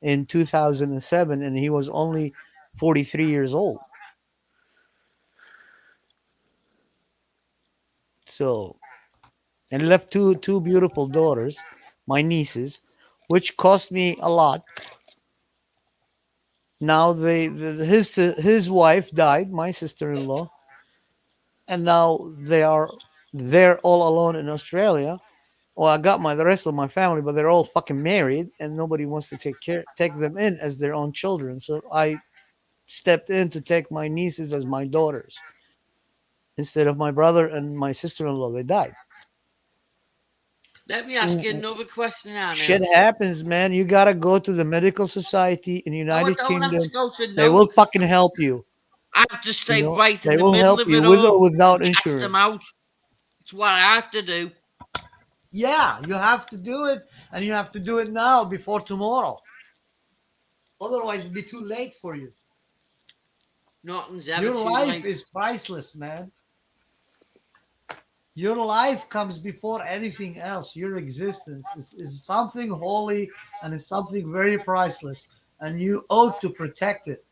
in 2007, and he was only 43 years old. So, and left two beautiful daughters, my nieces, which cost me a lot. Now his wife died, my sister-in-law, and now they're all alone in Australia. Well, I got the rest of my family, but they're all fucking married, and nobody wants to take them in as their own children. So I stepped in to take my nieces as my daughters instead of my brother and my sister-in-law. They died. Let me ask you another question now. Shit happens, man. You gotta go to the medical society in No, I United don't have to Kingdom. go to They no. will fucking help you. I have to stay right in They the will middle help of you it with all. or without Catch them insurance. out. It's what I have to do. Yeah, you have to do it, and you have to do it now before tomorrow. Otherwise, it'll be too late for you. Nothing's ever Your too life late. is priceless, man. Your life comes before anything else. Your existence is something holy and is something very priceless, and you ought to protect it.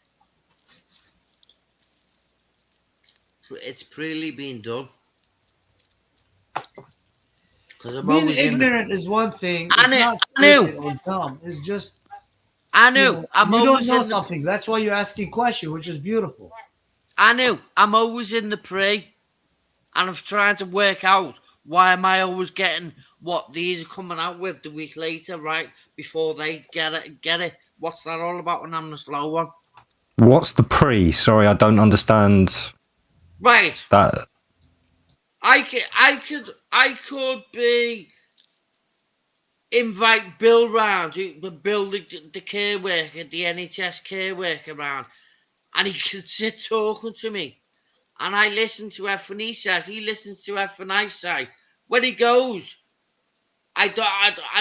It's really been done. Because I'm Being always in the. ignorant is one thing. I It's knew. not I knew. stupid or dumb. It's just I knew. I'm you don't always know in the. something. That's why you're asking questions, which is beautiful. I knew. I'm always in the pre, and I'm trying to work out why am I always getting what these are coming out with the week later, right before they get it. Get it? What's that all about? When I'm the slow one. What's the pre? Sorry, I don't understand Right. that. I could be invite Bill round, the Bill the care worker, the NHS care worker round, and he could sit talking to me, and I listen to everything he says. He listens to everything I say. When he goes, I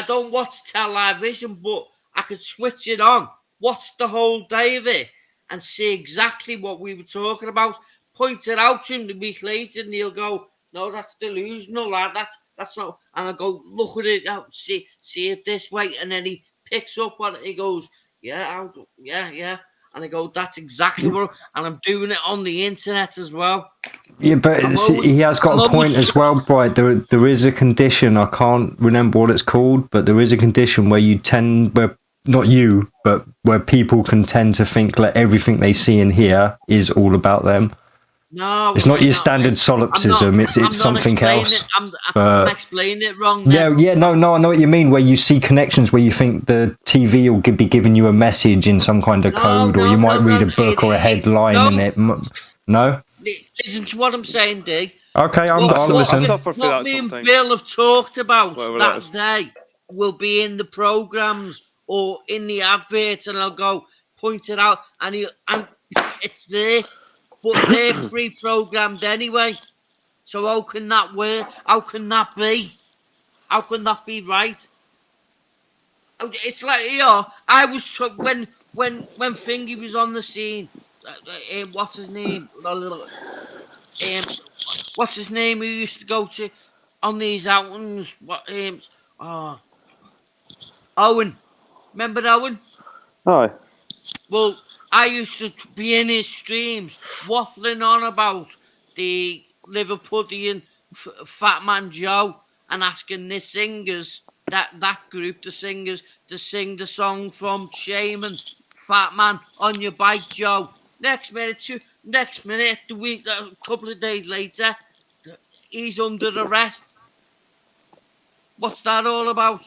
don't watch television, but I could switch it on, watch the whole day of it, and see exactly what we were talking about. Point it out to him the week later, and he'll go, "No, that's delusional, lad. That's not." And I go, "Look at it out, see it this way," and then he picks up on it. He goes, "Yeah, yeah," and I go, "That's exactly what." And I'm doing it on the internet as well. Yeah, but he has got a point as well, Bright. There is a condition, I can't remember what it's called, but there is a condition where not you, but where people can tend to think that everything they see and hear is all about them. No, it's not your standard solipsism. It's something else. I'm explaining it wrong. Then. Yeah, no, I know what you mean. Where you see connections, where you think the TV will be giving you a message in some kind of code, or you might read a book or a headline in it. No. Listen to what I'm saying, D. Okay, I'm listening. What me and Bill have talked about that day will be in the programs or in the adverts, and I'll go point it out, and it's there. But they're pre-programmed anyway. So how can that work? How can that be? How can that be right? It's like, I was when Fingy was on the scene. What's his name? What's his name? Who used to go to on these outings? Owen. Remember Owen? Aye. Well, I used to be in his streams waffling on about the Liverpudlian Fat Man Joe and asking the singers, that group, the singers, to sing the song from Shaman, Fat Man on Your Bike, Joe. Next minute, the week, a couple of days later, he's under arrest. What's that all about?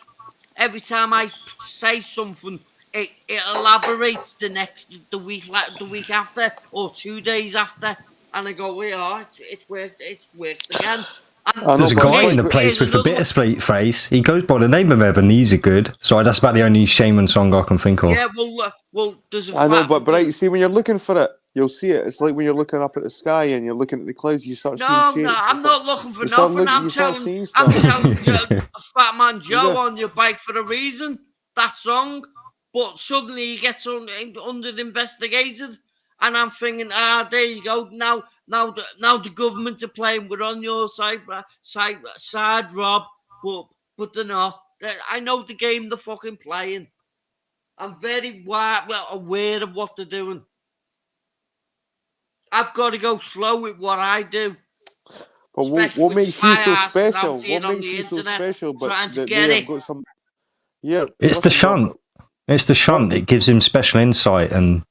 Every time I say something it elaborates the week after or 2 days after, and I go, we are, it's worked again. And I know, There's a but it's guy like in the with- place here's with a another one. bittersweet face. He goes by the name of Ebenezer Good. Sorry, that's about the only Shaman song I can think of. Yeah, well, there's a I know, fact- but right, see, when you're looking for it, you'll see it. It's like when you're looking up at the sky and you're looking at the clouds, you start seeing No, shapes. no, I'm It's not looking for you start nothing. looking- you start I'm seeing stuff. telling you, Fat Man Joe do. on your bike for a reason. That song, but suddenly he gets under investigated, and I'm thinking, there you go. Now the government are playing. We're on your side, Rob. But they're not. I know the game they're fucking playing. I'm very aware of what they're doing. I've got to go slow with what I do. But Especially what with makes you so spy asses special? out here What on makes the you so internet special? But trying to that get they have it. got some. Yeah, It's the listen, shunt. It's the shunt. It gives him special insight and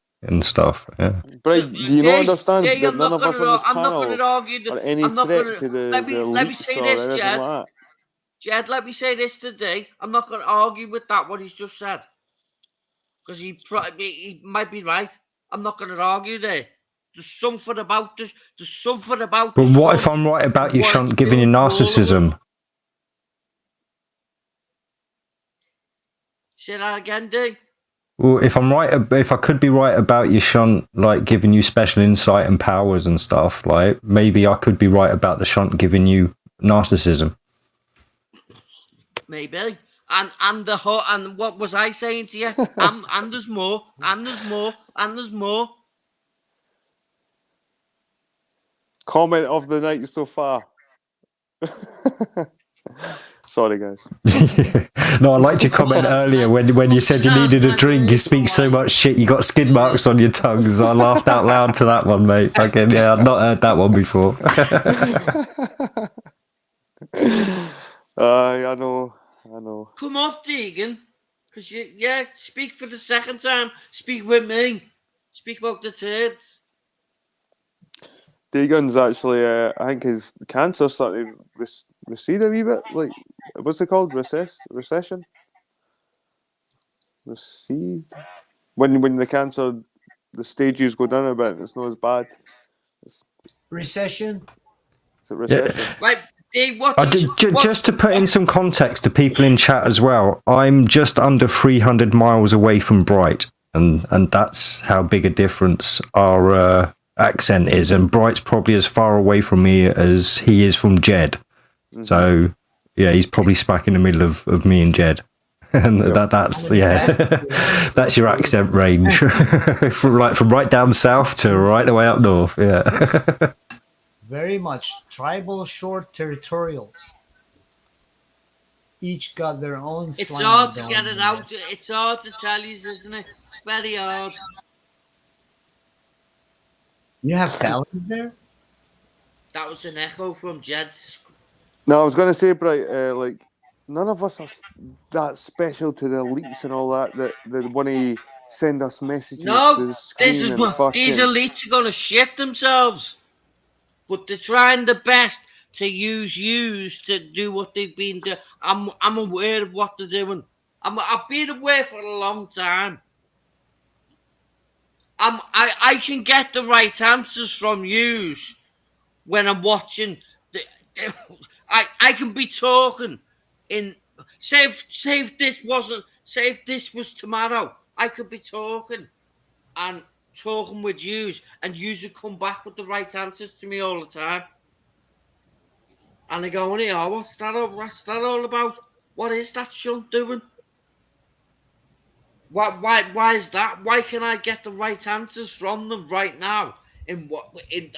stuff. Yeah. But do you not understand I'm that none not of us gonna- on this I'm not going panel to argue. are any I'm not threat gonna- to the let me elites say or this, anything Jed. like that? Jed, let me say this today. I'm not going to argue with that, what he's just said. Because he might be right. I'm not going to argue there. There's something about this. There's something about But this what if shunt I'm right about and your what shunt it's giving you doing to all of us. narcissism? Say that again, D. Well, if I'm right, if I could be right about your shunt, like giving you special insight and powers and stuff, like maybe I could be right about the shunt giving you narcissism. Maybe. And what was I saying to you? And there's more. And there's more. And there's more. Comment of the night so far. Sorry, guys. No, I liked your comment earlier when you said you needed a drink. You speak so much shit, you got skid marks on your tongue. So I laughed out loud to that one, mate. Fucking yeah, I've not heard that one before. I know. Come up, Deegan. Because speak for the second time. Speak with me. Speak about the turds. Deegan's actually, I think his cancer started to recede a wee bit. Like, what's it called? Recession? Recede? When the cancer, the stages go down a bit, it's not as bad. Recession. Is it recession? Right, Dave, what? Just to put in some context to people in chat as well, I'm just under 300 miles away from Bright, and that's how big a difference our accent is. And Bright's probably as far away from me as he is from Jed. Mm-hmm. So yeah, he's probably smack in the middle of me and Jed. And that's that's your accent range, from right down south to right the way up north. Yeah. Very much tribal, short territorials. Each got their own It's slang hard to down get it there. out. It's hard to tell you, isn't it? Very hard. You have talents there? That was an echo from Jed's. No, I was going to say, Bright, like, none of us are that special to the elites and all that want to send us messages through No, the screen and these fucking... elites are going to shit themselves. But they're trying their best to use to do what they've been doing. I'm aware of what they're doing. I've been aware for a long time. I can get the right answers from yous when I'm watching. I can be talking in. Say if this was tomorrow, I could be talking with yous, and yous would come back with the right answers to me all the time. And I go, what's that all about? What is that shunt doing? Why is that? Why can I get the right answers from them right now? It's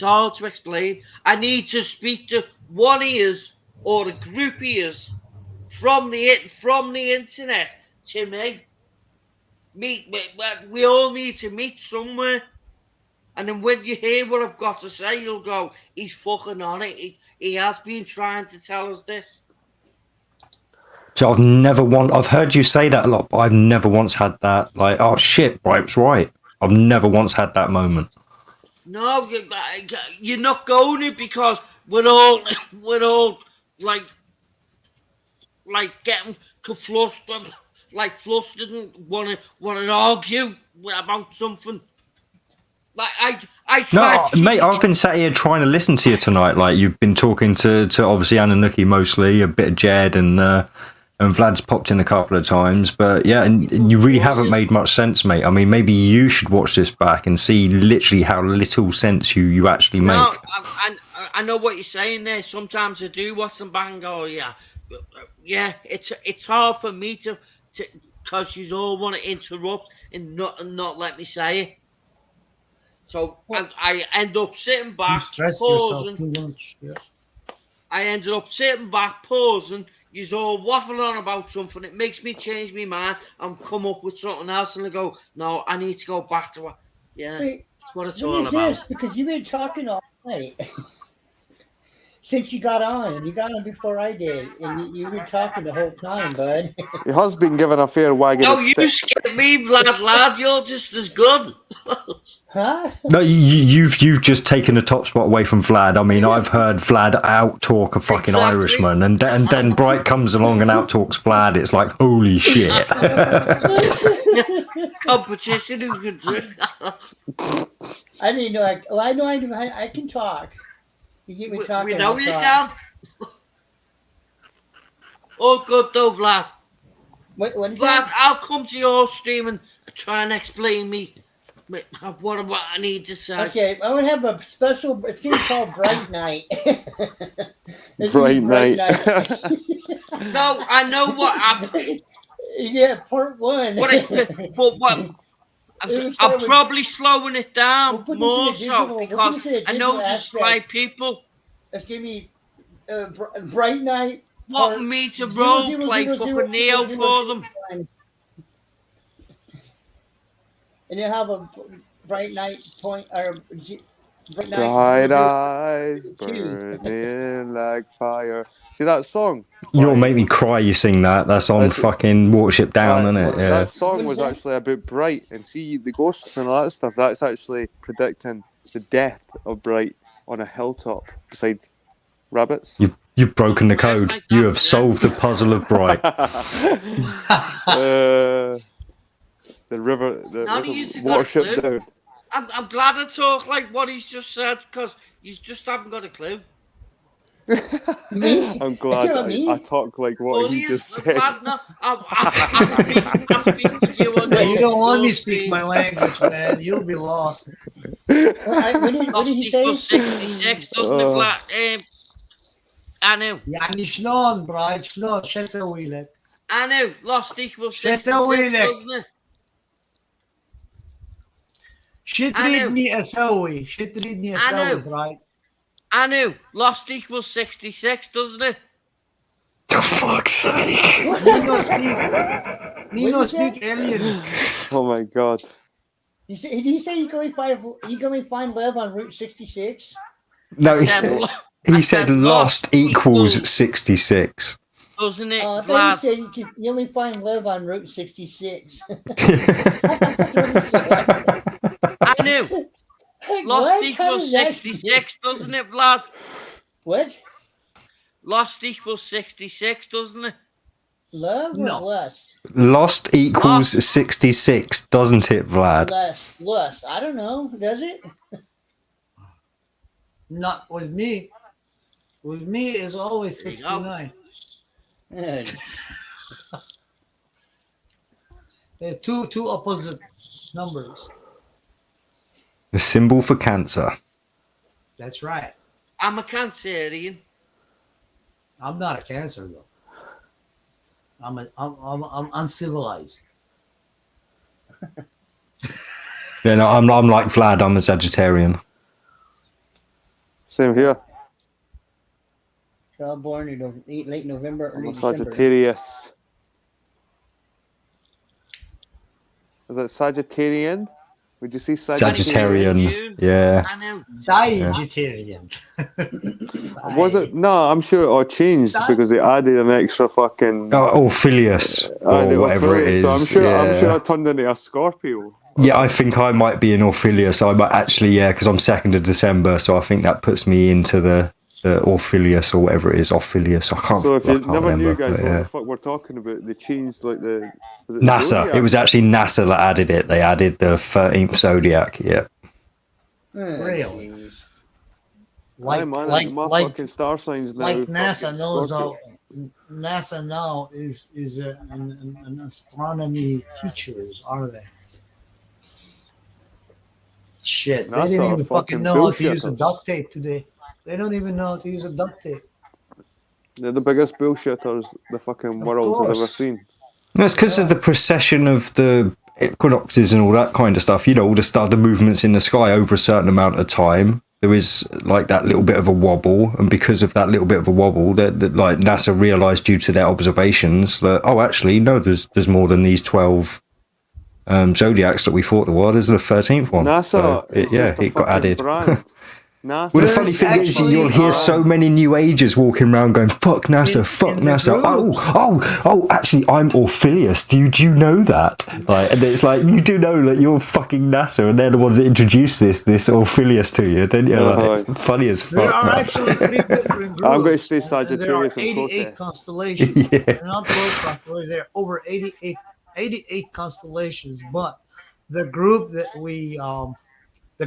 hard to explain. I need to speak to one ears or a group ears from the internet to me. We all need to meet somewhere. And then when you hear what I've got to say, you'll go, he's fucking on it. He has been trying to tell us this. So I've heard you say that a lot, but I've never once had that, like, oh shit, Bright's right. I've never once had that moment. No, you're not going to, because we're all like getting flustered. like flustered and want to argue about something. Like I tried. No, to keep mate, it I've in- been sat here trying to listen to you tonight. Like, you've been talking to obviously Anunnaki mostly, a bit of Jed, and Vlad's popped in a couple of times. But yeah, and you really haven't made much sense, mate. I mean, maybe you should watch this back and see literally how little sense you actually make. No, I know what you're saying there. Sometimes I do watch them back and go, yeah, it's hard for me to because you all want to interrupt and not let me say it. So I end up sitting You back, stress yourself pausing. too much. Yeah. I ended up sitting back, pausing. You're all waffling on about something. It makes me change my mind and come up with something else. And I go, no, I need to go back to it. Yeah, Wait, that's what it's what all is about. this? Because you've been talking all night since you got on. You got on before I did, and you've been talking the whole time, bud. He has been given a fair wag of No, the you stick. skip me, lad. You're just as good. Huh? No, you've just taken the top spot away from Vlad. I mean, I've heard Vlad out-talk a fucking Exactly. Irishman, and then Bright comes along and out-talks Vlad. It's like, holy shit. Competition, who can do? I didn't know. I know. I can talk. You get me talking. We know I'll you talk. can. All good though, Vlad. What is Vlad, that? I'll come to your stream and try and explain me what I need to say. Okay, I'm gonna have a special. It's gonna be called Bright Night. It's gonna be Bright night. No, I know what I'm. Yeah, part one. I'm probably slowing it down We'll put this in more a so digital- we'll because put this in a I know digital there's aspect. like people It's gonna be Bright Night. wanting me to role play fucking Neo for them. And you'll have a Bright Night point or Bright Night. Bright 00. eyes burning like fire. See that song? You'll make me cry, you sing that. That's on That's- fucking Watership Down, isn't it? Yeah. That song was actually about Bright, and see the ghosts and all that stuff. That's actually predicting the death of Bright on a hilltop beside rabbits. You've broken the code. You have solved the puzzle of Bright. The river, the Now river you used to got a Watership clue. Down. I'm glad I talk like what he's just said because you just haven't got a clue. Me? I'm glad Tell me. I talk like what he just said. I'm speaking to you on Yeah, you don't want me to your speak stream. my language, man. You'll be lost. What did he say? Lost equals 66, doesn't it, Vlad? I know. يعني شلون برايد شلون شو اسوي لك؟ I know. Lost equals شو 66, أسوي لك؟ doesn't it? شو تريدني اسوي؟ شو تريدني اسوي برايد؟ I know. Lost equals 66, doesn't it? For fuck's sake. Nino speak alien. Oh my god. Did he say you can only find love on Route 66? No, Said lo- he I said said lost equals 66. Doesn't it, I thought Vlad? he said you only find love on Route 66. I know. Lost What? How equals does that- 66, doesn't it, Vlad? What? Lost equals 66, doesn't it? Love or No. lust? Lost equals 66, doesn't it, Vlad? Lust. I don't know. Does it? Not with me. With me is always There you go. 69. There's two opposite numbers. The symbol for cancer. That's right. I'm a Cancerian. I'm not a Cancer though. I'm uncivilized. Yeah, no, I'm like Vlad. I'm a Sagittarian. Same here. So I'm born in late November, I'm early a December. Sagittarius. Is it Sagittarian? Would you see Sagittarian? Sagittarian. Yeah. I know. Sagittarian. Was it? No, I'm sure it all changed because they added an extra fucking. Oh, Orpheus. added Or whatever it Orpheus, is. So I'm sure. yeah. I'm sure I turned into a Scorpio. Yeah, I think I might be an Orpheus. I might actually, yeah, because I'm 2nd of December, so I think that puts me into the Orpheus or whatever it is, Orpheus. I can't. So if I you can't never remember, knew, guys, but, what yeah. the fuck we're talking about, they changed like the was it NASA. Zodiac? It was actually NASA that added it. They added the 13th zodiac. Yeah. Really? jeez. Aye, man, my like fucking star signs now. like NASA fucking knows Scorpio. how NASA now is an astronomy teachers, are they? Shit, they NASA didn't are even fucking fucking know how to use a bullshitters. duct tape today. They don't even know how to use a duct tape. They're the biggest bullshitters the fucking world has ever course. seen. That's because of the precession of the equinoxes and all that kind of stuff. You know, all the stuff, the movements in the sky over a certain amount of time. There is like that little bit of a wobble, and because of that little bit of a wobble, that like NASA realised due to their observations that actually no, there's more than these 12 zodiacs that we thought there were. There's the 13th one. NASA So is it just a got fucking added. brand. NASA. Well, the There's funny thing is, actually, you'll hear so many new agers walking around going, fuck NASA, fuck in the NASA. groups. Actually, I'm Orpheus. Do you know that? Like, and it's like, you do know that you're fucking NASA, and they're the ones that introduced this Orpheus to you, don't you? Like, it's funny as fuck. There are man. actually 3 different groups. I'm going to stay and there are Sagittarius and 88 protest. constellations. Yeah. They're not 12 constellations. There are over 88 constellations. But the group that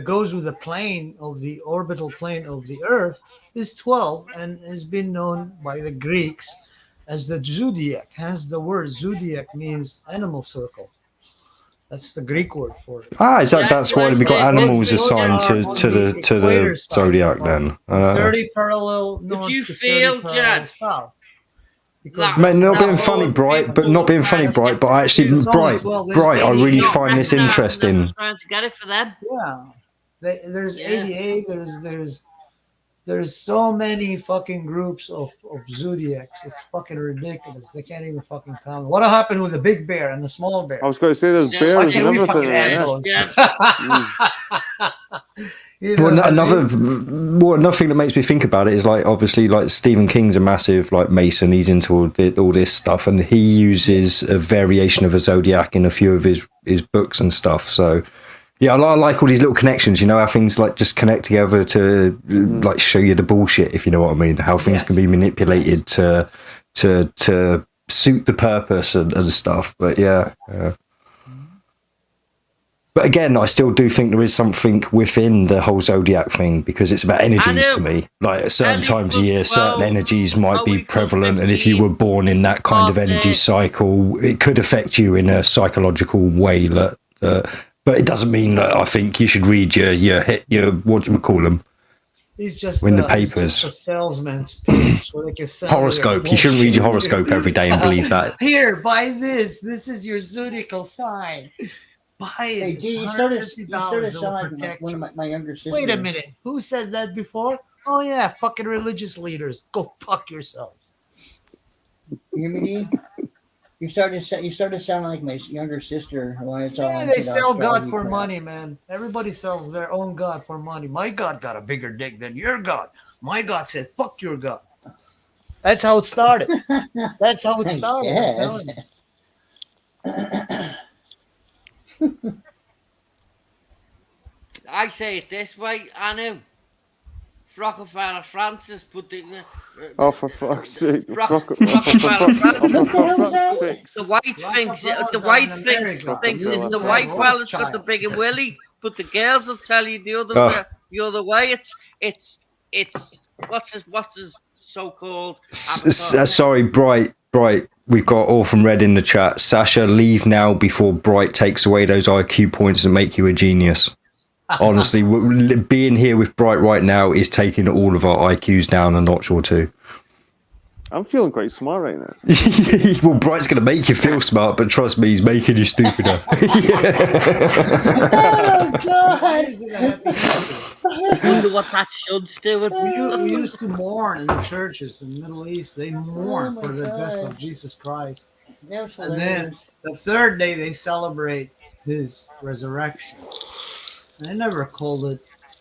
goes with the plane of the orbital plane of the Earth is 12 and has been known by the Greeks as the zodiac. Hence, the word zodiac means animal circle. That's the Greek word for it. That's why we got animals Those assigned are to on the equator side, zodiac then. 30 parallel north you to 30 feel, parallel Jan, south. That- Mate, not being that funny, whole Bright, but not being funny, people Bright, but I actually, It's only Bright, 12, there's Bright, I really 88. find this interesting. Trying to get it for them. Yeah, there's Yeah. 88. There's so many fucking groups of zodiacs. It's fucking ridiculous. They can't even fucking count. What happened with the big bear and the small bear? I was going to say there's Yeah, bears Why and can't we everything. fucking add Yeah. those? Yeah. You know, Well, but another thing that makes me think about it is like obviously like Stephen King's a massive like Mason. He's into all this stuff, and he uses a variation of a zodiac in a few of his books and stuff. So yeah, I like all these little connections. You know how things like just connect together to like show you the bullshit, if you know what I mean. How things can be manipulated to suit the purpose and stuff. But yeah. But again, I still do think there is something within the whole zodiac thing because it's about energies to me. Like at certain times a year, certain energies might be prevalent, and if you were born in that kind of energy cycle, it could affect you in a psychological way. But it doesn't mean that I think you should read your what do you call them? he's just in the he's papers. just a salesman's pitch, so they can sell you Horoscope. You shouldn't read your bullshit. horoscope every day and believe that. Here, buy this. This is your zodiacal sign. Buy it. Hey, It's G, you started $150. to It'll sound like protect one you. of my younger sisters. Wait a minute. Who said that before? Oh yeah, fucking religious leaders. Go fuck yourselves. You hear me, D? You started to sound like my younger sister when it's all Yeah, on they to the sell God astrology for crap. money, man. Everybody sells their own God for money. My God got a bigger dick than your God. My God said, fuck your God. That's how it started. That's how it started. I'm Yes. telling you. I say it this way, Anu. Rockefeller Francis put the Oh, for fuck's sake. Rockefeller For fuck's sake. the white thinks Rockefellers the are white in thinks America. thinks You it's are the a white fella's got the Rothschild. bigger willy, but the girls will tell you the other Oh. way. The other way, it's what's his so-called avatar? Sorry, Bright. We've got Orphan Red in the chat. Sasha, leave now before Bright takes away those IQ points and make you a genius. Honestly, being here with Bright right now is taking all of our IQs down a notch or two. I'm feeling quite smart right now. Well, Bright's going to make you feel smart, but trust me, he's making you stupider. Oh God! Why is it a happy ending? I wonder what that shoulds doing. We used to mourn in the churches in the Middle East. They mourn Oh my for the death God. of Jesus Christ. That was And then hilarious. the third day they celebrate his resurrection. And I never called it.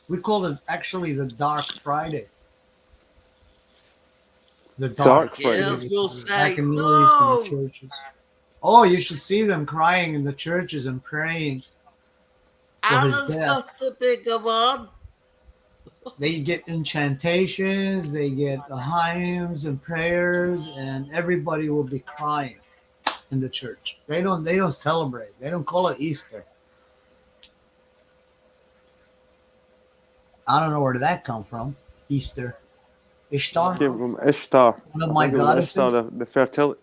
We called it actually the Dark Friday. The Dark Friday. Girls will say, Back in the Middle East in no. the churches. Oh, you should see them crying in the churches and praying. For his Alan's death. got the bigger one. They get incantations, they get hymns and prayers, and everybody will be crying in the church. They don't celebrate. They don't call it Easter. I don't know where did that come from. Easter. Ishtar? Came from Ishtar. One of I my think it was goddesses. Ishtar, the fertility.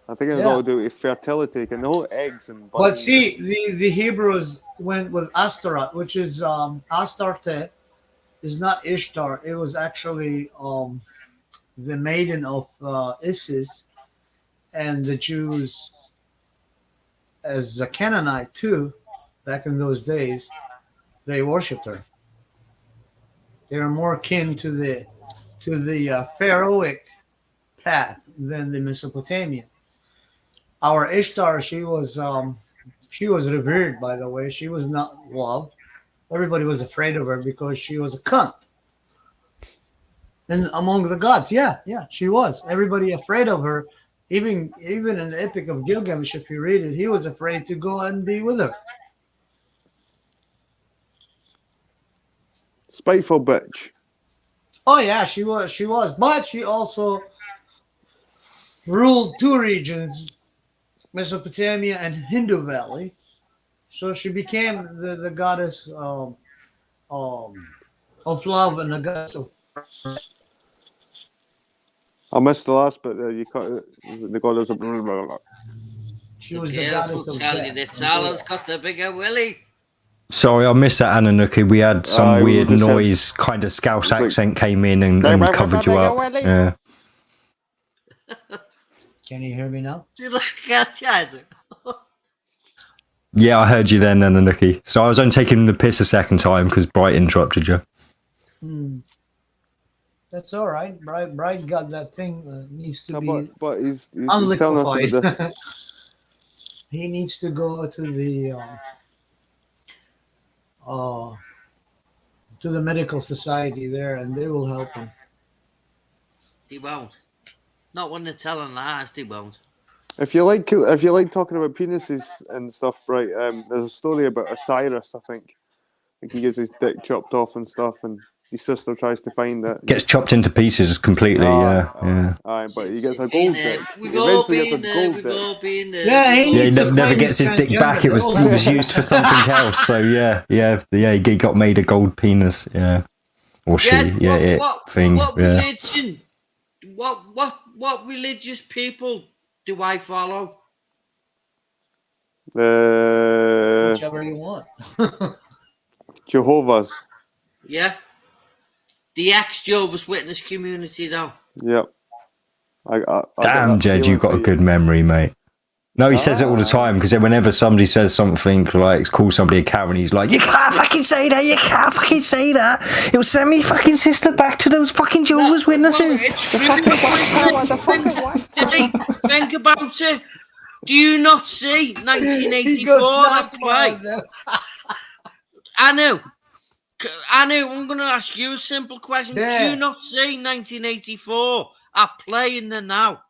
I think it was Yeah. all to do with fertility and the whole eggs and But buns. see, the Hebrews went with Astaroth, which is Astarte is not Ishtar. It was actually the maiden of Isis, and the Jews, as a Canaanite too, back in those days, they worshipped her. They were more akin to the pharaohic path than the Mesopotamian. Our Ishtar, she was revered, by the way. She was not loved. Everybody was afraid of her because she was a cunt. And among the gods, yeah, she was. Everybody afraid of her. Even in the Epic of Gilgamesh, if you read it, he was afraid to go and be with her. Spiteful bitch. Oh yeah, she was. But she also ruled two regions, Mesopotamia and Hindu Valley. So she became the goddess of love and the goddess of. I missed the last bit there. You cut it. The goddess of. She was the Girls goddess will of tell you death. that Sala's got the bigger willy. Sorry, I missed that, Ananuki. We had some we weird just had- noise, kind of Scouse like- accent came in and covered you up. Yeah. Can you hear me now? Do you like that? Yeah, I heard you then, Ananuki. So I was only taking the piss a second time because Bright interrupted you. That's all right. Bright got that thing needs to be But he's telling us about the. unliquefied. He needs to go to the medical society there, and they will help him. They won't. Not when they're telling lies, they won't. If you like talking about penises and stuff, right? There's a story about Osiris. I think he gets his dick chopped off and stuff, and his sister tries to find it. Gets chopped into pieces completely, yeah. Aye, but he gets a gold dick. We've He all eventually gets a been there. gold We've dick. all been there. Yeah, he Yeah, he needs to never find gets his dick transgender. back. It was used for something else. So he got made a gold penis. Yeah, or she. Thing. What Yeah. religion? What religious people do I follow? Whichever you want. Jehovah's. Yeah. The ex-Jehovah's Witness community, though. Yep. I Damn, got that Jed, you've got a feeling good memory, mate. No, he says it all the time because whenever somebody says something like call somebody a Karen, he's like, "You can't fucking say that. You can't fucking say that. It will send me fucking sister back to those fucking Jehovah's Witnesses." Think about it. Do you not see He 1984? goes That's not right. them. Anu, I'm going to ask you a simple question. Yeah. Do you not see 1984 at play in the now?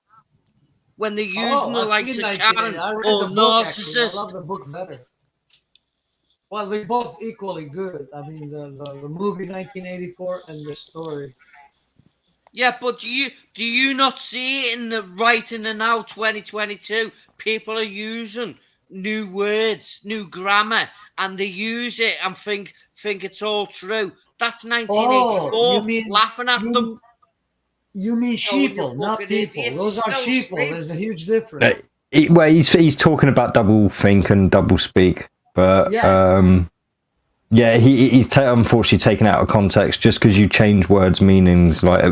When they're using the I've likes seen of 1980. Karen I read or the book, actually. I narcissist? love the book better. Well, they're both equally good. I mean, the movie 1984 and the story. Yeah, but do you not see it in the right in the now 2022? People are using new words, new grammar, and they use it and think it's all true. That's 1984. Oh, you mean- laughing at them. You mean sheeple, you not fucking people. idiots. Those are It's so sheeple. sweet. There's a huge difference. He's talking about double think and double speak, but he's unfortunately taken out of context. Just because you change words' meanings, like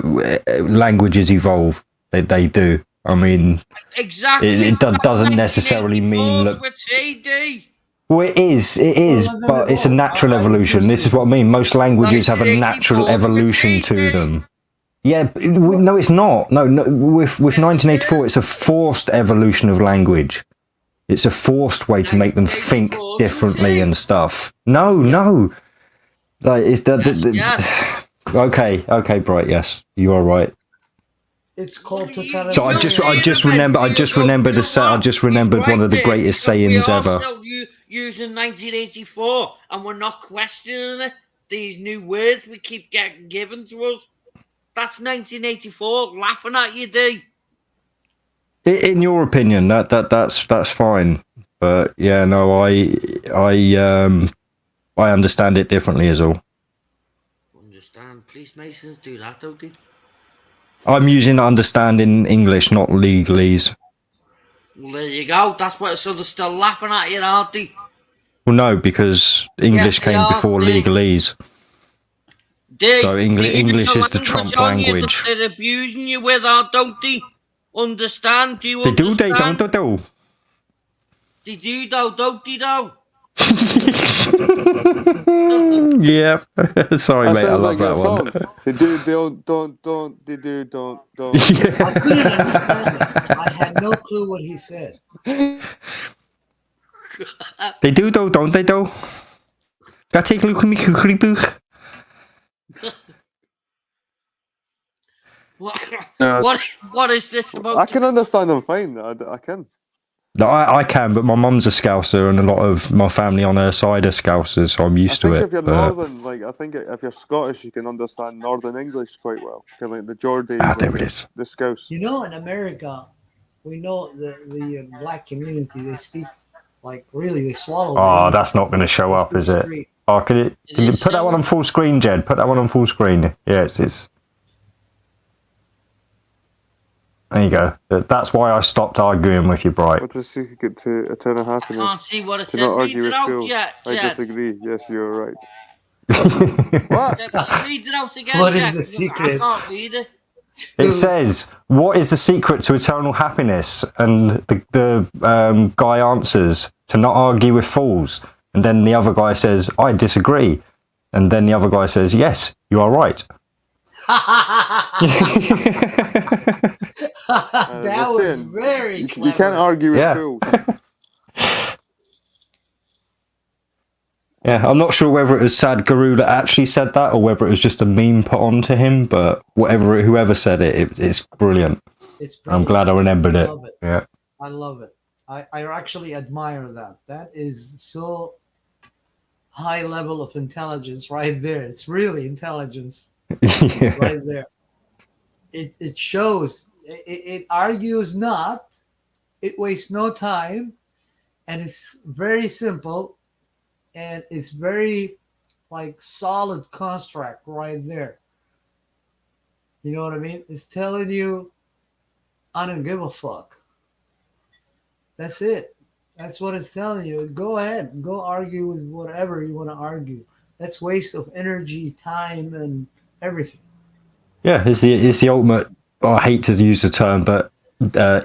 languages evolve, they do. I mean, Exactly. it That's doesn't necessarily mean 1984 that. with TD. Well, it is, but it's a natural evolution. This is what I mean. Most languages have a natural evolution to them. Yeah, no, it's not. No, with 1984, it's a forced evolution of language. It's a forced way to make them think differently and stuff. No. Like it's Yes. Okay, Bright. Yes, you are right. It's called totalitarian. So I just remembered one of the greatest sayings we are ever. Still using 1984, and we're not questioning it. these new words we keep getting given to us. That's 1984 laughing at you, D. In your opinion, that's fine. But yeah, no, I understand it differently as all. Understand? Police masons do that, don't they? I'm using understand in English, not legalese. Well, there you go. That's what. So they're still laughing at you, aren't they? Well, no, because English Yes, they came are, before Dick. legalese. D, So English is the language Trump on you that language. they're abusing you with, don't they? Understand? Do you They do, understand? they don't, they do. They do, though, don't they, though? Yeah. Sorry, That mate. I sounds love like a that one. song. They do, don't, they do, don't. I couldn't understand it. I had no clue what he said. They do, though, don't they, though? Go take a look at me, kookery book. What is this about? I can understand them fine. I can. No, I can, but my mum's a Scouser, and a lot of my family on her side are Scousers, so I'm used to I think it. if you're but- northern, like I think if you're Scottish, you can understand Northern English quite well. Kind of like the Geordies, there and it is. the Scouse. You know, in America, we know the black community. They speak like really. They swallow. Oh, the that's not going to show English up, is it? street. Oh, can you put that one on full screen, Jed? Put that one on full screen. Yeah, it's. There you go. That's why I stopped arguing with you, Bright. What's the secret to eternal I happiness? can't see what it To said. not Read argue it with out, fools. Jet. I Jet. disagree. Yes, you're right. What? Read it out again, What is Jet, the 'cause secret? I can't read it. It says, "What is the secret to eternal happiness?" And the guy answers, "To not argue with fools." And then the other guy says, "I disagree." And then the other guy says, "Yes, you are right." That was saying, very You clever. can't argue with Yeah. fools. Yeah, I'm not sure whether it was Sadhguru that actually said that or whether it was just a meme put onto him, but whoever said it, it's brilliant. It's I'm glad I remembered I it. love it. Yeah. I love it. I actually admire that. That is so high level of intelligence right there. It's really intelligence Yeah. right there. It shows. It argues not. It wastes no time, and it's very simple, and it's very like solid construct right there. You know what I mean? It's telling you, I don't give a fuck. That's it. That's what it's telling you. Go ahead, go argue with whatever you want to argue. That's waste of energy, time, and everything. Yeah, it's the ultimate. I hate to use the term, but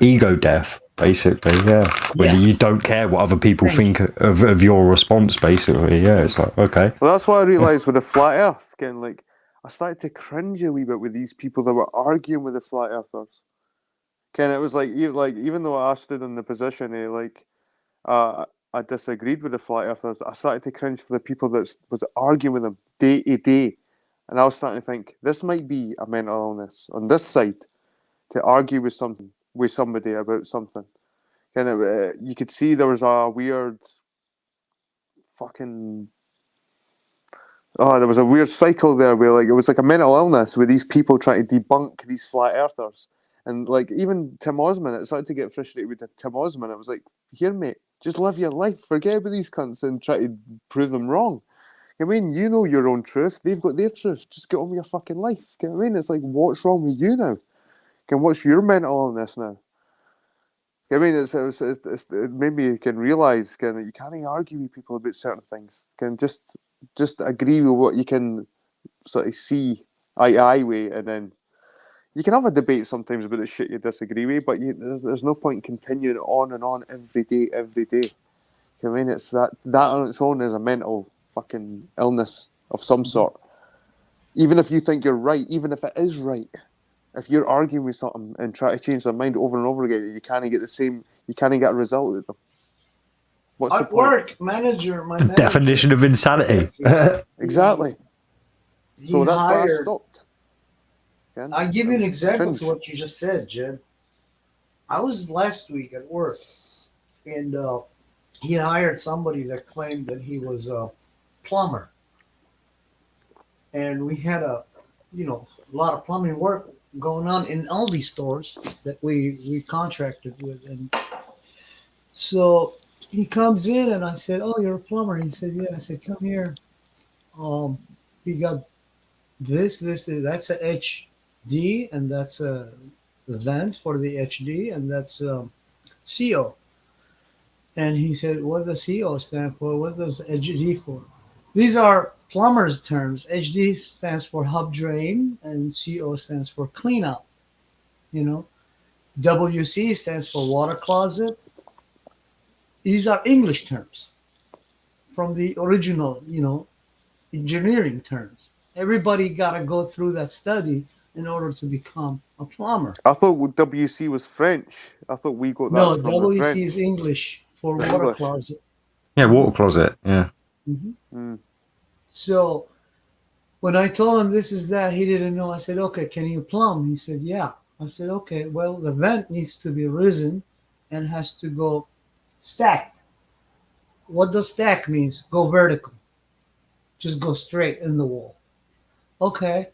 ego death, basically. Yeah, when Yes. you don't care what other people Thank think of your response, basically. Yeah, it's like, okay. Well, that's what I realised with the flat Earth. Again, like I started to cringe a wee bit with these people that were arguing with the flat earthers. Ken, it was like even though I stood in the position, I disagreed with the flat earthers. I started to cringe for the people that was arguing with them day to day, and I was starting to think this might be a mental illness on this side to argue with somebody about something. Kind of, you could see there was a weird fucking. Oh, there was a weird cycle there where like it was like a mental illness with these people trying to debunk these flat earthers. And like even Tim Osman, it started to get frustrated with Tim Osman. I was like, here mate, just live your life. Forget about these cunts and try to prove them wrong. I mean, you know your own truth. They've got their truth. Just get on with your fucking life. I mean, it's like, what's wrong with you now? What's your mental illness now? I mean, it made me can realise that you can't argue with people about certain things. Can just agree with what you can sort of see eye to eye with, and then you can have a debate sometimes about the shit you disagree with, but there's no point continuing on and on every day. I mean, it's that on its own is a mental fucking illness of some sort. Even if you think you're right, even if it is right, if you're arguing with something and try to change their mind over and over again, you can't get a result with them. What's the At point? work, my manager. Definition of insanity. Exactly. So that's why I stopped. Again, I'll give you an example cringe. to what you just said, Jed. I was last week at work, and he hired somebody that claimed that he was a plumber. and we had a lot of plumbing work going on in all these stores that we contracted with. And so he comes in, and I said, "Oh, you're a plumber?" He said, "Yeah." I said, "Come here. We got that's a HD, and that's a vent for the HD, and that's CO." And he said, "What does CO stand for? What does HD for?" These are plumber's terms. HD stands for hub drain, and CO stands for cleanup. You know, WC stands for water closet. These are English terms from the original, engineering terms. Everybody got to go through that study in order to become a plumber. I thought WC was French. I thought we got that No, from the WC French. is English for The water English. closet. Yeah, water closet. Yeah. Mm. So when I told him this is that, he didn't know. I said, "Okay, can you plumb?" He said, "Yeah." I said, "Okay, well, the vent needs to be risen and has to go stacked." What does stack means? Go vertical. Just go straight in the wall. Okay.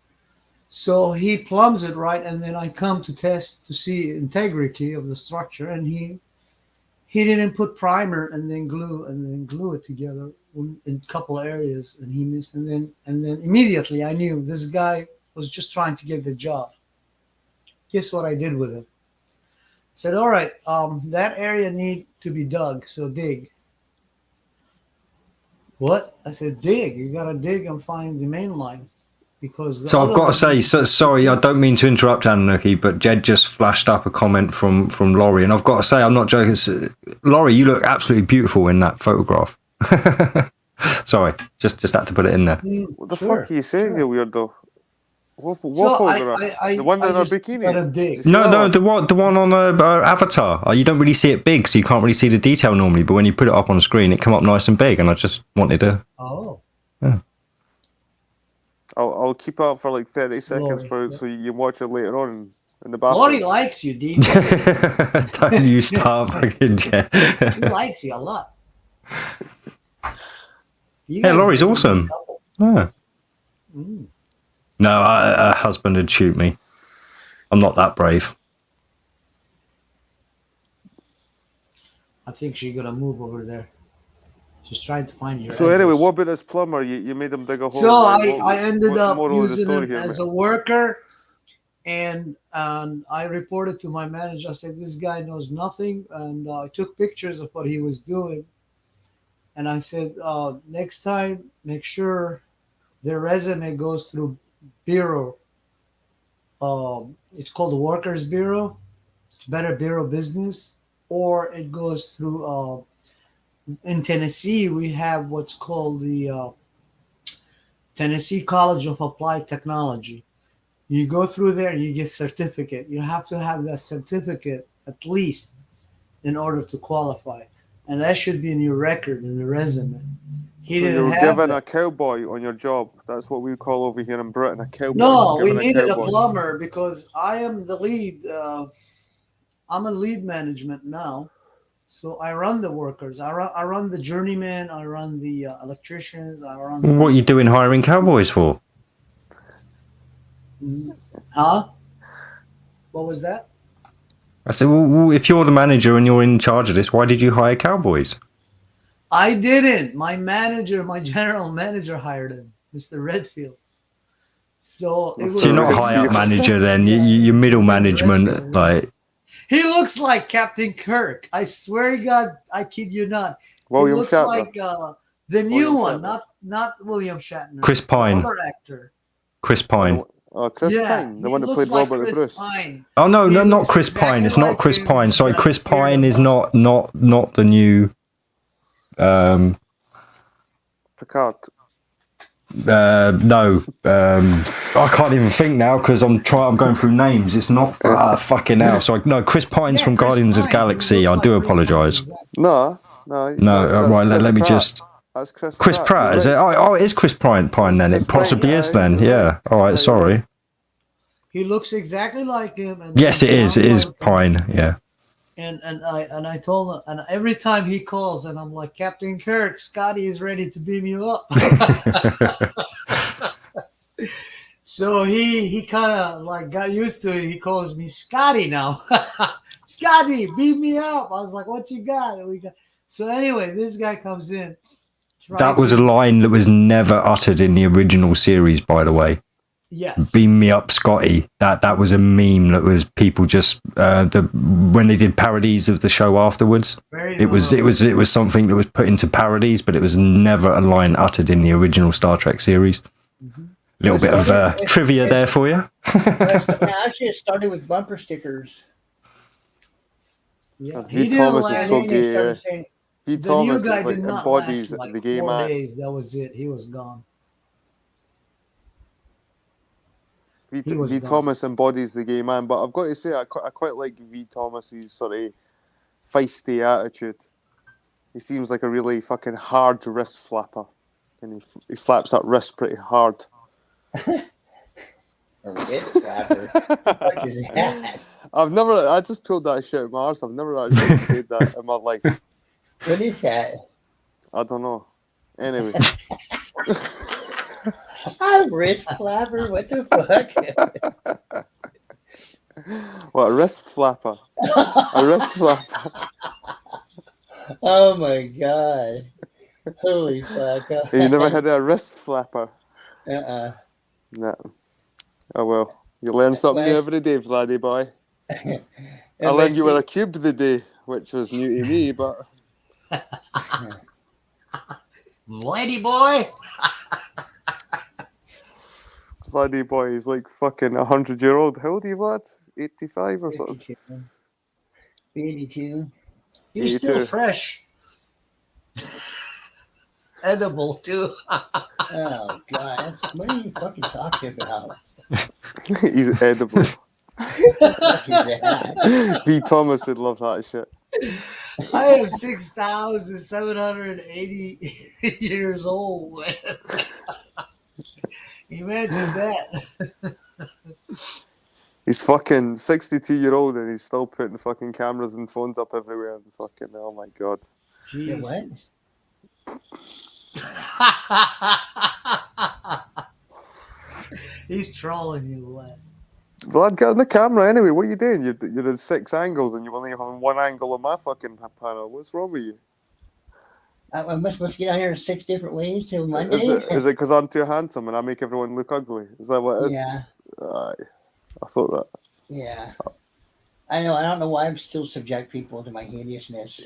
So he plumbs it right, and then I come to test to see integrity of the structure, and he didn't put primer and then glue it together in a couple of areas, and he missed, and then immediately I knew this guy was just trying to get the job. Guess what I did with him? I said, "All right, that area need to be dug, so dig." What? I said, "Dig. You gotta dig and find the main line." Because the So I've other got to one- say, sorry, I don't mean to interrupt, Anuki, but Jed just flashed up a comment from Laurie, and I've got to say, I'm not joking. Laurie, you look absolutely beautiful in that photograph. Sorry, just had to put it in there. What the Sure, fuck are you saying, sure. you weirdo? What So photograph? the one in her just bikini? gotta Did dig. you see No, that one? the one on Avatar. You don't really see it big, so you can't really see the detail normally. But when you put it up on screen, it come up nice and big. And I just wanted to. Oh, I'll keep it up for like 30 seconds Laurie, so you can watch it later on in the Lottie bathroom. likes you, D. Don't you start fucking Jed. She likes you a lot. You Hey, guys Laurie's are a good awesome. couple. Yeah. Mm. No, her husband would shoot me. I'm not that brave. I think she's gonna move over there. She's trying to find your So anyway, address. what about this plumber? You made him dig a hole. So right? I ended what's the up moral of the using story him here, as mate? a worker, and I reported to my manager. I said, "This guy knows nothing," and I took pictures of what he was doing. And I said, "Next time, make sure their resume goes through bureau. It's called the Workers Bureau. It's Better Bureau Business, or it goes through." In Tennessee, we have what's called the Tennessee College of Applied Technology. You go through there and you get certificate. You have to have that certificate at least in order to qualify, and that should be in your record in the resume. He So didn't you're have given that. a cowboy on your job. That's what we call over here in Britain, a cowboy. No, we Given needed a cowboy. plumber because I am the lead. I'm a lead management now, so I run the workers. I run the journeyman. I run the electricians. I run. What are you doing hiring cowboys for? Huh? What was that? I said, well, if you're the manager and you're in charge of this, why did you hire cowboys? I didn't. My manager, my general manager, hired him, Mr. Redfield. So it was. So you're not Redfield. high up manager then. You're middle management. Like, He looks like Captain Kirk. I swear to God, I kid you not. William he looks Shatner. like the new William one, Shatner. not William Shatner. Chris Pine. Another actor. Chris Pine. Chris Yeah, Pine, the he one that looks played like Robert the Chris Bruce. Pine. Oh no, He no, not looks Chris exactly Pine. It's not like Chris him. Pine. Sorry, He's got Chris a beard Pine and is mustache. not the new. Picard. No, I can't even think now because I'm going through names. It's not fucking hell. So no, Chris Pine's Yeah, from Chris Guardians of Pine. the He Galaxy. looks I like do Chris Pine, apologise. exactly. No. No, that's right. Chris Let me Pratt. just. That's Chris. Chris Pratt, is it? Oh, it is Chris Pine then. It Chris possibly Pine, is yeah, then. you're Yeah. right. All right. Yeah, Sorry. He looks exactly like him. And Yes, it is. It I'm is like- Pine. Yeah. And I told him, and every time he calls, and I'm like, Captain Kirk, Scotty is ready to beam you up. So he kind of like got used to it. He calls me Scotty now. Scotty, beat me up. I was like, what you got? And we got. So anyway, this guy comes in. That was a line that was never uttered in the original series, by the way. Yes. Beam me up, Scotty. That was a meme that was people just when they did parodies of the show afterwards. It was something that was put into parodies, but it was never a line uttered in the original Star Trek series. Little bit of trivia there for you. Actually, it started with bumper stickers. Yeah. V. Thomas is And so then they gay. started saying, V. The Thomas new guy is like did not embodies last like the gay 4 man. days. That was it. He was gone. V. He was V. gone. Thomas embodies the gay man, but I've got to say I quite like V. Thomas's sort of feisty attitude. He seems like a really fucking hard wrist flapper, and he flaps that wrist pretty hard. "A wrist flapper? What is that? I just pulled that shit out of my arse. I've never actually said that in my life. What is that? I don't know. Anyway, A wrist flapper? What the fuck? what, a wrist flapper? A wrist flapper. Oh my god. Holy fuck. You never had a wrist flapper? Uh-uh. No. Oh well. You learn something new every day, Vladdy boy. I learned you were a cube the day, which was new to me, but Lady boy. Vladdy boy is like fucking 100-year-old. How old are you, Vlad? 85 or something? 82. He's Me still too. fresh. Edible too. Oh god. What are you fucking talking about? He's edible. What is that? V. Thomas would love that shit. I am 6,780 years old. Man. Imagine that. He's fucking 62-year-old and he's still putting fucking cameras and phones up everywhere and fucking, oh my god. Yeah, what? He's trolling you, lad. Vlad, get on the camera anyway. What are you doing? You're in 6 angles and you only have one angle on my fucking panel. What's wrong with you? Am I supposed to get out here 6 different ways till Monday? Is it because I'm too handsome and I make everyone look ugly? Is that what it is? Yeah, Aye. I thought that. yeah. I know. I don't know why I'm still subject people to my hideousness.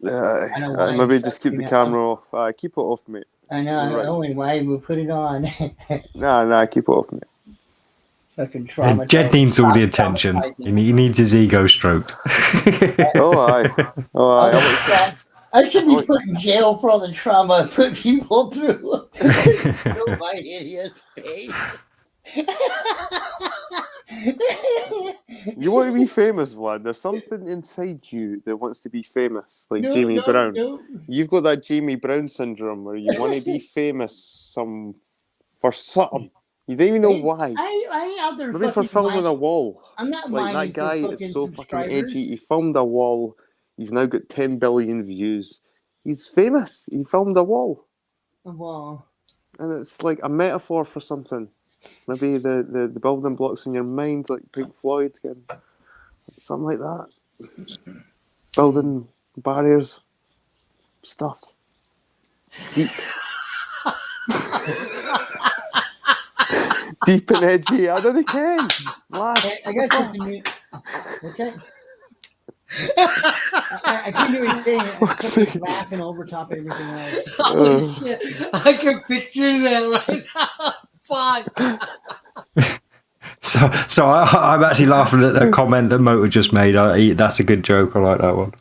Aye. I know why. Maybe just keep the You know. camera off. Aye, keep it off, mate. I know. I Right. don't know why we put it on. Nah, keep it off, mate. Fucking trauma. Jed needs all the attention. He needs his ego stroked. Oh, aye. Oh, aye. I should be put in jail for all the trauma I put people through. Show my hideous face. You want to be famous, Vlad. There's something inside you that wants to be famous, like No, Jamie no, Brown. no. You've got that Jamie Brown syndrome where you want to be famous for something. You don't even know why. I ain't out there Maybe for fucking filming mining. a wall. I'm not Like, mining that guy for is so fucking subscribers. edgy. He filmed a wall. He's now got 10 billion views. He's famous. He filmed a wall. Well, And it's like a metaphor for something. Maybe the building blocks in your mind, like Pink Floyd, something like that. Building barriers, stuff. Deep. Deep and edgy. I don't care. Vlad. I got something new. Okay. I can't hear what he's saying. I'm just laughing over top of everything else. Holy shit. I can picture that right now. Fuck. So I'm actually laughing at the comment that Motor just made. That's a good joke. I like that one.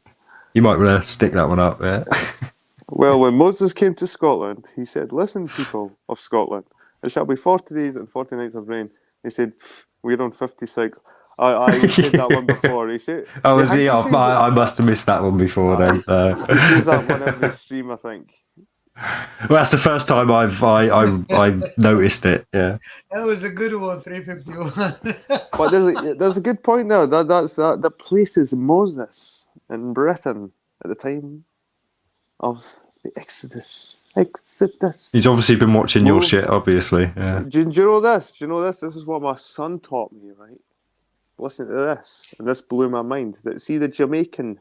You might want to stick that one up. Yeah. Well, when Moses came to Scotland, he said, "Listen, people of Scotland, it shall be 40 days and 40 nights of rain." He said, "We're on 56." I said that one before. He said, Oh, was he he off? says I must have missed that one before then. He says that one every stream, I think. Well, that's the first time I noticed it. Yeah. That was a good one, 351. But there's a good point there. That place is Moses in Britain at the time of the Exodus. Exodus. He's obviously been watching your Well, shit, obviously. Yeah. Do you know this? Do you know this? This is what my son taught me, right? Listen to this, and this blew my mind. That see the Jamaican,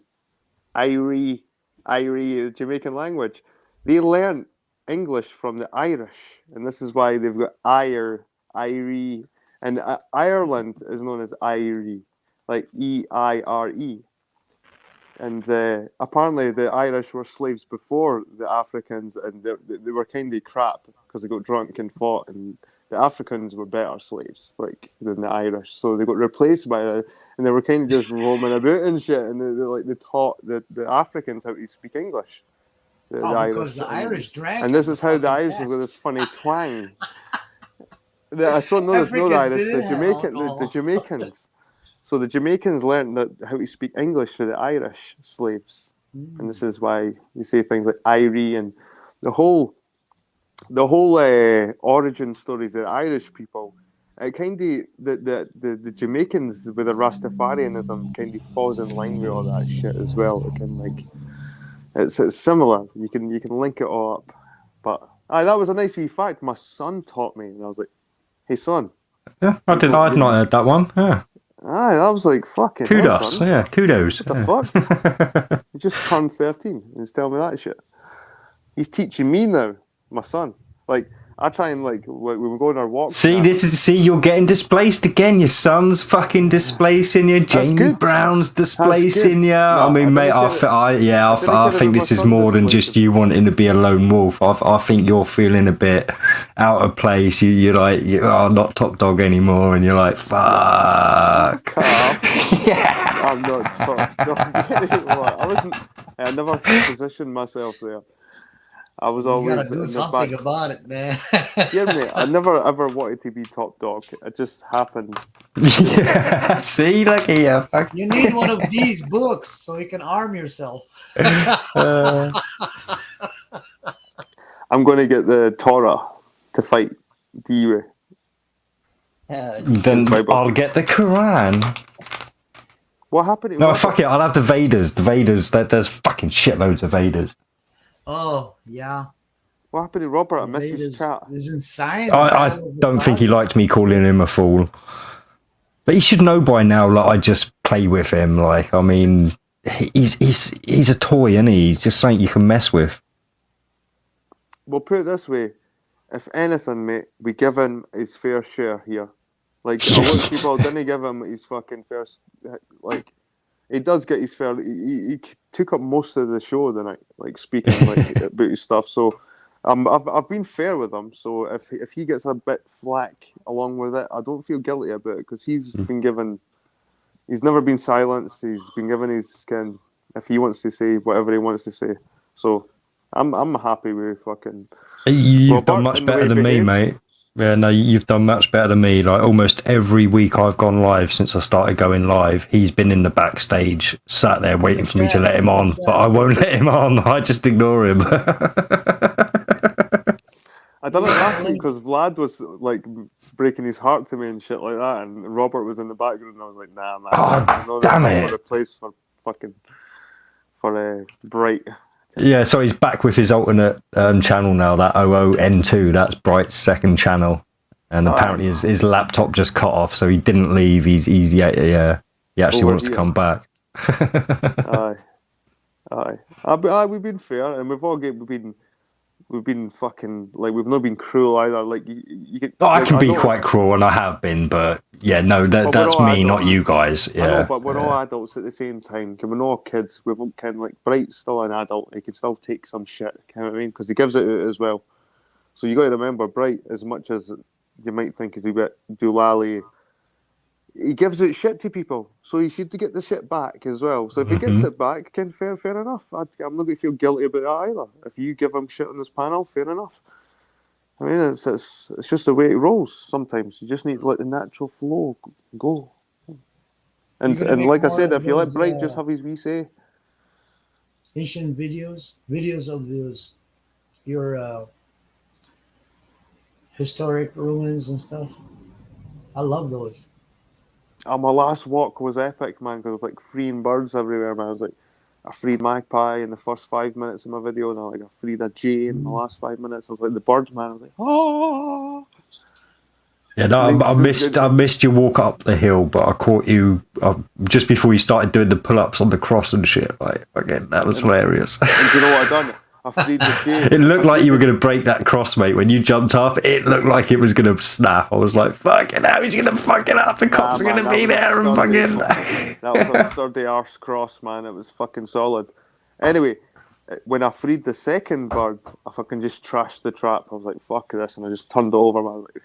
Irie, the Jamaican language, they learn English from the Irish, and this is why they've got Irie, and Ireland is known as Irie, like Eire. And apparently the Irish were slaves before the Africans, and they were kind of crap because they got drunk and fought, and the Africans were better slaves than the Irish, so they got replaced by and they were kind of just roaming about and shit, and they taught the Africans how to speak English. Because the Irish drank. And this is how the Irish have got this funny twang. I don't know the Irish, the Jamaicans. So the Jamaicans learned how to speak English for the Irish slaves, and this is why you say things like Irie and the whole origin stories of the Irish people. It kind of the Jamaicans with the Rastafarianism kind of falls in line with all that shit as well. It can it's similar. You can link it all up. But that was a nice wee fact. My son taught me, and I was like, "Hey son." Yeah, I'd not heard that one. Yeah. I was like, fucking kudos. Hell, yeah, kudos. What the fuck? He just turned 13 and he's telling me that shit. He's teaching me now, my son. Like, I try and, like, when we go on our walks. See, you're getting displaced again. Your son's fucking displacing you. Jamie Brown's displacing you. No, I mean, mate, I think this is more than just you wanting to be a lone wolf. I think you're feeling a bit out of place. You're like, you are not top dog anymore, and you're like, fuck. Yeah. I'm not top dog. I never positioned myself there. I was always gotta do something about it, man. Yeah, mate. I never ever wanted to be top dog. It just happened. Yeah. See, look here. You need one of these books so you can arm yourself. I'm going to get the Torah to fight D-Ray. Then I'll get the Quran. What happened? No, fuck it. I'll have the Vedas. There's fucking shitloads of Vedas. Oh, yeah. What happened to Robert? I missed his chat. Is insane. I don't think he liked me calling him a fool. But he should know by now, like, I just play with him. Like, I mean, he's a toy, isn't he? He's just something you can mess with. Well, put it this way. If anything, mate, we give him his fair share here. Like, a lot of people didn't give him his fucking first... Like, he does get his fair... He took up most of the show tonight, like, speaking like about his stuff. So, I've been fair with him. So, if he gets a bit flack along with it, I don't feel guilty about it, because he's been given... He's never been silenced. He's been given his skin if he wants to say whatever he wants to say. So, I'm happy with fucking... You've done much better than me, mate. Yeah, no, you've done much better than me. Like, almost every week I've gone live since I started going live, he's been in the backstage, sat there waiting for me to let him on, but I won't let him on. I just ignore him. I done it last week because Vlad was like breaking his heart to me and shit like that, and Robert was in the background, and I was like, nah, man. Oh, damn it. A place for Bright. Yeah, so he's back with his alternate channel now, that OON2. That's Bright's second channel. And apparently his laptop just cut off, so he didn't leave. He actually wants to come back. Aye. We've been fair, and we've been fucking, like, we've not been cruel either. Like, you get... I can be quite cruel, and I have been, but yeah, no, that's me, not you guys. Yeah. I know, but we're all adults at the same time. We're not all kids. We're kind of like, Bright's still an adult. He can still take some shit, you know what I mean? Because he gives it out as well. So you got to remember, Bright, as much as you might think is a bit doolally, he gives out shit to people. So he should get the shit back as well. So if he gets it back, fair enough. I'm not going to feel guilty about it either. If you give him shit on this panel, fair enough. I mean, it's just the way it rolls sometimes. You just need to let the natural flow go. And like I said, if you let Bright just have his wee say. Asian videos of those, your historic ruins and stuff. I love those. My last walk was epic, man, because there was like freeing birds everywhere, man. I freed Magpie in the first 5 minutes of my video, and I freed a Jay in the last 5 minutes. I was like the Birdman. I was like, oh. Yeah, no, I missed your walk up the hill, but I caught you just before you started doing the pull-ups on the cross and shit. Like, again, that was hilarious. And do you know what I done? I freed the Jay. It looked like you were going to break that cross, mate. When you jumped up, it looked like it was going to snap. I was like, fucking hell, he's going to fuck it up. The cops are going to be there and fucking... That was a sturdy arse cross, man. It was fucking solid. Anyway, when I freed the second bird, I fucking just trashed the trap. I was like, fuck this, and I just turned it over, man. Like,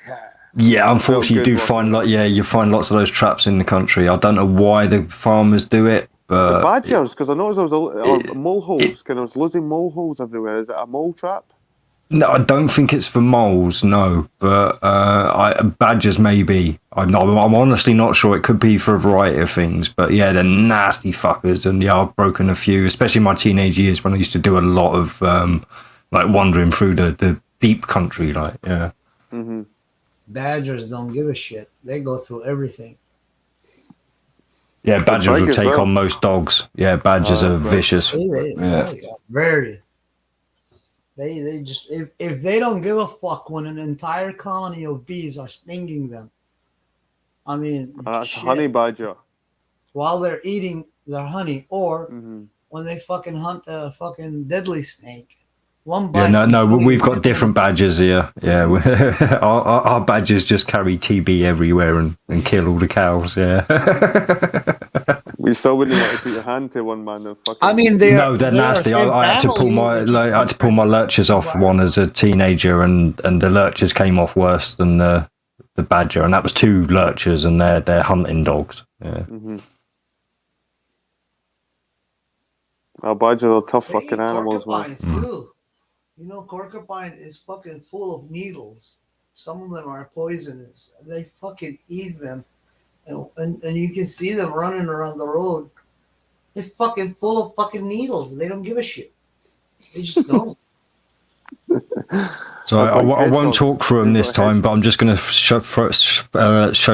yeah, unfortunately, you do find you find lots of those traps in the country. I don't know why the farmers do it, but... The badgers, because I noticed there was mole holes, because I was losing mole holes everywhere. Is it a mole trap? No, I don't think it's for moles, no. But badgers maybe. I'm honestly not sure. It could be for a variety of things. But yeah, they're nasty fuckers. And yeah, I've broken a few, especially in my teenage years when I used to do a lot of like wandering through the deep country. Like, yeah. Mm-hmm. Badgers don't give a shit. They go through everything. Yeah, badgers will take on most dogs. Yeah, badgers are vicious. Yeah. Very. They just if they don't give a fuck when an entire colony of bees are stinging them. I mean, that's shit. Honey badger. While they're eating their honey, or mm-hmm. when they fucking hunt a fucking deadly snake. One bite. Yeah, no, we've got different badgers here. Yeah, our badgers just carry TB everywhere and kill all the cows. Yeah. You still wouldn't want to put your hand to one, man. I mean, they're nasty. I had to pull my lurchers off one as a teenager, and the lurchers came off worse than the badger, and that was 2 lurchers, and they're hunting dogs. Yeah. Mm-hmm. Our badgers are tough fucking animals, man. Too. You know, porcupine is fucking full of needles. Some of them are poisonous. They fucking eat them. And you can see them running around the road. They're fucking full of fucking needles. They don't give a shit. They just don't. So I won't talk through them this time, but I'm just going to show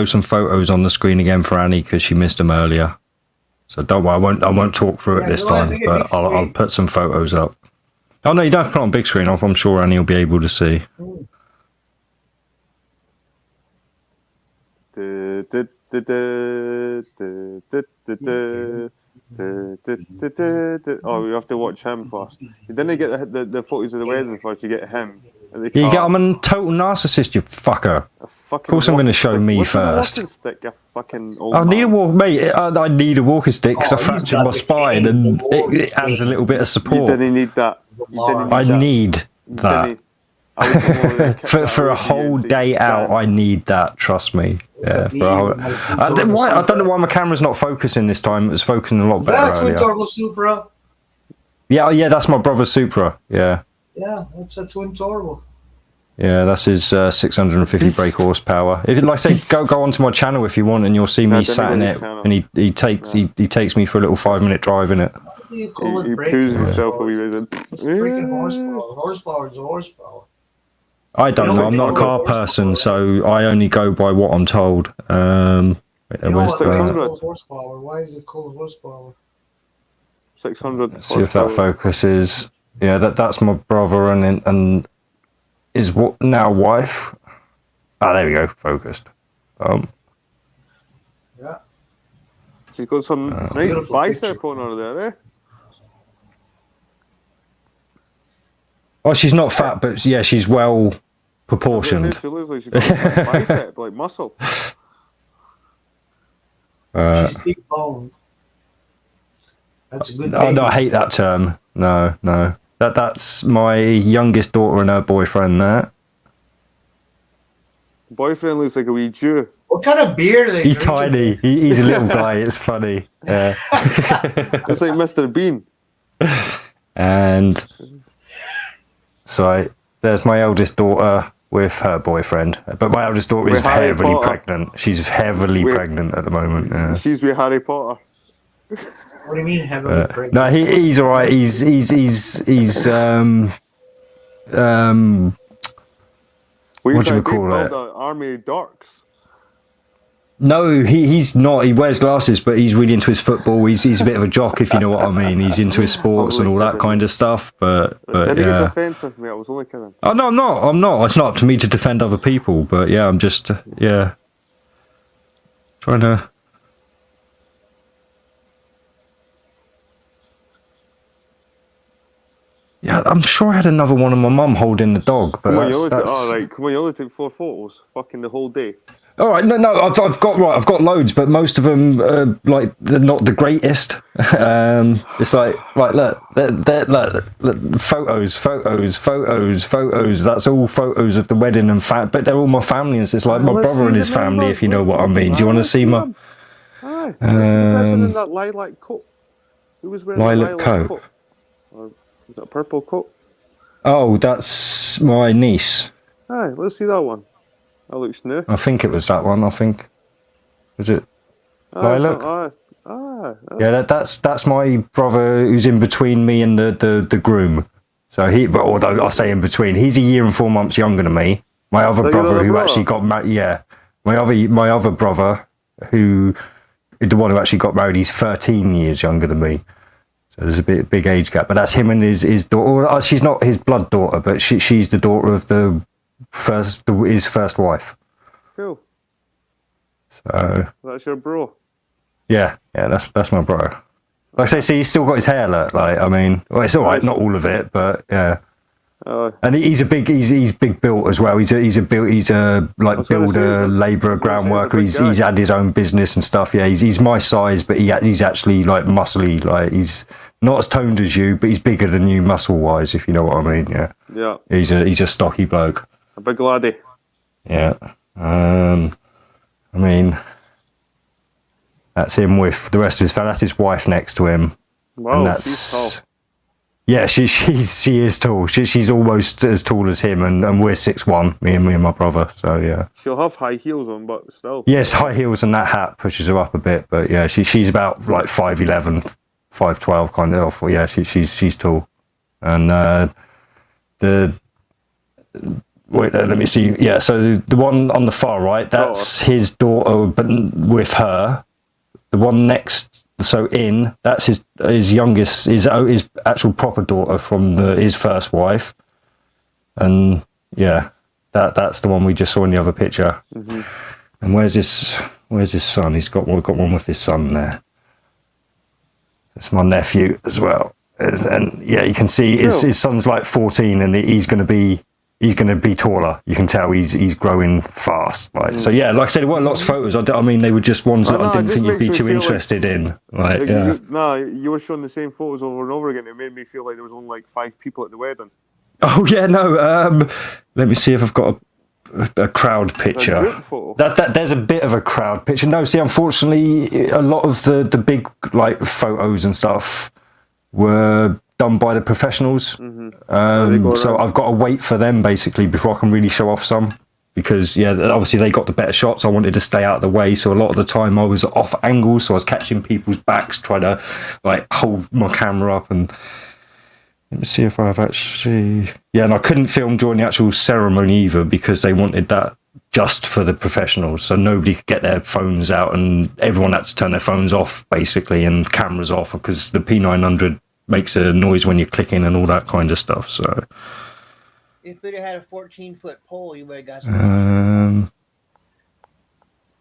some photos on the screen again for Annie because she missed them earlier. So don't worry, I won't talk through it this time, but I'll put some photos up. Oh no, you don't have to put it on big screen. I'm sure Annie will be able to see. Oh, you have to watch him first. You didn't get the photos of the wedding first. You get him. I'm a total narcissist, you fucker. Of course, I'm going to show me first. Stick, you fucking old I need a walk, mate. I need a walking stick because I fractured my spine, and it adds a little bit of support. You didn't need that. I need that. For a whole day out, I need that. Trust me. Yeah. I don't know why my camera's not focusing this time. It was focusing a lot better earlier. That's Twin Turbo Supra. Yeah, that's my brother's Supra. Yeah. Yeah, that's a Twin Turbo. Yeah, that's his 650 brake horsepower. If like I say, go onto my channel if you want, and you'll see me sat in it, and he takes me for a little 5-minute drive in it. He poos himself a wee bit. It's freaking horsepower. Horsepower is horsepower. I don't know. I'm not a car person, so I only go by what I'm told. Where's 600 horsepower? Why is it called horsepower? 600. Let's see if that focuses. Yeah, that's my brother and his now wife. Ah, there we go. Focused. Yeah. She's got some nice bicep on her there, eh? Oh, she's not fat, but yeah, she's well proportioned. She looks like she's got a bicep, like muscle. She's big boned. That's a good thing. Oh, no, I hate that term. No. That's my youngest daughter and her boyfriend there. Boyfriend looks like a wee Jew. What kind of beer are they He's drinking? tiny. He's a little guy. It's funny. Yeah. It's like Mr. Bean. And so there's my eldest daughter with her boyfriend. But my eldest daughter is heavily pregnant. She's heavily pregnant at the moment. Yeah. She's with Harry Potter. What do you mean heavily pregnant? No, he's all right. He's what do we call it? Army of Darks. No, he's not. He wears glasses, but he's really into his football. He's a bit of a jock, if you know what I mean. He's into his sports and all that kind of stuff. But Didn't get yeah. defensive, mate. I was only kidding. Oh no, I'm not. I'm not. It's not up to me to defend other people. But yeah, I'm just trying to. Yeah, I'm sure I had another one of my mum holding the dog, but Come on, you that's, only that's... took, oh, right. Come on, you only took 4 photos. Fucking the whole day. All right, no, I've got loads, but most of them like they're not the greatest. It's like look, photos. That's all photos of the wedding and but they're all my family, and it's like my Let's brother see and the his family, members. if you know what I Let's mean. Do you want to see my Aye. Let's see the person in that lilac coat. Who was wearing lilac the coat? Or is it a purple coat? Oh, that's my niece. Aye, let's see that one. That looks new. I think it was that one. I think was it. Lilac? Yeah, that's my brother who's in between me and the groom. So but although I say in between, he's a year and 4 months younger than me. My other So brother your who brother? actually got married, yeah, my other brother who the one who actually got married, he's 13 years younger than me. So there's a big age gap. But that's him and his daughter. Well, she's not his blood daughter, but she's the daughter of his first wife. Cool. So That's your bro. yeah, that's my brother. Like I say, see, he's still got his hair. Look, like I mean, well, it's all right, not all of it, but yeah. And he's big built as well. He's a like builder, labourer, ground worker. He's had his own business and stuff. Yeah, he's my size, but he's actually like muscly. Like he's not as toned as you, but he's bigger than you muscle wise, if you know what I mean. Yeah. Yeah. He's a stocky bloke. A big laddie. Yeah. I mean, that's him with the rest of his family. That's his wife next to him. Wow, And that's she's tall. yeah, she is tall. She's almost as tall as him, and we're 6'1", me and my brother. So yeah. She'll have high heels on, but still. Yes, high heels and that hat pushes her up a bit, but yeah, she's about like 5'11", 5'12", kind of. Well, yeah, she's tall, and let me see. Yeah, so the one on the far right, that's his daughter, but with her. The one next, that's his youngest, his actual proper daughter from his first wife, and yeah, that's the one we just saw in the other picture. Mm-hmm. And where's his son? He's got one with his son there. That's my nephew as well, and yeah, you can see his son's like 14, and he's going to be taller. You can tell he's growing fast. Like so, yeah. Like I said, there weren't lots of photos. I mean, they were just ones that I didn't think you'd be too interested in. Like, yeah. You were showing the same photos over and over again. It made me feel like there was only like 5 people at the wedding. Oh yeah, no. Let me see if I've got a crowd picture. A group photo. That there's a bit of a crowd picture. No, see, unfortunately, a lot of the big like photos and stuff were done by the professionals. Mm-hmm. So I've got to wait for them basically before I can really show off some, because yeah, obviously they got the better shots. I wanted to stay out of the way, so a lot of the time I was off angle, so I was catching people's backs, trying to like hold my camera up. And let me see if I've actually, yeah, and I couldn't film during the actual ceremony either, because they wanted that just for the professionals, so nobody could get their phones out, and everyone had to turn their phones off basically and cameras off, because the P900 makes a noise when you're clicking and all that kind of stuff. So if we'd have had a 14-foot pole, you would have got some.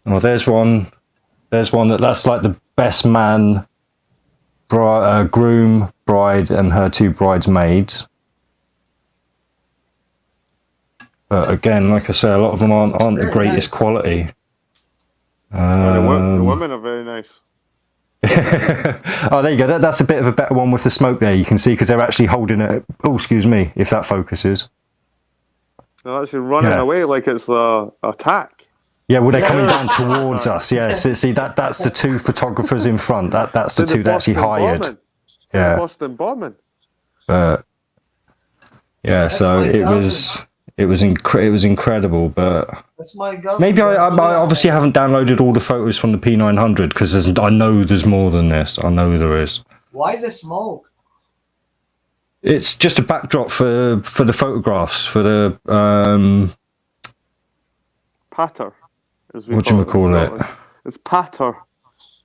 Oh, there's one that's like the best man, groom, bride, and her 2 bridesmaids. But again, like I say, a lot of them aren't the greatest quality. The women are very nice. Oh, there you go. That's a bit of a better one with the smoke there. You can see, because they're actually holding it. Oh, excuse me, if that focuses. They're actually running away like it's an attack. Yeah, well, they're coming down towards us. Yeah, see that's the 2 photographers in front. That's the 2 they actually hired. Bombing. Yeah, Boston bombing. Yeah, so it was incredible, but That's my gun. maybe I obviously haven't downloaded all the photos from the P900, because I know there's more than this. I know there is. Why the smoke? It's just a backdrop for the photographs, for the Patter. As we what do you call it? It's Patter.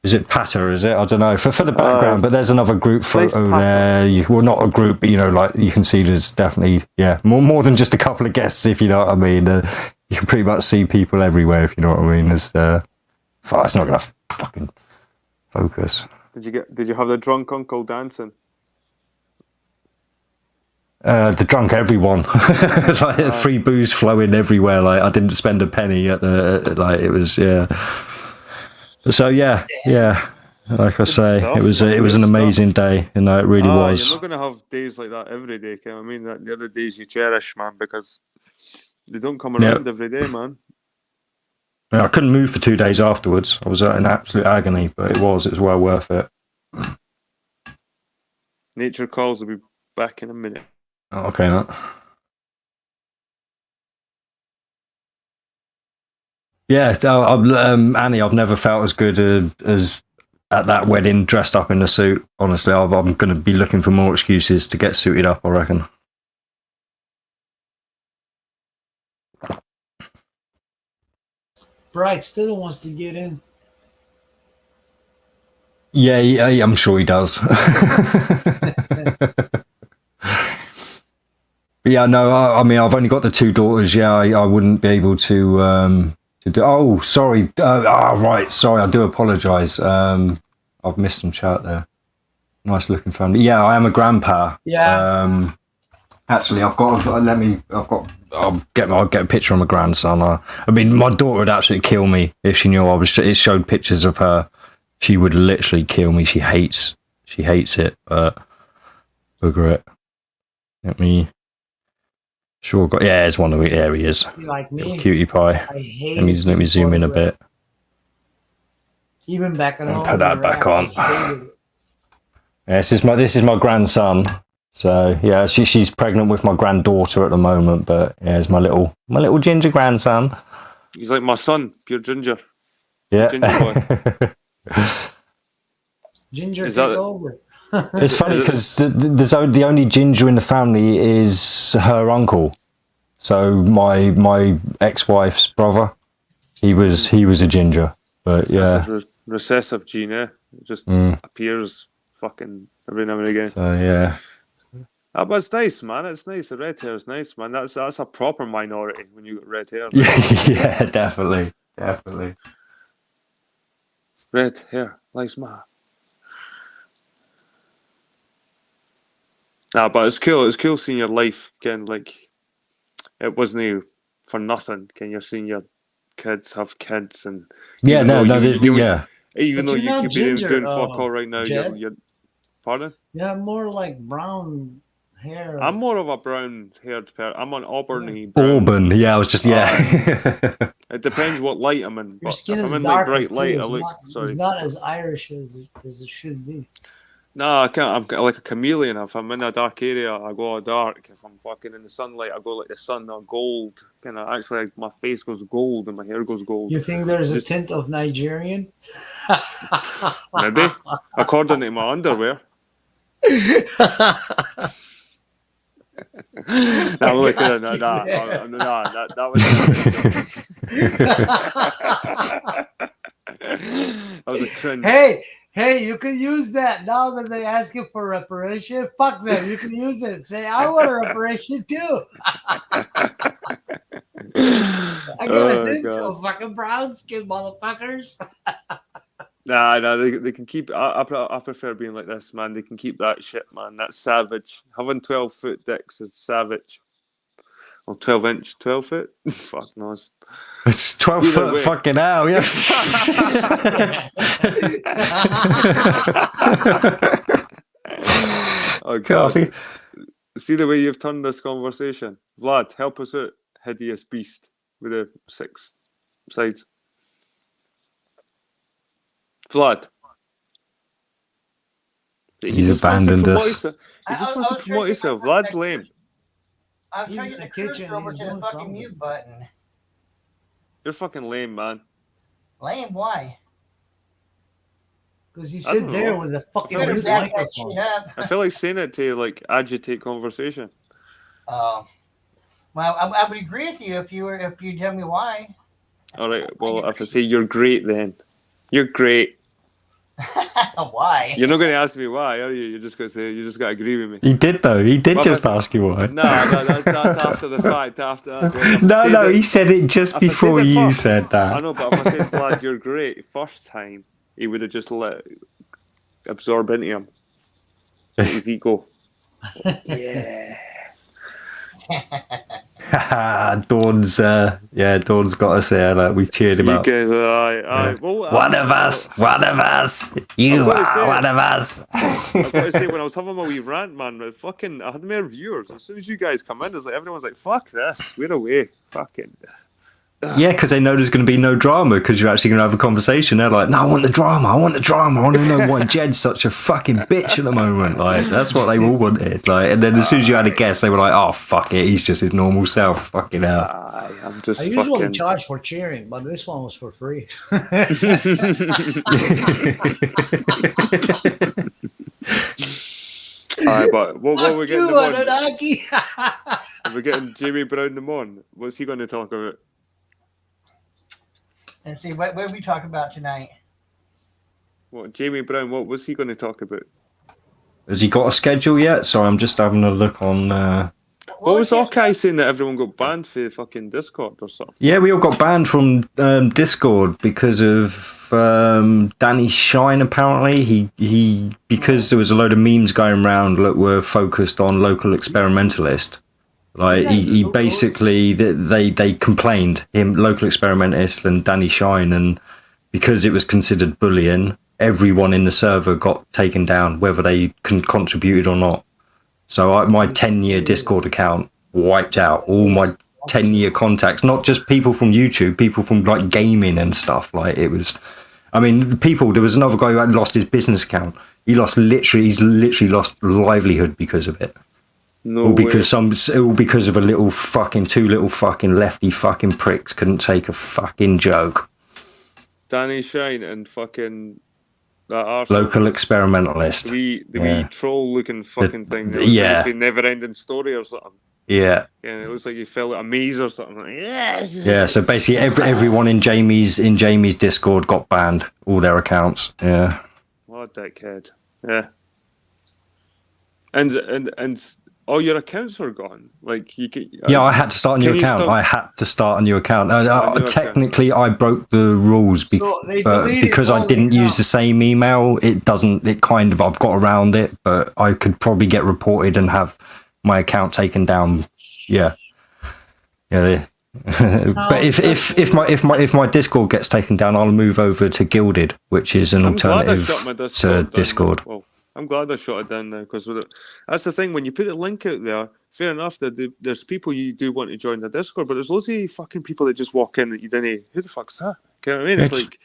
Is it Patter? Is it? I don't know. For the background, but there's another group photo Patter. there. Well, not a group, but like you can see, there's definitely more than just a couple of guests, if you know what I mean. You can pretty much see people everywhere, if you know what I mean. It's not gonna fucking focus. Did you have the drunk uncle dancing? The drunk everyone, like free booze flowing everywhere. Like I didn't spend a penny at the it was So yeah. Like I say, stuff, it was an amazing day. It really was. You're not gonna have days like that every day, Kim. I mean, that the other days you cherish, man, because they don't come around every day, man. I couldn't move for 2 days afterwards. I was in absolute agony, but it was well worth it. Nature calls. Will be back in a minute. Okay, Matt. Yeah, Annie, I've never felt as good as at that wedding dressed up in the suit. Honestly, I'm going to be looking for more excuses to get suited up, I reckon. Bright still wants to get in. Yeah, I'm sure he does. Yeah, no, I mean, I've only got the 2 daughters. Yeah, I wouldn't be able to do. Oh, sorry. Right. Sorry, I do apologise. I've missed some chat there. Nice looking family. Yeah, I am a grandpa. Yeah. Actually, I'll get a picture of my grandson. I mean, my daughter would absolutely kill me if she knew it showed pictures of her. She would literally kill me. She hates it. But bugger it. Let me. Sure, it's one of the areas. You like me? Cutie pie. I hate Let me zoom in a bit. Even back at home. Put that back on. Yeah, this is my grandson. So yeah, she's pregnant with my granddaughter at the moment. But yeah, it's my little ginger grandson. He's like my son, pure ginger. Yeah. Ginger boy. Ginger Is take that- over. It's funny because the only ginger in the family is her uncle. So my ex-wife's brother, he was a ginger. But yeah, It's a recessive gene, eh? It just appears fucking every now and again. so yeah. But it's nice, man. It's nice. The red hair is nice, man. That's a proper minority when you got red hair. Yeah, definitely. Red hair, nice man. Nah, but it's cool. It's cool seeing your life again. Like it wasn't for nothing. Can you're seeing your kids have kids and Yeah, even no, though you- yeah. even But though you're you not could be doing ginger, fuck all right now, Jed. you're pardon. Yeah, more like brown hair. I'm more of a brown-haired person. I'm an Auburny brown. Auburn, yeah, I was just It depends what light I'm in. Your But skin if is I'm in like darker bright too. light, I It's look. not, Sorry. it's not as Irish as it should be. No, I can't. I'm like a chameleon. If I'm in a dark area, I go all dark. If I'm fucking in the sunlight, I go like the sun or gold. Kind of actually, like, my face goes gold and my hair goes gold. You think there's a Just- tint of Nigerian? Maybe, according to my underwear. That was that was a cringe. Hey, you can use that now that they ask you for reparation. Fuck them. You can use it. Say, I want a reparation too. I got a tint of fucking brown skin, motherfuckers. Nah, they can keep. I prefer being like this, man. They can keep that shit, man. That's savage. Having 12-foot dicks is savage. Or 12-inch, 12 foot. Fuck no. It's 12 Either foot way. fucking hell, yeah. Oh god. God. See the way you've turned this conversation, Vlad. Help us out, hideous beast with the 6 sides. Vlad. He's just wants to abandoned promote us. himself. He just wants to promote himself. Vlad's lame. I'm He's trying in to the get the kitchen, cursor over he's to the doing fucking something. mute button. You're fucking lame, man. Lame, why? Because you I sit don't there know. with a I fucking feel like mute saying- Back that microphone. shit up. I feel like saying it to like agitate conversation. Oh. Well, I would agree with you if you tell me why. All right. Well, if I say you're great, then You're great. Why? You're not going to ask me why, are you? You're just going to say, you just got to agree with me. He did though. He did Well, just but- ask you why. No, that's after the fact. After that, No, he said it just if I said before it you first- said I that. know, but if I said, "Lad, you're great," first time, he would have just let absorb into him his ego. Yeah. Dawn's Dawn's got us here. Like, we've cheered him You up. guys, aye. Well, One of us. You I've gotta are say- one of us. I've got to say, when I was having my wee rant, man, I had more viewers. As soon as you guys come in, it's like everyone's like, "Fuck this, we're away." Fucking. Yeah, because they know there's going to be no drama because you're actually going to have a conversation. They're like, no, I want the drama. I want to know why Jed's such a fucking bitch at the moment. Like, that's what they all wanted. Like, and then as soon as you had a guest, they were like, oh, fuck it. He's just his normal self. Fucking hell. Aye, I'm just I usually fucking. charge for cheering, but this one was for free. Aye, but what we're getting them on? Anunnaki. We're getting Jamie Brown them on. What's he going to talk about? Let's see, what are we talking about tonight? What Jamie Brown? What was he going to talk about? Has he got a schedule yet? So I'm just having a look on. What was Hawkeye saying that everyone got banned for fucking Discord or something? Yeah, we all got banned from Discord because of Danny Shine. Apparently, he because there was a load of memes going around that were focused on local experimentalist. Like he basically they complained him, local experimentalist and Danny Shine, and because it was considered bullying, everyone in the server got taken down, whether they contributed or not. So my 10-year Discord account wiped out all my 10-year contacts, not just people from YouTube, people from like gaming and stuff. Like it was, I mean, there was another guy who had lost his business account. He's literally lost livelihood because of it. No All way. because all because of two little fucking lefty fucking pricks couldn't take a fucking joke. Danny Shine and fucking that arsehole. Local experimentalist. The wee Yeah. troll looking fucking thing. It yeah. Like a never ending story or something. Yeah. Yeah, and it looks like he fell out a maze or something. Like, Yeah, so basically everyone in Jamie's Discord got banned, all their accounts. Yeah. What a dickhead. Yeah. And all your accounts are gone. Like you can. Yeah, I had to start a new Can you account. still- I had to start a new account. new account. Technically, I broke the rules So they but deleted because I all didn't the use the same email. It doesn't. It kind of I've got around it, but I could probably get reported and have my account taken down. Yeah, yeah. But if my Discord gets taken down, I'll move over to Gilded, which is an I'm glad I alternative shut my to Discord down. Discord. Well, I'm glad I shut it down now because that's the thing. When you put a link out there, fair enough that there's people you do want to join the Discord, but there's loads of fucking people that just walk in that you don't. Who the fuck's that? You know what I mean? It's It's- like,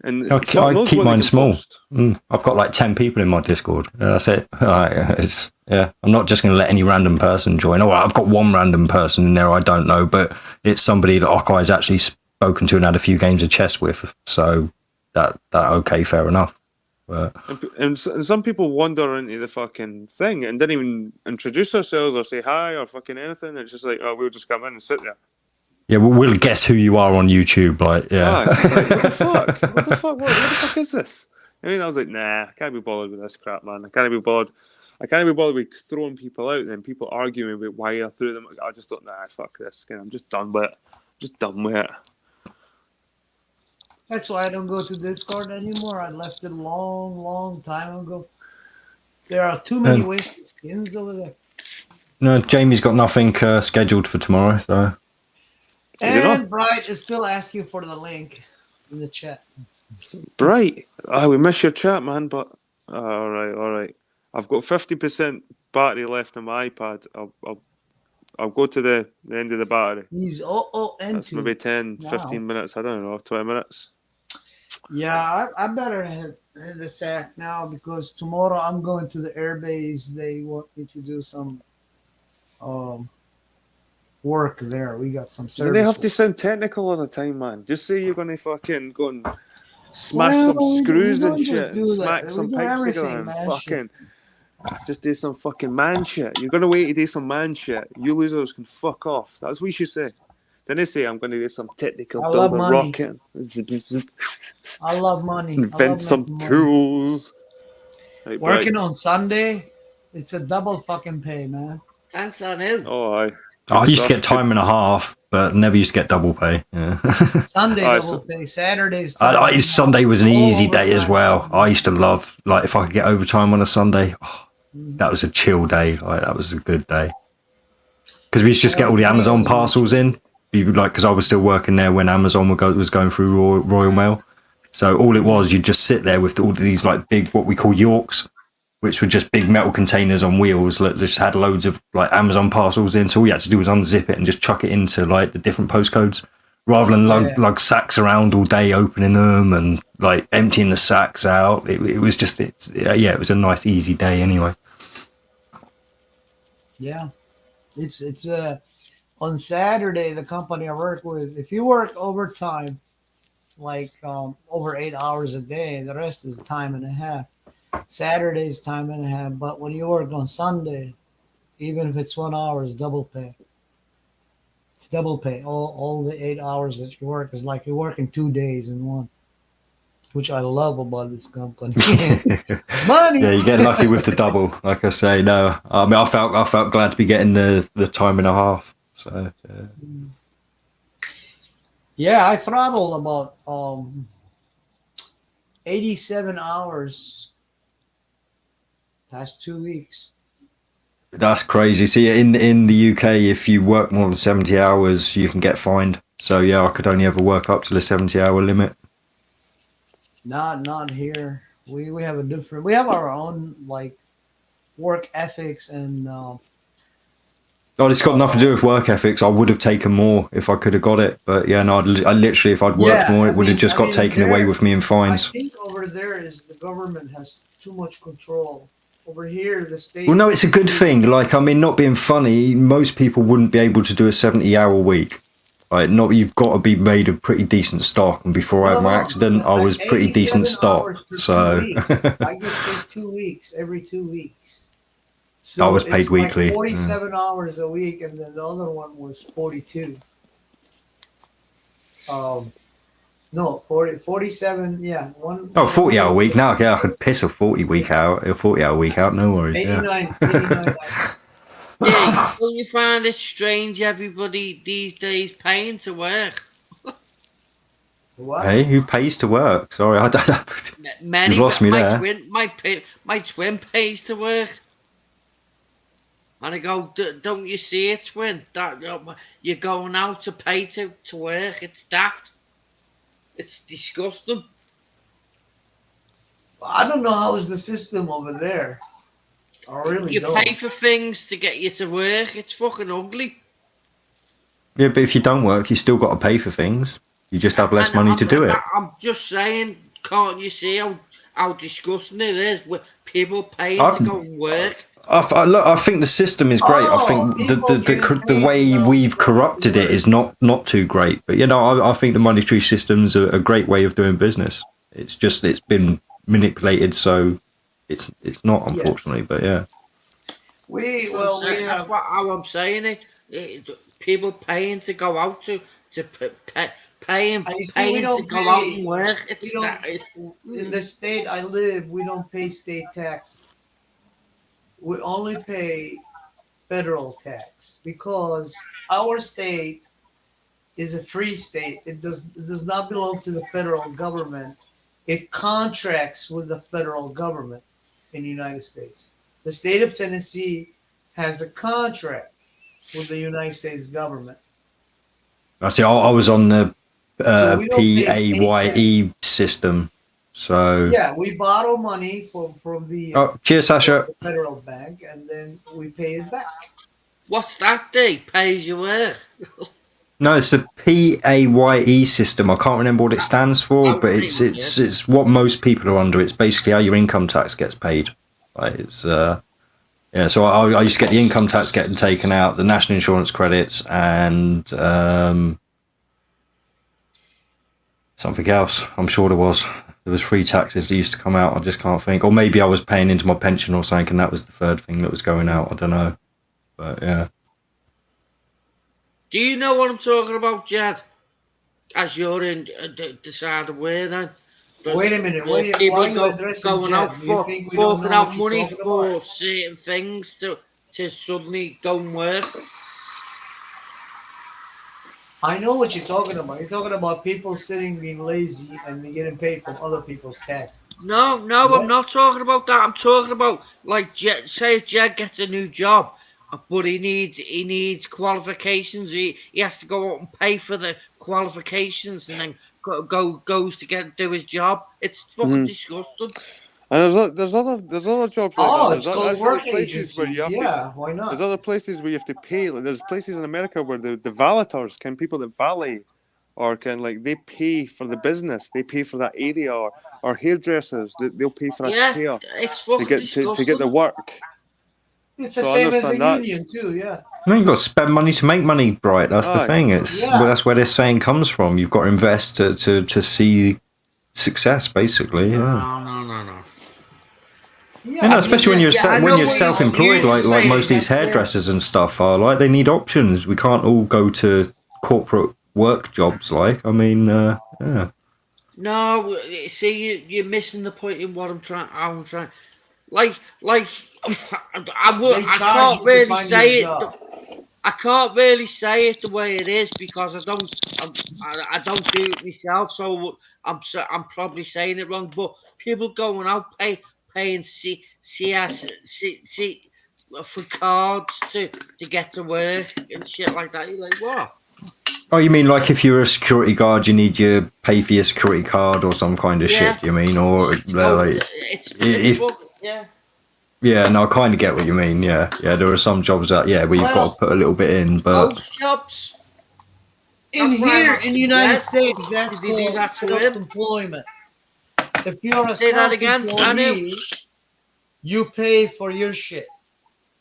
and I fuck knows keep what they mine can small. post. I've got like 10 people in my Discord. That's it. I'm not just going to let any random person join. Oh, I've got one random person in there I don't know, but it's somebody that Hawkeye's actually spoken to and had a few games of chess with. So that okay, fair enough. But And some people wander into the fucking thing and didn't even introduce themselves or say hi or fucking anything. It's just like, oh, we'll just come in and sit there. yeah, we'll guess who you are on YouTube. Like, yeah. Aye, like, what the fuck? What the fuck? What the fuck is this? I mean, I was like, nah, I can't be bothered with this crap, man. I can't be bothered with throwing people out and then people arguing about why I threw them. I just thought, nah, fuck this. I'm just done with it. That's why I don't go to Discord anymore. I left it a long time ago. There are too many wasted skins over there. No, Jamie's got nothing scheduled for tomorrow. So Is it And Bright is still asking for the link in the chat. Bright. We miss your chat, man, but all right. I've got 50% battery left on my iPad. I'll go to the end of the battery. He's That's maybe 10, Wow. 15 minutes. I don't know, 20 minutes. Yeah, I better head the sack now because tomorrow I'm going to the airbase. They want me to do some work there. We got some Do service. they have to sound technical all the time, man? Just say you're going to fucking go and smash Well, some we screws don't and just shit and do that. smack We some do pipes everything, together and man, fucking just do some fucking man shit. You're going to wait to do some man shit. You losers can fuck off. That's what you should say. Then they say, I'm going to do some technical I love build a money. rocket. I love money. I Invent love some making money. tools. Right, Working on Sunday, it's a double fucking pay, man. Thanks, I know. Oh, aye. I Good used to stuff. get time and a half, but never used to get double pay. Yeah. Sunday Aye, double so- pay. Saturday's time. and a half. Sunday was an All easy day as overtime. well. I used to love, like, if I could get overtime on a Sunday, that was a chill day. Like, that was a good day. Because we used to just get all the Amazon parcels in. Because I was still working there when Amazon was going through Royal Mail. So all it was, you'd just sit there with all these like big, what we call Yorks, which were just big metal containers on wheels that just had loads of like Amazon parcels in. So all you had to do was unzip it and just chuck it into like the different postcodes, rather than lug sacks around all day opening them and like emptying the sacks out. It was just, it was a nice easy day anyway. Yeah, it's on Saturday, the company I work with, if you work overtime, like over 8 hours a day, the rest is time and a half. Saturday's time and a half, but when you work on Sunday, even if it's 1 hour, it's double pay. It's double pay. All the 8 hours that you work is like you're working 2 days in one, which I love about this company. Money. Yeah, you get lucky with the double. Like I say, no, I mean, I felt glad to be getting the time and a half. So Yeah, I throttled about 87 hours past 2 weeks. that's crazy. See, in the UK, if you work more than 70 hours, you can get fined. So yeah, I could only ever work up to the 70-hour limit. Not here. We have a different. We have our own like work ethics and. Oh, it's got nothing to do with work ethics. I would have taken more if I could have got it, but yeah, no, I literally, if I'd worked more, it would have just got taken away with me in I fines. think over there is the government has too much control. Over here, the state. Well, no, it's a good thing. Like, I mean, not being funny, most people wouldn't be able to do a 70-hour week. Like, you've got to be made of pretty decent stock. And before I had my accident, I was pretty decent 87 stock. hours for 2 So weeks. I get paid 2 weeks every 2 weeks. So I was paid it's like weekly. 47 hours a week, and then the other one was 42. No, 47. Yeah, one. 40-hour week now. Yeah, I could piss a 40-hour week out. No worries. 89. Yeah. 89. Yeah, don't you find it strange everybody these days paying to work? What? Hey, who pays to work? Sorry, I don't. Many, You've lost me my there. my twin pays to work. And I go, don't you see it, twin? That you're going out to pay to work. It's daft. It's disgusting. I don't know how is the system over there. I really You don't. pay for things to get you to work. It's fucking ugly. Yeah, but if you don't work, you still got to pay for things. You just have less And money to do it. I'm just saying, can't you see how disgusting it is with people paying I'm- to go and work? I think the system is great. I think the way we've corrupted it is not too great. But you know, I think the monetary system's a great way of doing business. It's just it's been manipulated, so it's not, unfortunately. But yeah, We That's have. how I'm saying it. People paying to go out to paying I see, we to don't go out pay- and work. We It's don't, that. It's, in the state I live, we don't pay state taxes. We only pay federal tax because our state is a free state. It does not belong to the federal government. It contracts with the federal government in the United States. The state of Tennessee has a contract with the United States government. I see. I was on the So we don't pay PAYE system. So Yeah, we borrow money from the oh, cheers, Sasha. federal bank, and then we pay it back. what's that day? Pays your work. No, it's the PAYE system. I can't remember what it stands for, but it's what most people are under. It's basically how your income tax gets paid. Like it's yeah. So I used to get the income tax getting taken out, the national insurance credits, and something else. I'm sure there was free taxes that used to come out. I just can't think. Or maybe I was paying into my pension or something, and that was the third thing that was going out. I don't know, but yeah. Do you know what I'm talking about, Jed? As you're in the side of where then? Wait a minute. Why People are you go, addressing going Jen? out You for think we don't know forking out what you're money talking for about? certain things to suddenly go and work. I know what you're talking about. You're talking about people sitting being lazy and getting paid from other people's taxes. No, I'm Yes. not talking about that. I'm talking about like say if Jed gets a new job, but he needs qualifications. He has to go out and pay for the qualifications, and then goes to do his job. It's fucking Mhm. disgusting. And there's other jobs like that. Oh, There's it's called actually work places where you agencies. have Yeah, why to. There's not? other places where you have to pay. Like there's places in America where the valeters, can people that valet, or can like they pay for the business. They pay for that area, or hairdressers. They'll pay for a Yeah, chair it's to fucking get to get the disgusting. work. It's the So I same as a understand that. union too. Yeah. No, you've got to spend money to make money, Bright. That's the Aye. thing. It's Yeah. well, that's where this saying comes from. You've got to invest to see success, basically. Yeah. No. Yeah. You know, I especially when mean, you're yeah, I when know you're what self-employed, you're like saying, most of these yeah. hairdressers and stuff are. Like they need options. We can't all go to corporate work jobs. Like I mean, yeah. No, see, you're missing the point in what I'm trying. Like, they I charge can't you to really find say your it. job. I can't really say it the way it is because I don't do it myself. So I'm probably saying it wrong. But people going out paying see for cards to get to work and shit like that. You're like, what? Oh, you mean like if you're a security guard, you need your pay for your security card or some kind of Yeah. shit? You mean, or like It's if yeah. yeah, no, I kind of get what you mean. Yeah, there are some jobs that where you've got to put a little bit in, but Most jobs. In That's why I'm here asking in the United Jed, States, that's did he do called that to him? self-employment. If you're a Say that again, self-employee, you pay for your shit.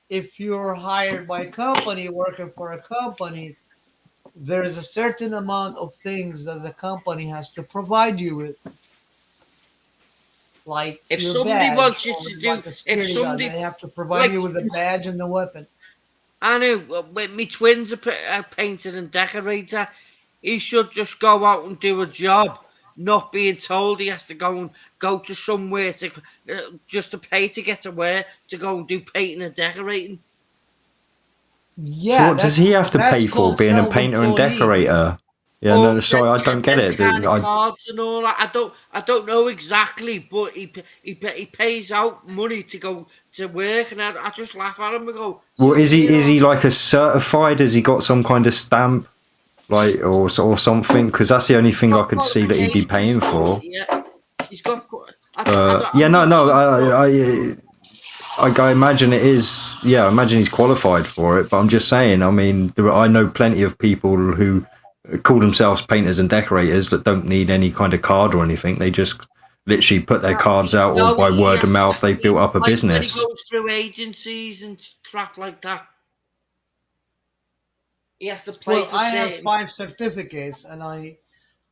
If you're hired by a company, working for a company, there's a certain amount of things that the company has to provide you with. Like If your somebody badge, wants you or to do, like a if security guard, somebody, they have to provide like, you with a badge and the weapon. I know, my twins are a painter and decorator. He should just go out and do a job, not being told he has to go to somewhere to just to pay to get to where to go and do painting and decorating. Yeah, so what does he have to that's pay for called being a painter and self-employee. decorator? Yeah, Or no, sorry, I don't get it. Kind of I, cards and all that. I don't know exactly, but he pays out money to go to work, and I just laugh at him and go. well, is "You he know, like a certified? Has he got some kind of stamp, like or something? Because that's the only thing I could see that he'd be paying for. Yeah, he's got. Yeah, no, I imagine it is. Yeah, I imagine he's qualified for it. But I'm just saying. I mean, I know plenty of people who call themselves painters and decorators that don't need any kind of card or anything. They just literally put their cards out, or by word of mouth, they've built up a business. When he goes through agencies and crap like that, he has to play. Well, I have 5 certificates, and I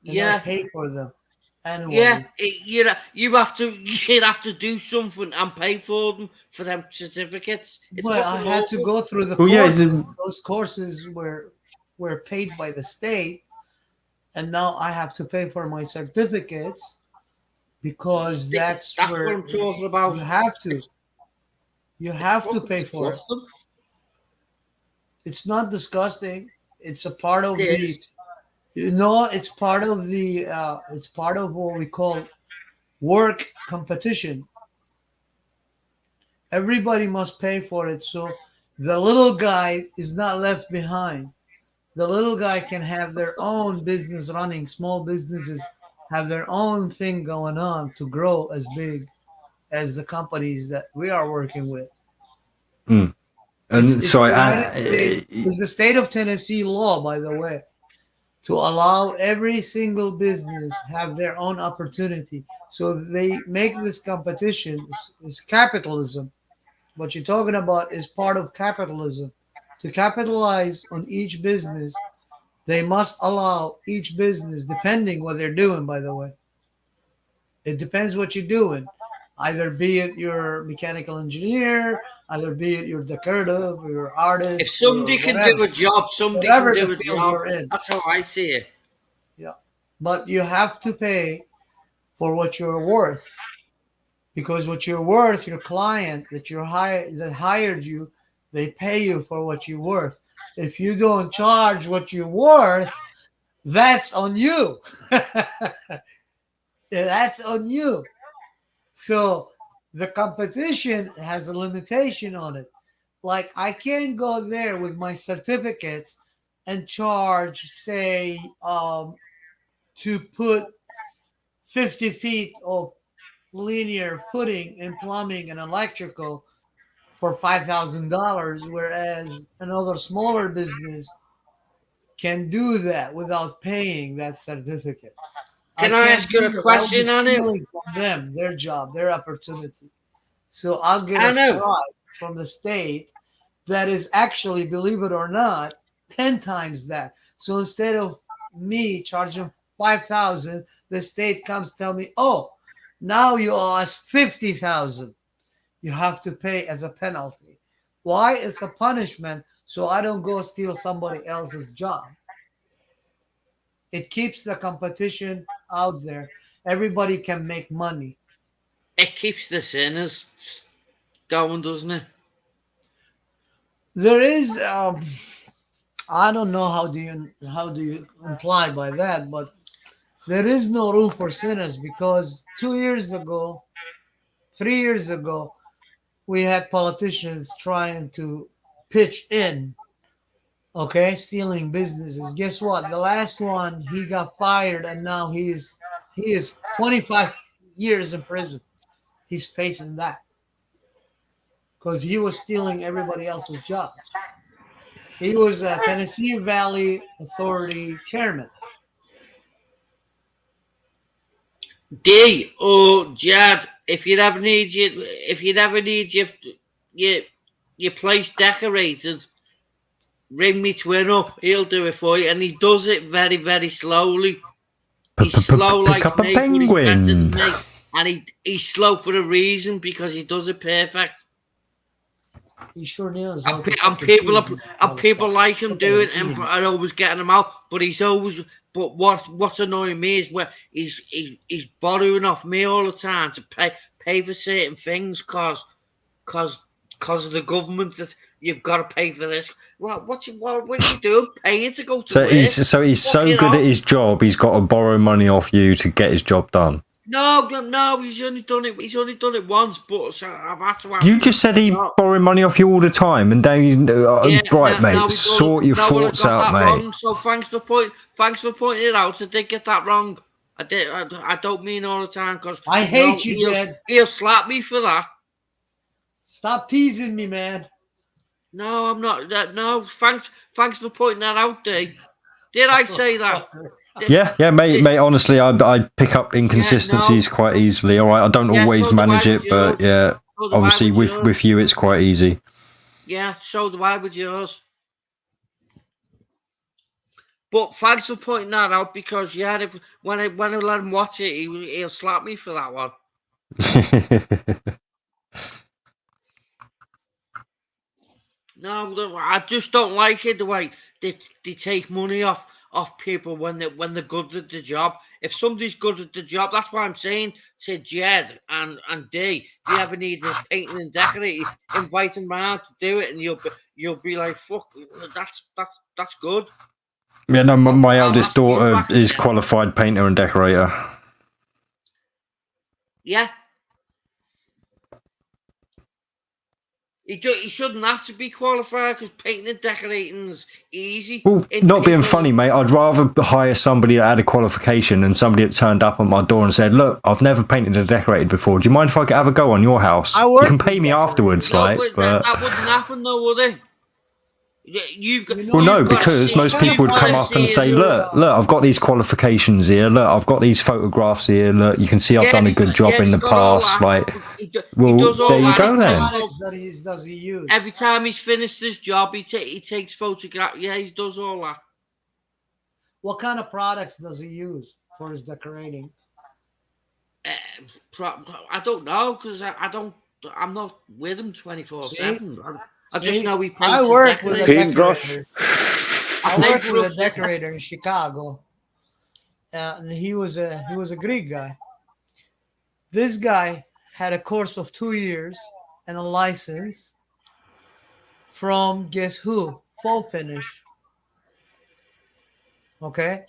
pay for them annually. Yeah, you have to do something and pay for them certificates. Well, I had to go through the Well, yeah, courses. Those courses were paid by the state, and now I have to pay for my certificates because that's where what I'm talking about. You have to pay for it. It's not disgusting. It's a part of the. It's part of the. It's part of what we call work competition. Everybody must pay for it, so the little guy is not left behind. The little guy can have their own business running. Small businesses have their own thing going on to grow as big as the companies that we are working with. Mm. And so it's the state of Tennessee law, by the way, to allow every single business have their own opportunity. So they make this competition is capitalism. What you're talking about is part of capitalism. To capitalize on each business, they must allow each business, depending what they're doing, by the way. It depends what you're doing. Either be it your mechanical engineer, either be it your decorative or your artist. If somebody can do a job, somebody can do a job. That's how I see it. Yeah. But you have to pay for what you're worth. Because what you're worth, your client that hired you, they pay you for what you're worth. If you don't charge what you're worth, that's on you. That's on you. So the competition has a limitation on it. Like I can't go there with my certificates and charge, say, to put 50 feet of linear footing in plumbing and electrical for $5,000, whereas another smaller business can do that without paying that certificate. Can I can't ask you do a that. I'll question be on it? stealing from them, their job, their opportunity. So I'll get I a know. strike from the state that is actually, believe it or not, 10 times that. So instead of me charging 5,000, the state comes tell me, oh, now you owe us 50,000. You have to pay as a penalty. Why? It's a punishment, so I don't go steal somebody else's job. It keeps the competition out there. Everybody can make money. It keeps the sinners going, doesn't it? There is, I don't know how do you imply by that, but there is no room for sinners because 2 years ago, 3 years ago, we had politicians trying to pitch in, okay, stealing businesses. Guess what? The last one, he got fired, and now he is 25 years in prison. He's facing that because he was stealing everybody else's jobs. He was a Tennessee Valley Authority chairman. D or Jad, if you ever need your place decorated, ring me twin up. He'll do it for you, and he does it very, very slowly. He's slow Pick like up a me, but he's better than penguin. me. And he's slow for a reason because he does it perfect. He sure knows. And people like him doing it and always getting him out. But he's always. But what's annoying me is where he's borrowing off me all the time to pay for certain things cause of the government that you've got to pay for this. Well, what are you doing? Paying to go to work? He's so good at his job. He's got to borrow money off you to get his job done. No, he's only done it. He's only done it once, but so I've had to. You just said he borrowing money off you all the time, and then mate, sort your thoughts out, mate. Wrong, so thanks for pointing it out. I did get that wrong. I don't mean all the time because I hate you, Jed. He'll slap me for that. Stop teasing me, man. No, I'm not. No, thanks for pointing that out, Dave. Did I say that? Yeah, mate. Honestly, I pick up inconsistencies quite easily. All right, I don't always manage it, but yeah, obviously with you, it's quite easy. Yeah, so do I with yours. But thanks for pointing that out because when I let him watch it, he'll slap me for that one. No, I just don't like it the way they take money off people when they're good at the job. If somebody's good at the job, that's why I'm saying to Jed and D, if you ever need a painting and decorating, invite them round to do it, and you'll be like, fuck, that's good. Yeah, no, my eldest daughter is qualified painter and decorator. Yeah. He shouldn't have to be qualified because painting and decorating is easy. Well, not being funny, mate, I'd rather hire somebody that had a qualification than somebody that turned up at my door and said, look, I've never painted and decorated before. Do you mind if I could have a go on your house? You can pay me afterwards, but that wouldn't happen though, would it? Because most people would come up and say, look, I've got these qualifications here. Look, I've got these photographs here. Look, you can see I've done a good job in the past. Like, well, there you go then. Does he use? Every time he's finished his job, he takes photographs. Yeah, he does all that. What kind of products does he use for his decorating? I don't know because I'm not with him 24/7. I just know he paints. I work with a paintbrush. I worked with a decorator in Chicago, and he was a Greek guy. This guy had a course of 2 years and a license from guess who? Full Finish. Okay?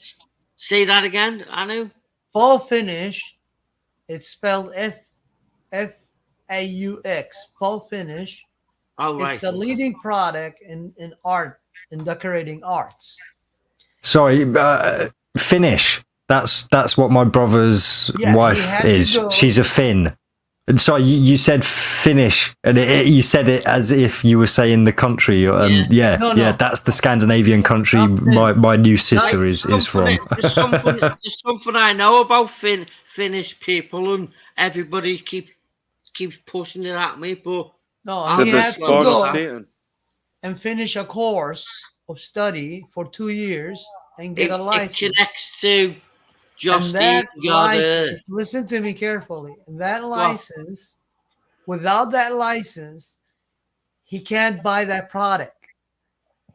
Say that again, Anu. Full Finish, it's spelled F-A-U-X. Full Finish. Oh, right. It's a leading product in art, in decorating arts. Sorry, Finnish. That's what my brother's Yeah, he wife had to is. go- She's a Finn. And sorry, you said Finnish, and you said it as if you were saying the country. Yeah, No, yeah, no. that's the Scandinavian country Not Finn. my new sister is from. There's something I know about Finnish people, and everybody keeps pushing it at me, but No, I'm They're he the had to spawn go of Satan. and finish a course of study for 2 years and get it, a it license. connects to And Justine that Yada. license, listen to me carefully. That license, without that license, he can't buy that product.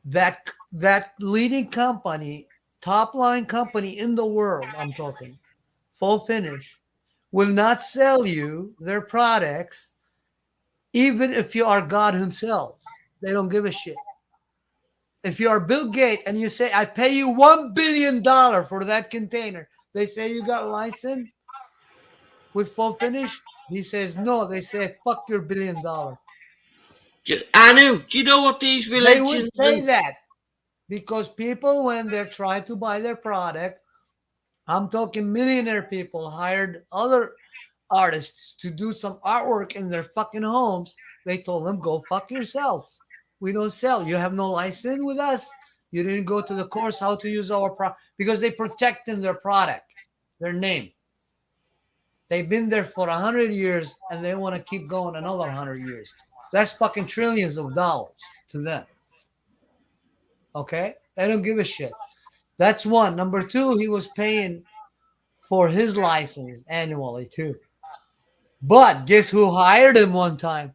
That leading company, top line company in the world, I'm talking, Full Finish, will not sell you their products, even if you are God himself. They don't give a shit. If you are Bill Gates and you say, I pay you $1 billion for that container, they say you got a license with Full Finish. He says no. They say fuck your $1 billion. Anu, do you know what these They would religions say do? that because people, when they're trying to buy their product, I'm talking millionaire people hired other artists to do some artwork in their fucking homes. They told them, go fuck yourselves. We don't sell. You have no license with us. You didn't go to the course how to use our product, because they protecting their product, their name. They've been there for 100 years and they want to keep going another 100 years. That's fucking trillions of dollars to them. Okay? They don't give a shit. That's one. Number two, he was paying for his license annually too. But guess who hired him one time?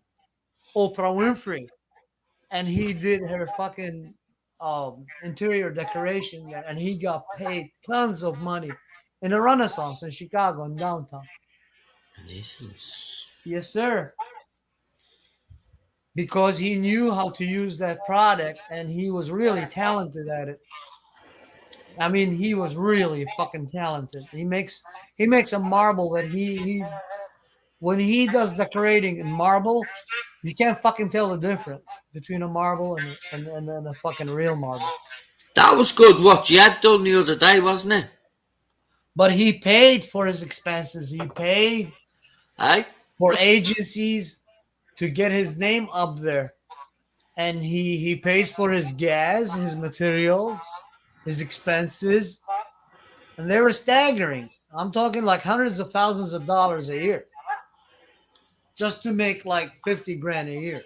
Oprah Winfrey. And he did her fucking interior decoration there, and he got paid tons of money in a Renaissance in Chicago in downtown. Yes, sir. Because he knew how to use that product and he was really talented at it. I mean, he was really fucking talented. He makes a marble that he when he does decorating in marble, you can't fucking tell the difference between a marble and a fucking real marble. That was good what you had done the other day, wasn't it? But he paid for his expenses. He paid Hey? for agencies to get his name up there. And he pays for his gas, his materials, his expenses. And they were staggering. I'm talking like hundreds of thousands of dollars a year. Just to make like 50 grand a year.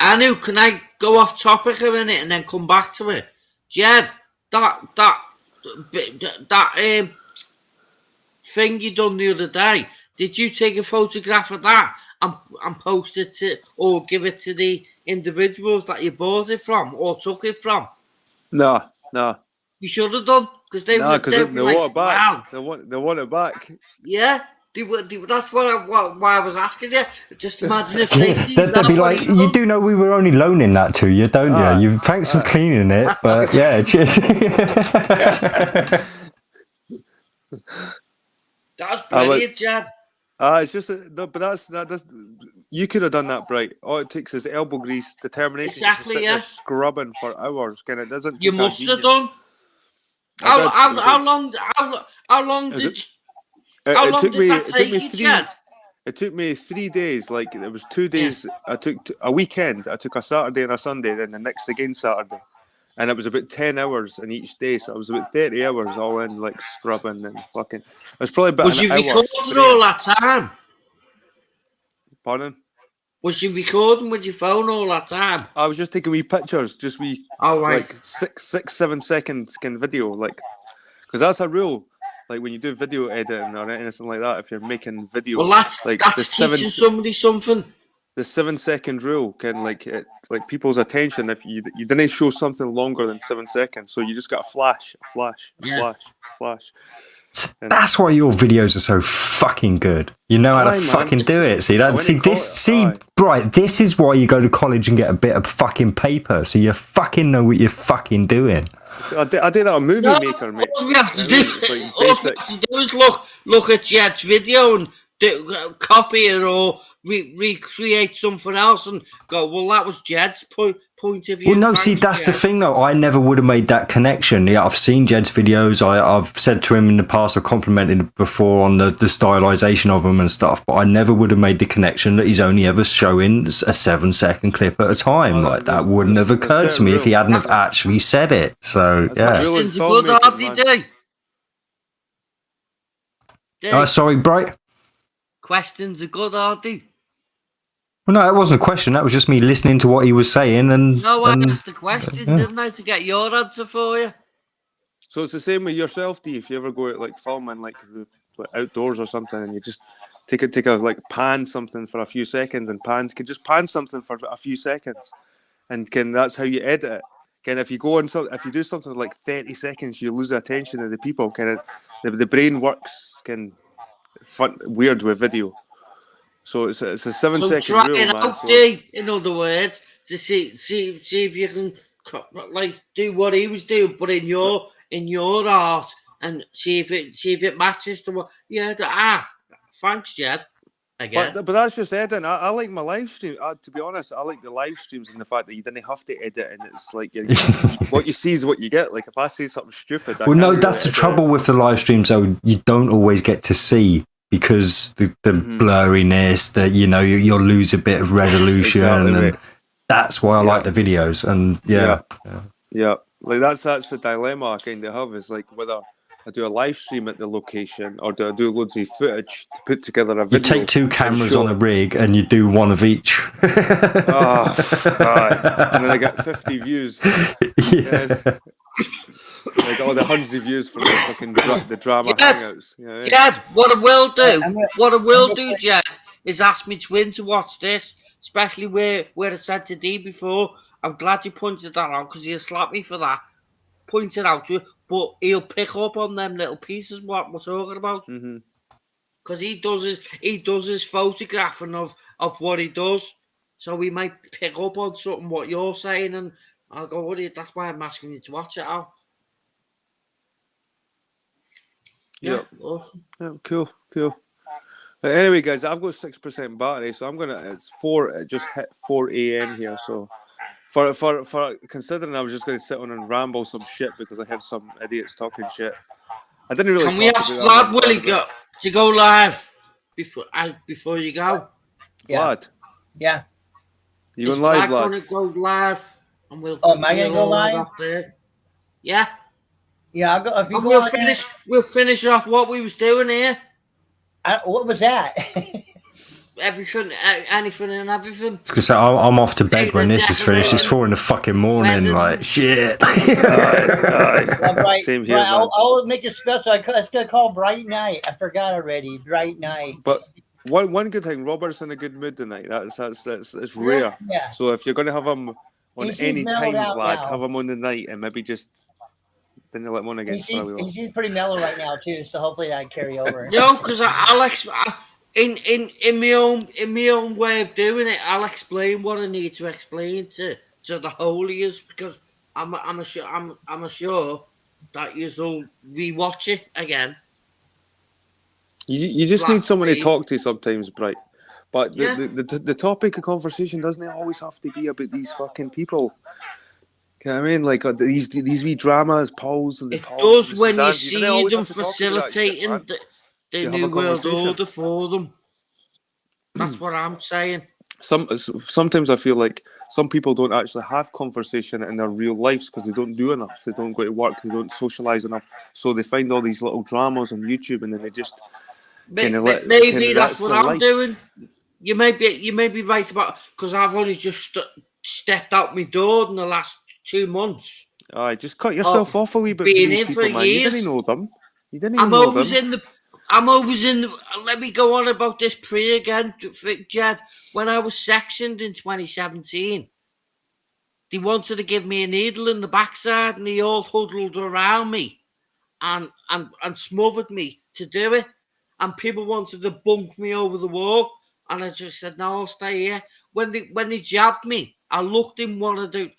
Anu, can I go off topic a minute and then come back to it? Jed, that thing you done the other day, did you take a photograph of that and post it to, or give it to the individuals that you bought it from or took it from? No. You should have done, because they No, were because they like, want it back. wow. They want it back. Yeah, that's why I was asking you. Just imagine if they see They'd that, be what like, you you done. do know we were only loaning that to you, don't you? Thanks for cleaning it, but yeah, cheers. That's brilliant, Jed. It's just but that's you could have done that, Bright. All it takes is elbow grease, determination. Exactly, to sit yeah. there scrubbing for hours. Kind of doesn't. You take must that have genius. done. I did. It was How like- long Is did it- how it long took did me. that It took take me you, 3. Jed? It took me 3 days. Like it was 2 days. I took a weekend. I took a Saturday and a Sunday, then the next again Saturday, and it was about 10 hours in each day. So it was about 30 hours all in, like scrubbing and fucking. It was probably about Was an you hour recording spraying. all that time? Pardon? Was you recording with your phone all that time? I was just taking wee pictures, just wee All right. like 7 seconds kind of video, like because that's a rule. Like when you do video editing or anything like that, if you're making video, Well, that's like that's teaching somebody something. the 7 second rule can like people's attention if you didn't show something longer than 7 seconds, so you just got a flash, Yeah. flash. So that's why your videos are so fucking good. You know how to Aye, man. fucking do it. See that? When See you call this? it, See, aye. right? This is why you go to college and get a bit of fucking paper, so you fucking know what you're fucking doing. I did that on Movie No, Maker, mate. all we have to You know what I do, mean? It's like all we basic. have to do is look at Jed's video and copy it or recreate something else and go, well, that was Jed's point of view. Well, no, Thanks, see, that's the Jed. thing, though. I never would have made that connection. Yeah, I've seen Jed's videos. I've said to him in the past, I've complimented him before on the stylization of them and stuff, but I never would have made the connection that he's only ever showing a 7-second clip at a time. Well, Like, that there's- wouldn't have there's occurred to certain me if he rule. hadn't have actually said it. So, That's yeah. my rule. Questions a Film good making, Hardy man. day. Dave, Sorry, Bright. questions a good Hardy. Well, no, that wasn't a question. That was just me listening to what he was saying. And, No, I and asked the question, yeah. didn't I, to get your answer for you? So it's the same with yourself, D. If you ever go out like filming like the like, outdoors or something, and you just take a like pan something for a few seconds, and can just pan something for a few seconds, and that's how you edit it. If you go on if you do something like 30 seconds, you lose the attention of the people. The brain works weird with video. So it's a 7-second try rule, it man. out, So, D, in other words, to see if you can like do what he was doing, but in your art, and see if it matches to what. Yeah, thanks, Jed. Again. but that's just editing. I like my live stream. To be honest, I like the live streams and the fact that you didn't have to edit, and it's like what you see is what you get. Like if I say something stupid, well, no, that's the trouble with the live streams, though. You don't always get to see because the blurriness, that you'll lose a bit of resolution, Exactly, and right. that's why I like the videos. And yeah. Like that's the dilemma I kind of have, is like whether I do a live stream at the location or do I do loads of footage to put together a video. You take 2 cameras show on a rig and you do one of each. and then I get 50 views. Yeah. Like all the hundreds of views for the fucking the drama Yeah. hangouts. You know what I mean? Jed, what I will do, I'm gonna- Jed, is ask me twin to watch this, especially where I said to D before. I'm glad you pointed that out because he'll slap me for that. Pointed out to you, but he'll pick up on them little pieces what we're talking about. Mm-hmm. Because he does his photographing of what he does, so we might pick up on something what you're saying, and I'll go, what that's why I'm asking you to watch it out. Yeah. Awesome. Yeah, cool. But anyway, guys, I've got 6% battery, so it's 4. It just hit 4 a.m. here, so for considering I was just going to sit on and ramble some shit because I heard some idiots talking shit. I didn't really. Can we ask Vlad will he go live before you go? Vlad, Yeah. you going live, Vlad Vlad? gonna go live, and we'll. Oh, am I gonna go live? After. Yeah. Yeah, I'll go. If you And go we'll on there- finish. We'll finish off what we was doing here. what was that? Everything, anything, and everything. Because I'm off to bed when this is finished. It's 4 in the fucking morning. Like shit. Bright, Same here, Bright, man. I'll make it special. It's gonna call Bright Night. I forgot already. Bright Night. But one good thing, Robert's in a good mood tonight. That's rare. Yeah. So if you're going to have him on He's any mellowed time, out Vlad, now. have him on the night and maybe just didn't let him on again. He's pretty mellow right now too. So hopefully that carry over. No, because in my own way of doing it, I'll explain what I need to explain to the holiest, because I'm sure that you'll rewatch it again. You just need someone to Black talk to sometimes, Bright. But Yeah. the topic of conversation doesn't always have to be about these fucking people. You know what I mean? Like these wee dramas, Pauls and the It Pauls does and the when you Suzannes. see don't always them have to talk about that shit, facilitating man. the have a new world conversation. order for them. That's what I'm saying. Sometimes I feel like some people don't actually have conversation in their real lives because they don't do enough. They don't go to work. They don't socialize enough. So they find all these little dramas on YouTube and then they just Maybe that's what their I'm life. doing. You may be right about, because I've only just stepped out my door in the last 2 months. Aye, just cut yourself off a wee bit for being these in people, for man. You years. didn't know them. You didn't even I'm know always them. in the. Let me go on about this pre again, Jed. When I was sectioned in 2017, they wanted to give me a needle in the backside, and they all huddled around me. and smothered me to do it. And people wanted to bunk me over the wall. And I just said, no, I'll stay here. When they jabbed me, I looked in one of the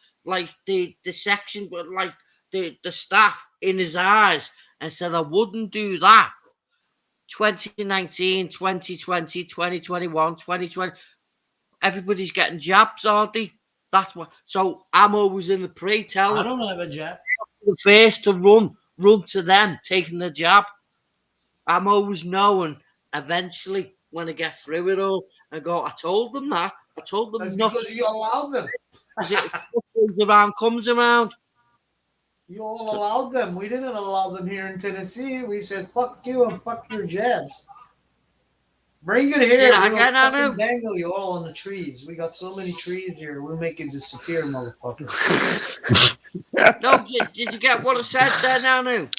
section, but like the staff in his eyes and said, I wouldn't do that. 2019, 2020, 2021, 2020. Everybody's getting jabs, aren't they? That's what. So I'm always in the pre-telling. I don't have a jab. The first to run to them, taking the jab. I'm always knowing eventually when I get through it all, I go, I told them that. I told them That's not because you allowed them. to. Comes around. You all allowed them. We didn't allow them here in Tennessee. We said, fuck you and fuck your jabs. Bring it here. Yeah, We'll I know. fucking dangle you all on the trees. We got so many trees here. We'll make it disappear, motherfucker. No, did you get what I said there, Nanu?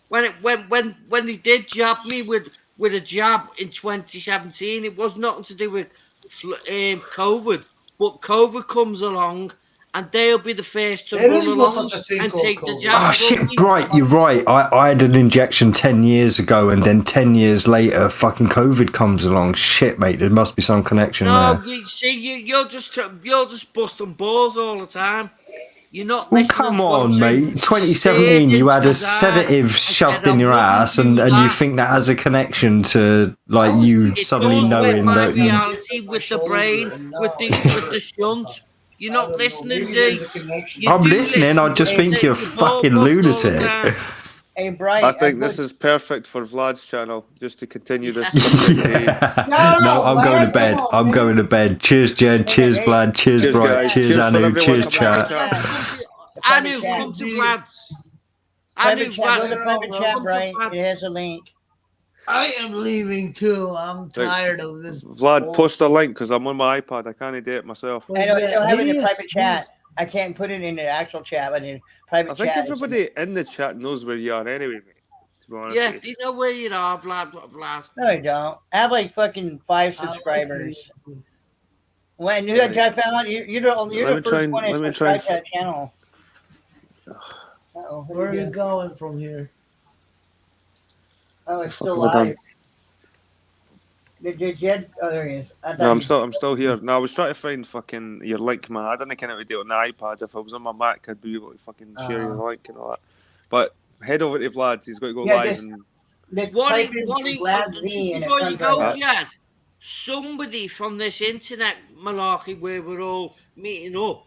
When they did jab me with a jab in 2017, it was nothing to do with COVID, but COVID comes along and they'll be the first to There run is no along such a thing and called take the COVID. jab. Oh shit! from me. Right, you're right. I had an injection 10 years ago, and then 10 years later, fucking COVID comes along. Shit, mate, there must be some connection No, there. you see, you're just busting balls all the time. You're not Well, listening come to what I'm on, saying. mate. 2017, you had a Stared into his sedative eyes. I shoved said, in I your wouldn't ass, do and you that. think that has a connection to like you It's suddenly all knowing with my that you. reality, with the brain, with the shunt. You're not listening, D. You I'm do listening. I listen, just you think take you're your ball fucking buckle all the lunatic. time. Hey, Bright. I think this is perfect for Vlad's channel, just to continue this subject. Yeah. No, I'm going to bed. I'm going to bed. Cheers, Jed. Cheers, Vlad. Cheers, Cheers, Bright. guys. Cheers, Cheers for Anu. everyone Cheers, coming chat. on. I knew come to Vlad's. I knew Private chat. Go to Vlad. private chat, Come to Bright. Vlad's. It has a link. I am leaving too. I'm tired of this. Vlad, post a link because I'm on my iPad. I can't do it myself. I don't have it in Yes, private chat. yes. I can't put it in the actual chat, but in private I think chat. everybody in the chat knows where you are anyway, mate. To be honest Yeah, with do you. you know where you are, Vlad? No, I don't. I have like fucking 5 subscribers. When you I found out, you're Let me the try first and- one to let me try subscribe and- to that channel. Uh-oh, Where are you going from here? Oh, it's still Hold on. live. Did Jed? Oh, there he is. I thought No, I'm you- still here. No, I was trying to find fucking your link, man. I didn't kind of do it on the iPad. If I was on my Mac, I'd be able to fucking share your link and all that. But head over to Vlad's. He's got to go Yeah, live. just- And Just type in Vlad Z and it before you comes go, right up. Jed, somebody from this internet malarkey where we're all meeting up,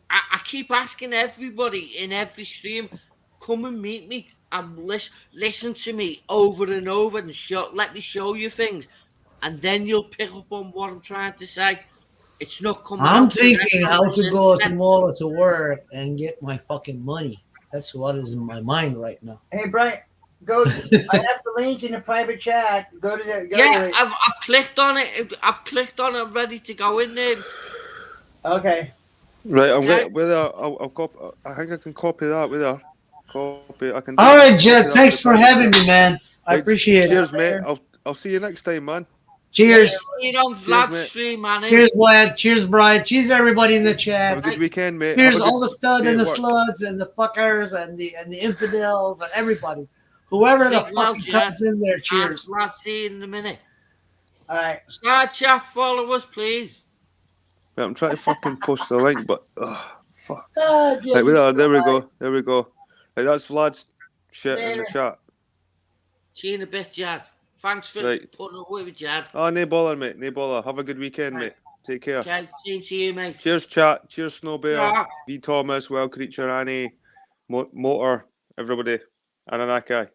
I keep asking everybody in every stream, come and meet me and listen to me over and over and let me show you things, and then you'll pick up on what I'm trying to say. It's not coming. I'm out thinking direct how on to the go internet. tomorrow to work and get my fucking money. That's what is in my mind right now. Hey, Brian, go. I have the link in the private chat. Go to the. Go Yeah, to it. I've clicked on it. I've clicked on it. I'm ready to go in there. Okay. right, I'm Okay. with I'll copy. I think I can copy that with her. Copy. I can. Do All it. right, Copy Jed. that Thanks to for the having chat. me, man. I Right, appreciate Cheers, it. mate. I'll see you next time, man. Cheers. See it on Vlad's mate. stream, man. Cheers, Vlad. Cheers, Brian. Cheers, everybody in the Have a chat. good weekend, mate. Cheers, Have a good all the studs day and at the work. sluts and the fuckers and the infidels and everybody. Whoever the Think well, fuck Jed. comes in there, cheers. Vlad, see you in a minute. All right. Side chat, follow us, please. Right, I'm trying to fucking post the link, but fuck. Ah, Jed, Right, you're there we still go. There we go. Right, that's Vlad's shit in the There. chat. See you in a bit, Jad. Thanks for Right. putting up with me, Jad. Oh, no bother, mate. No bother. Have a good weekend, mate. Take care. Okay, same to you, mate. Cheers, chat. Cheers, Snow Bear. Yeah. V Thomas, Well Creature, Annie, Motor, everybody. Ananakai.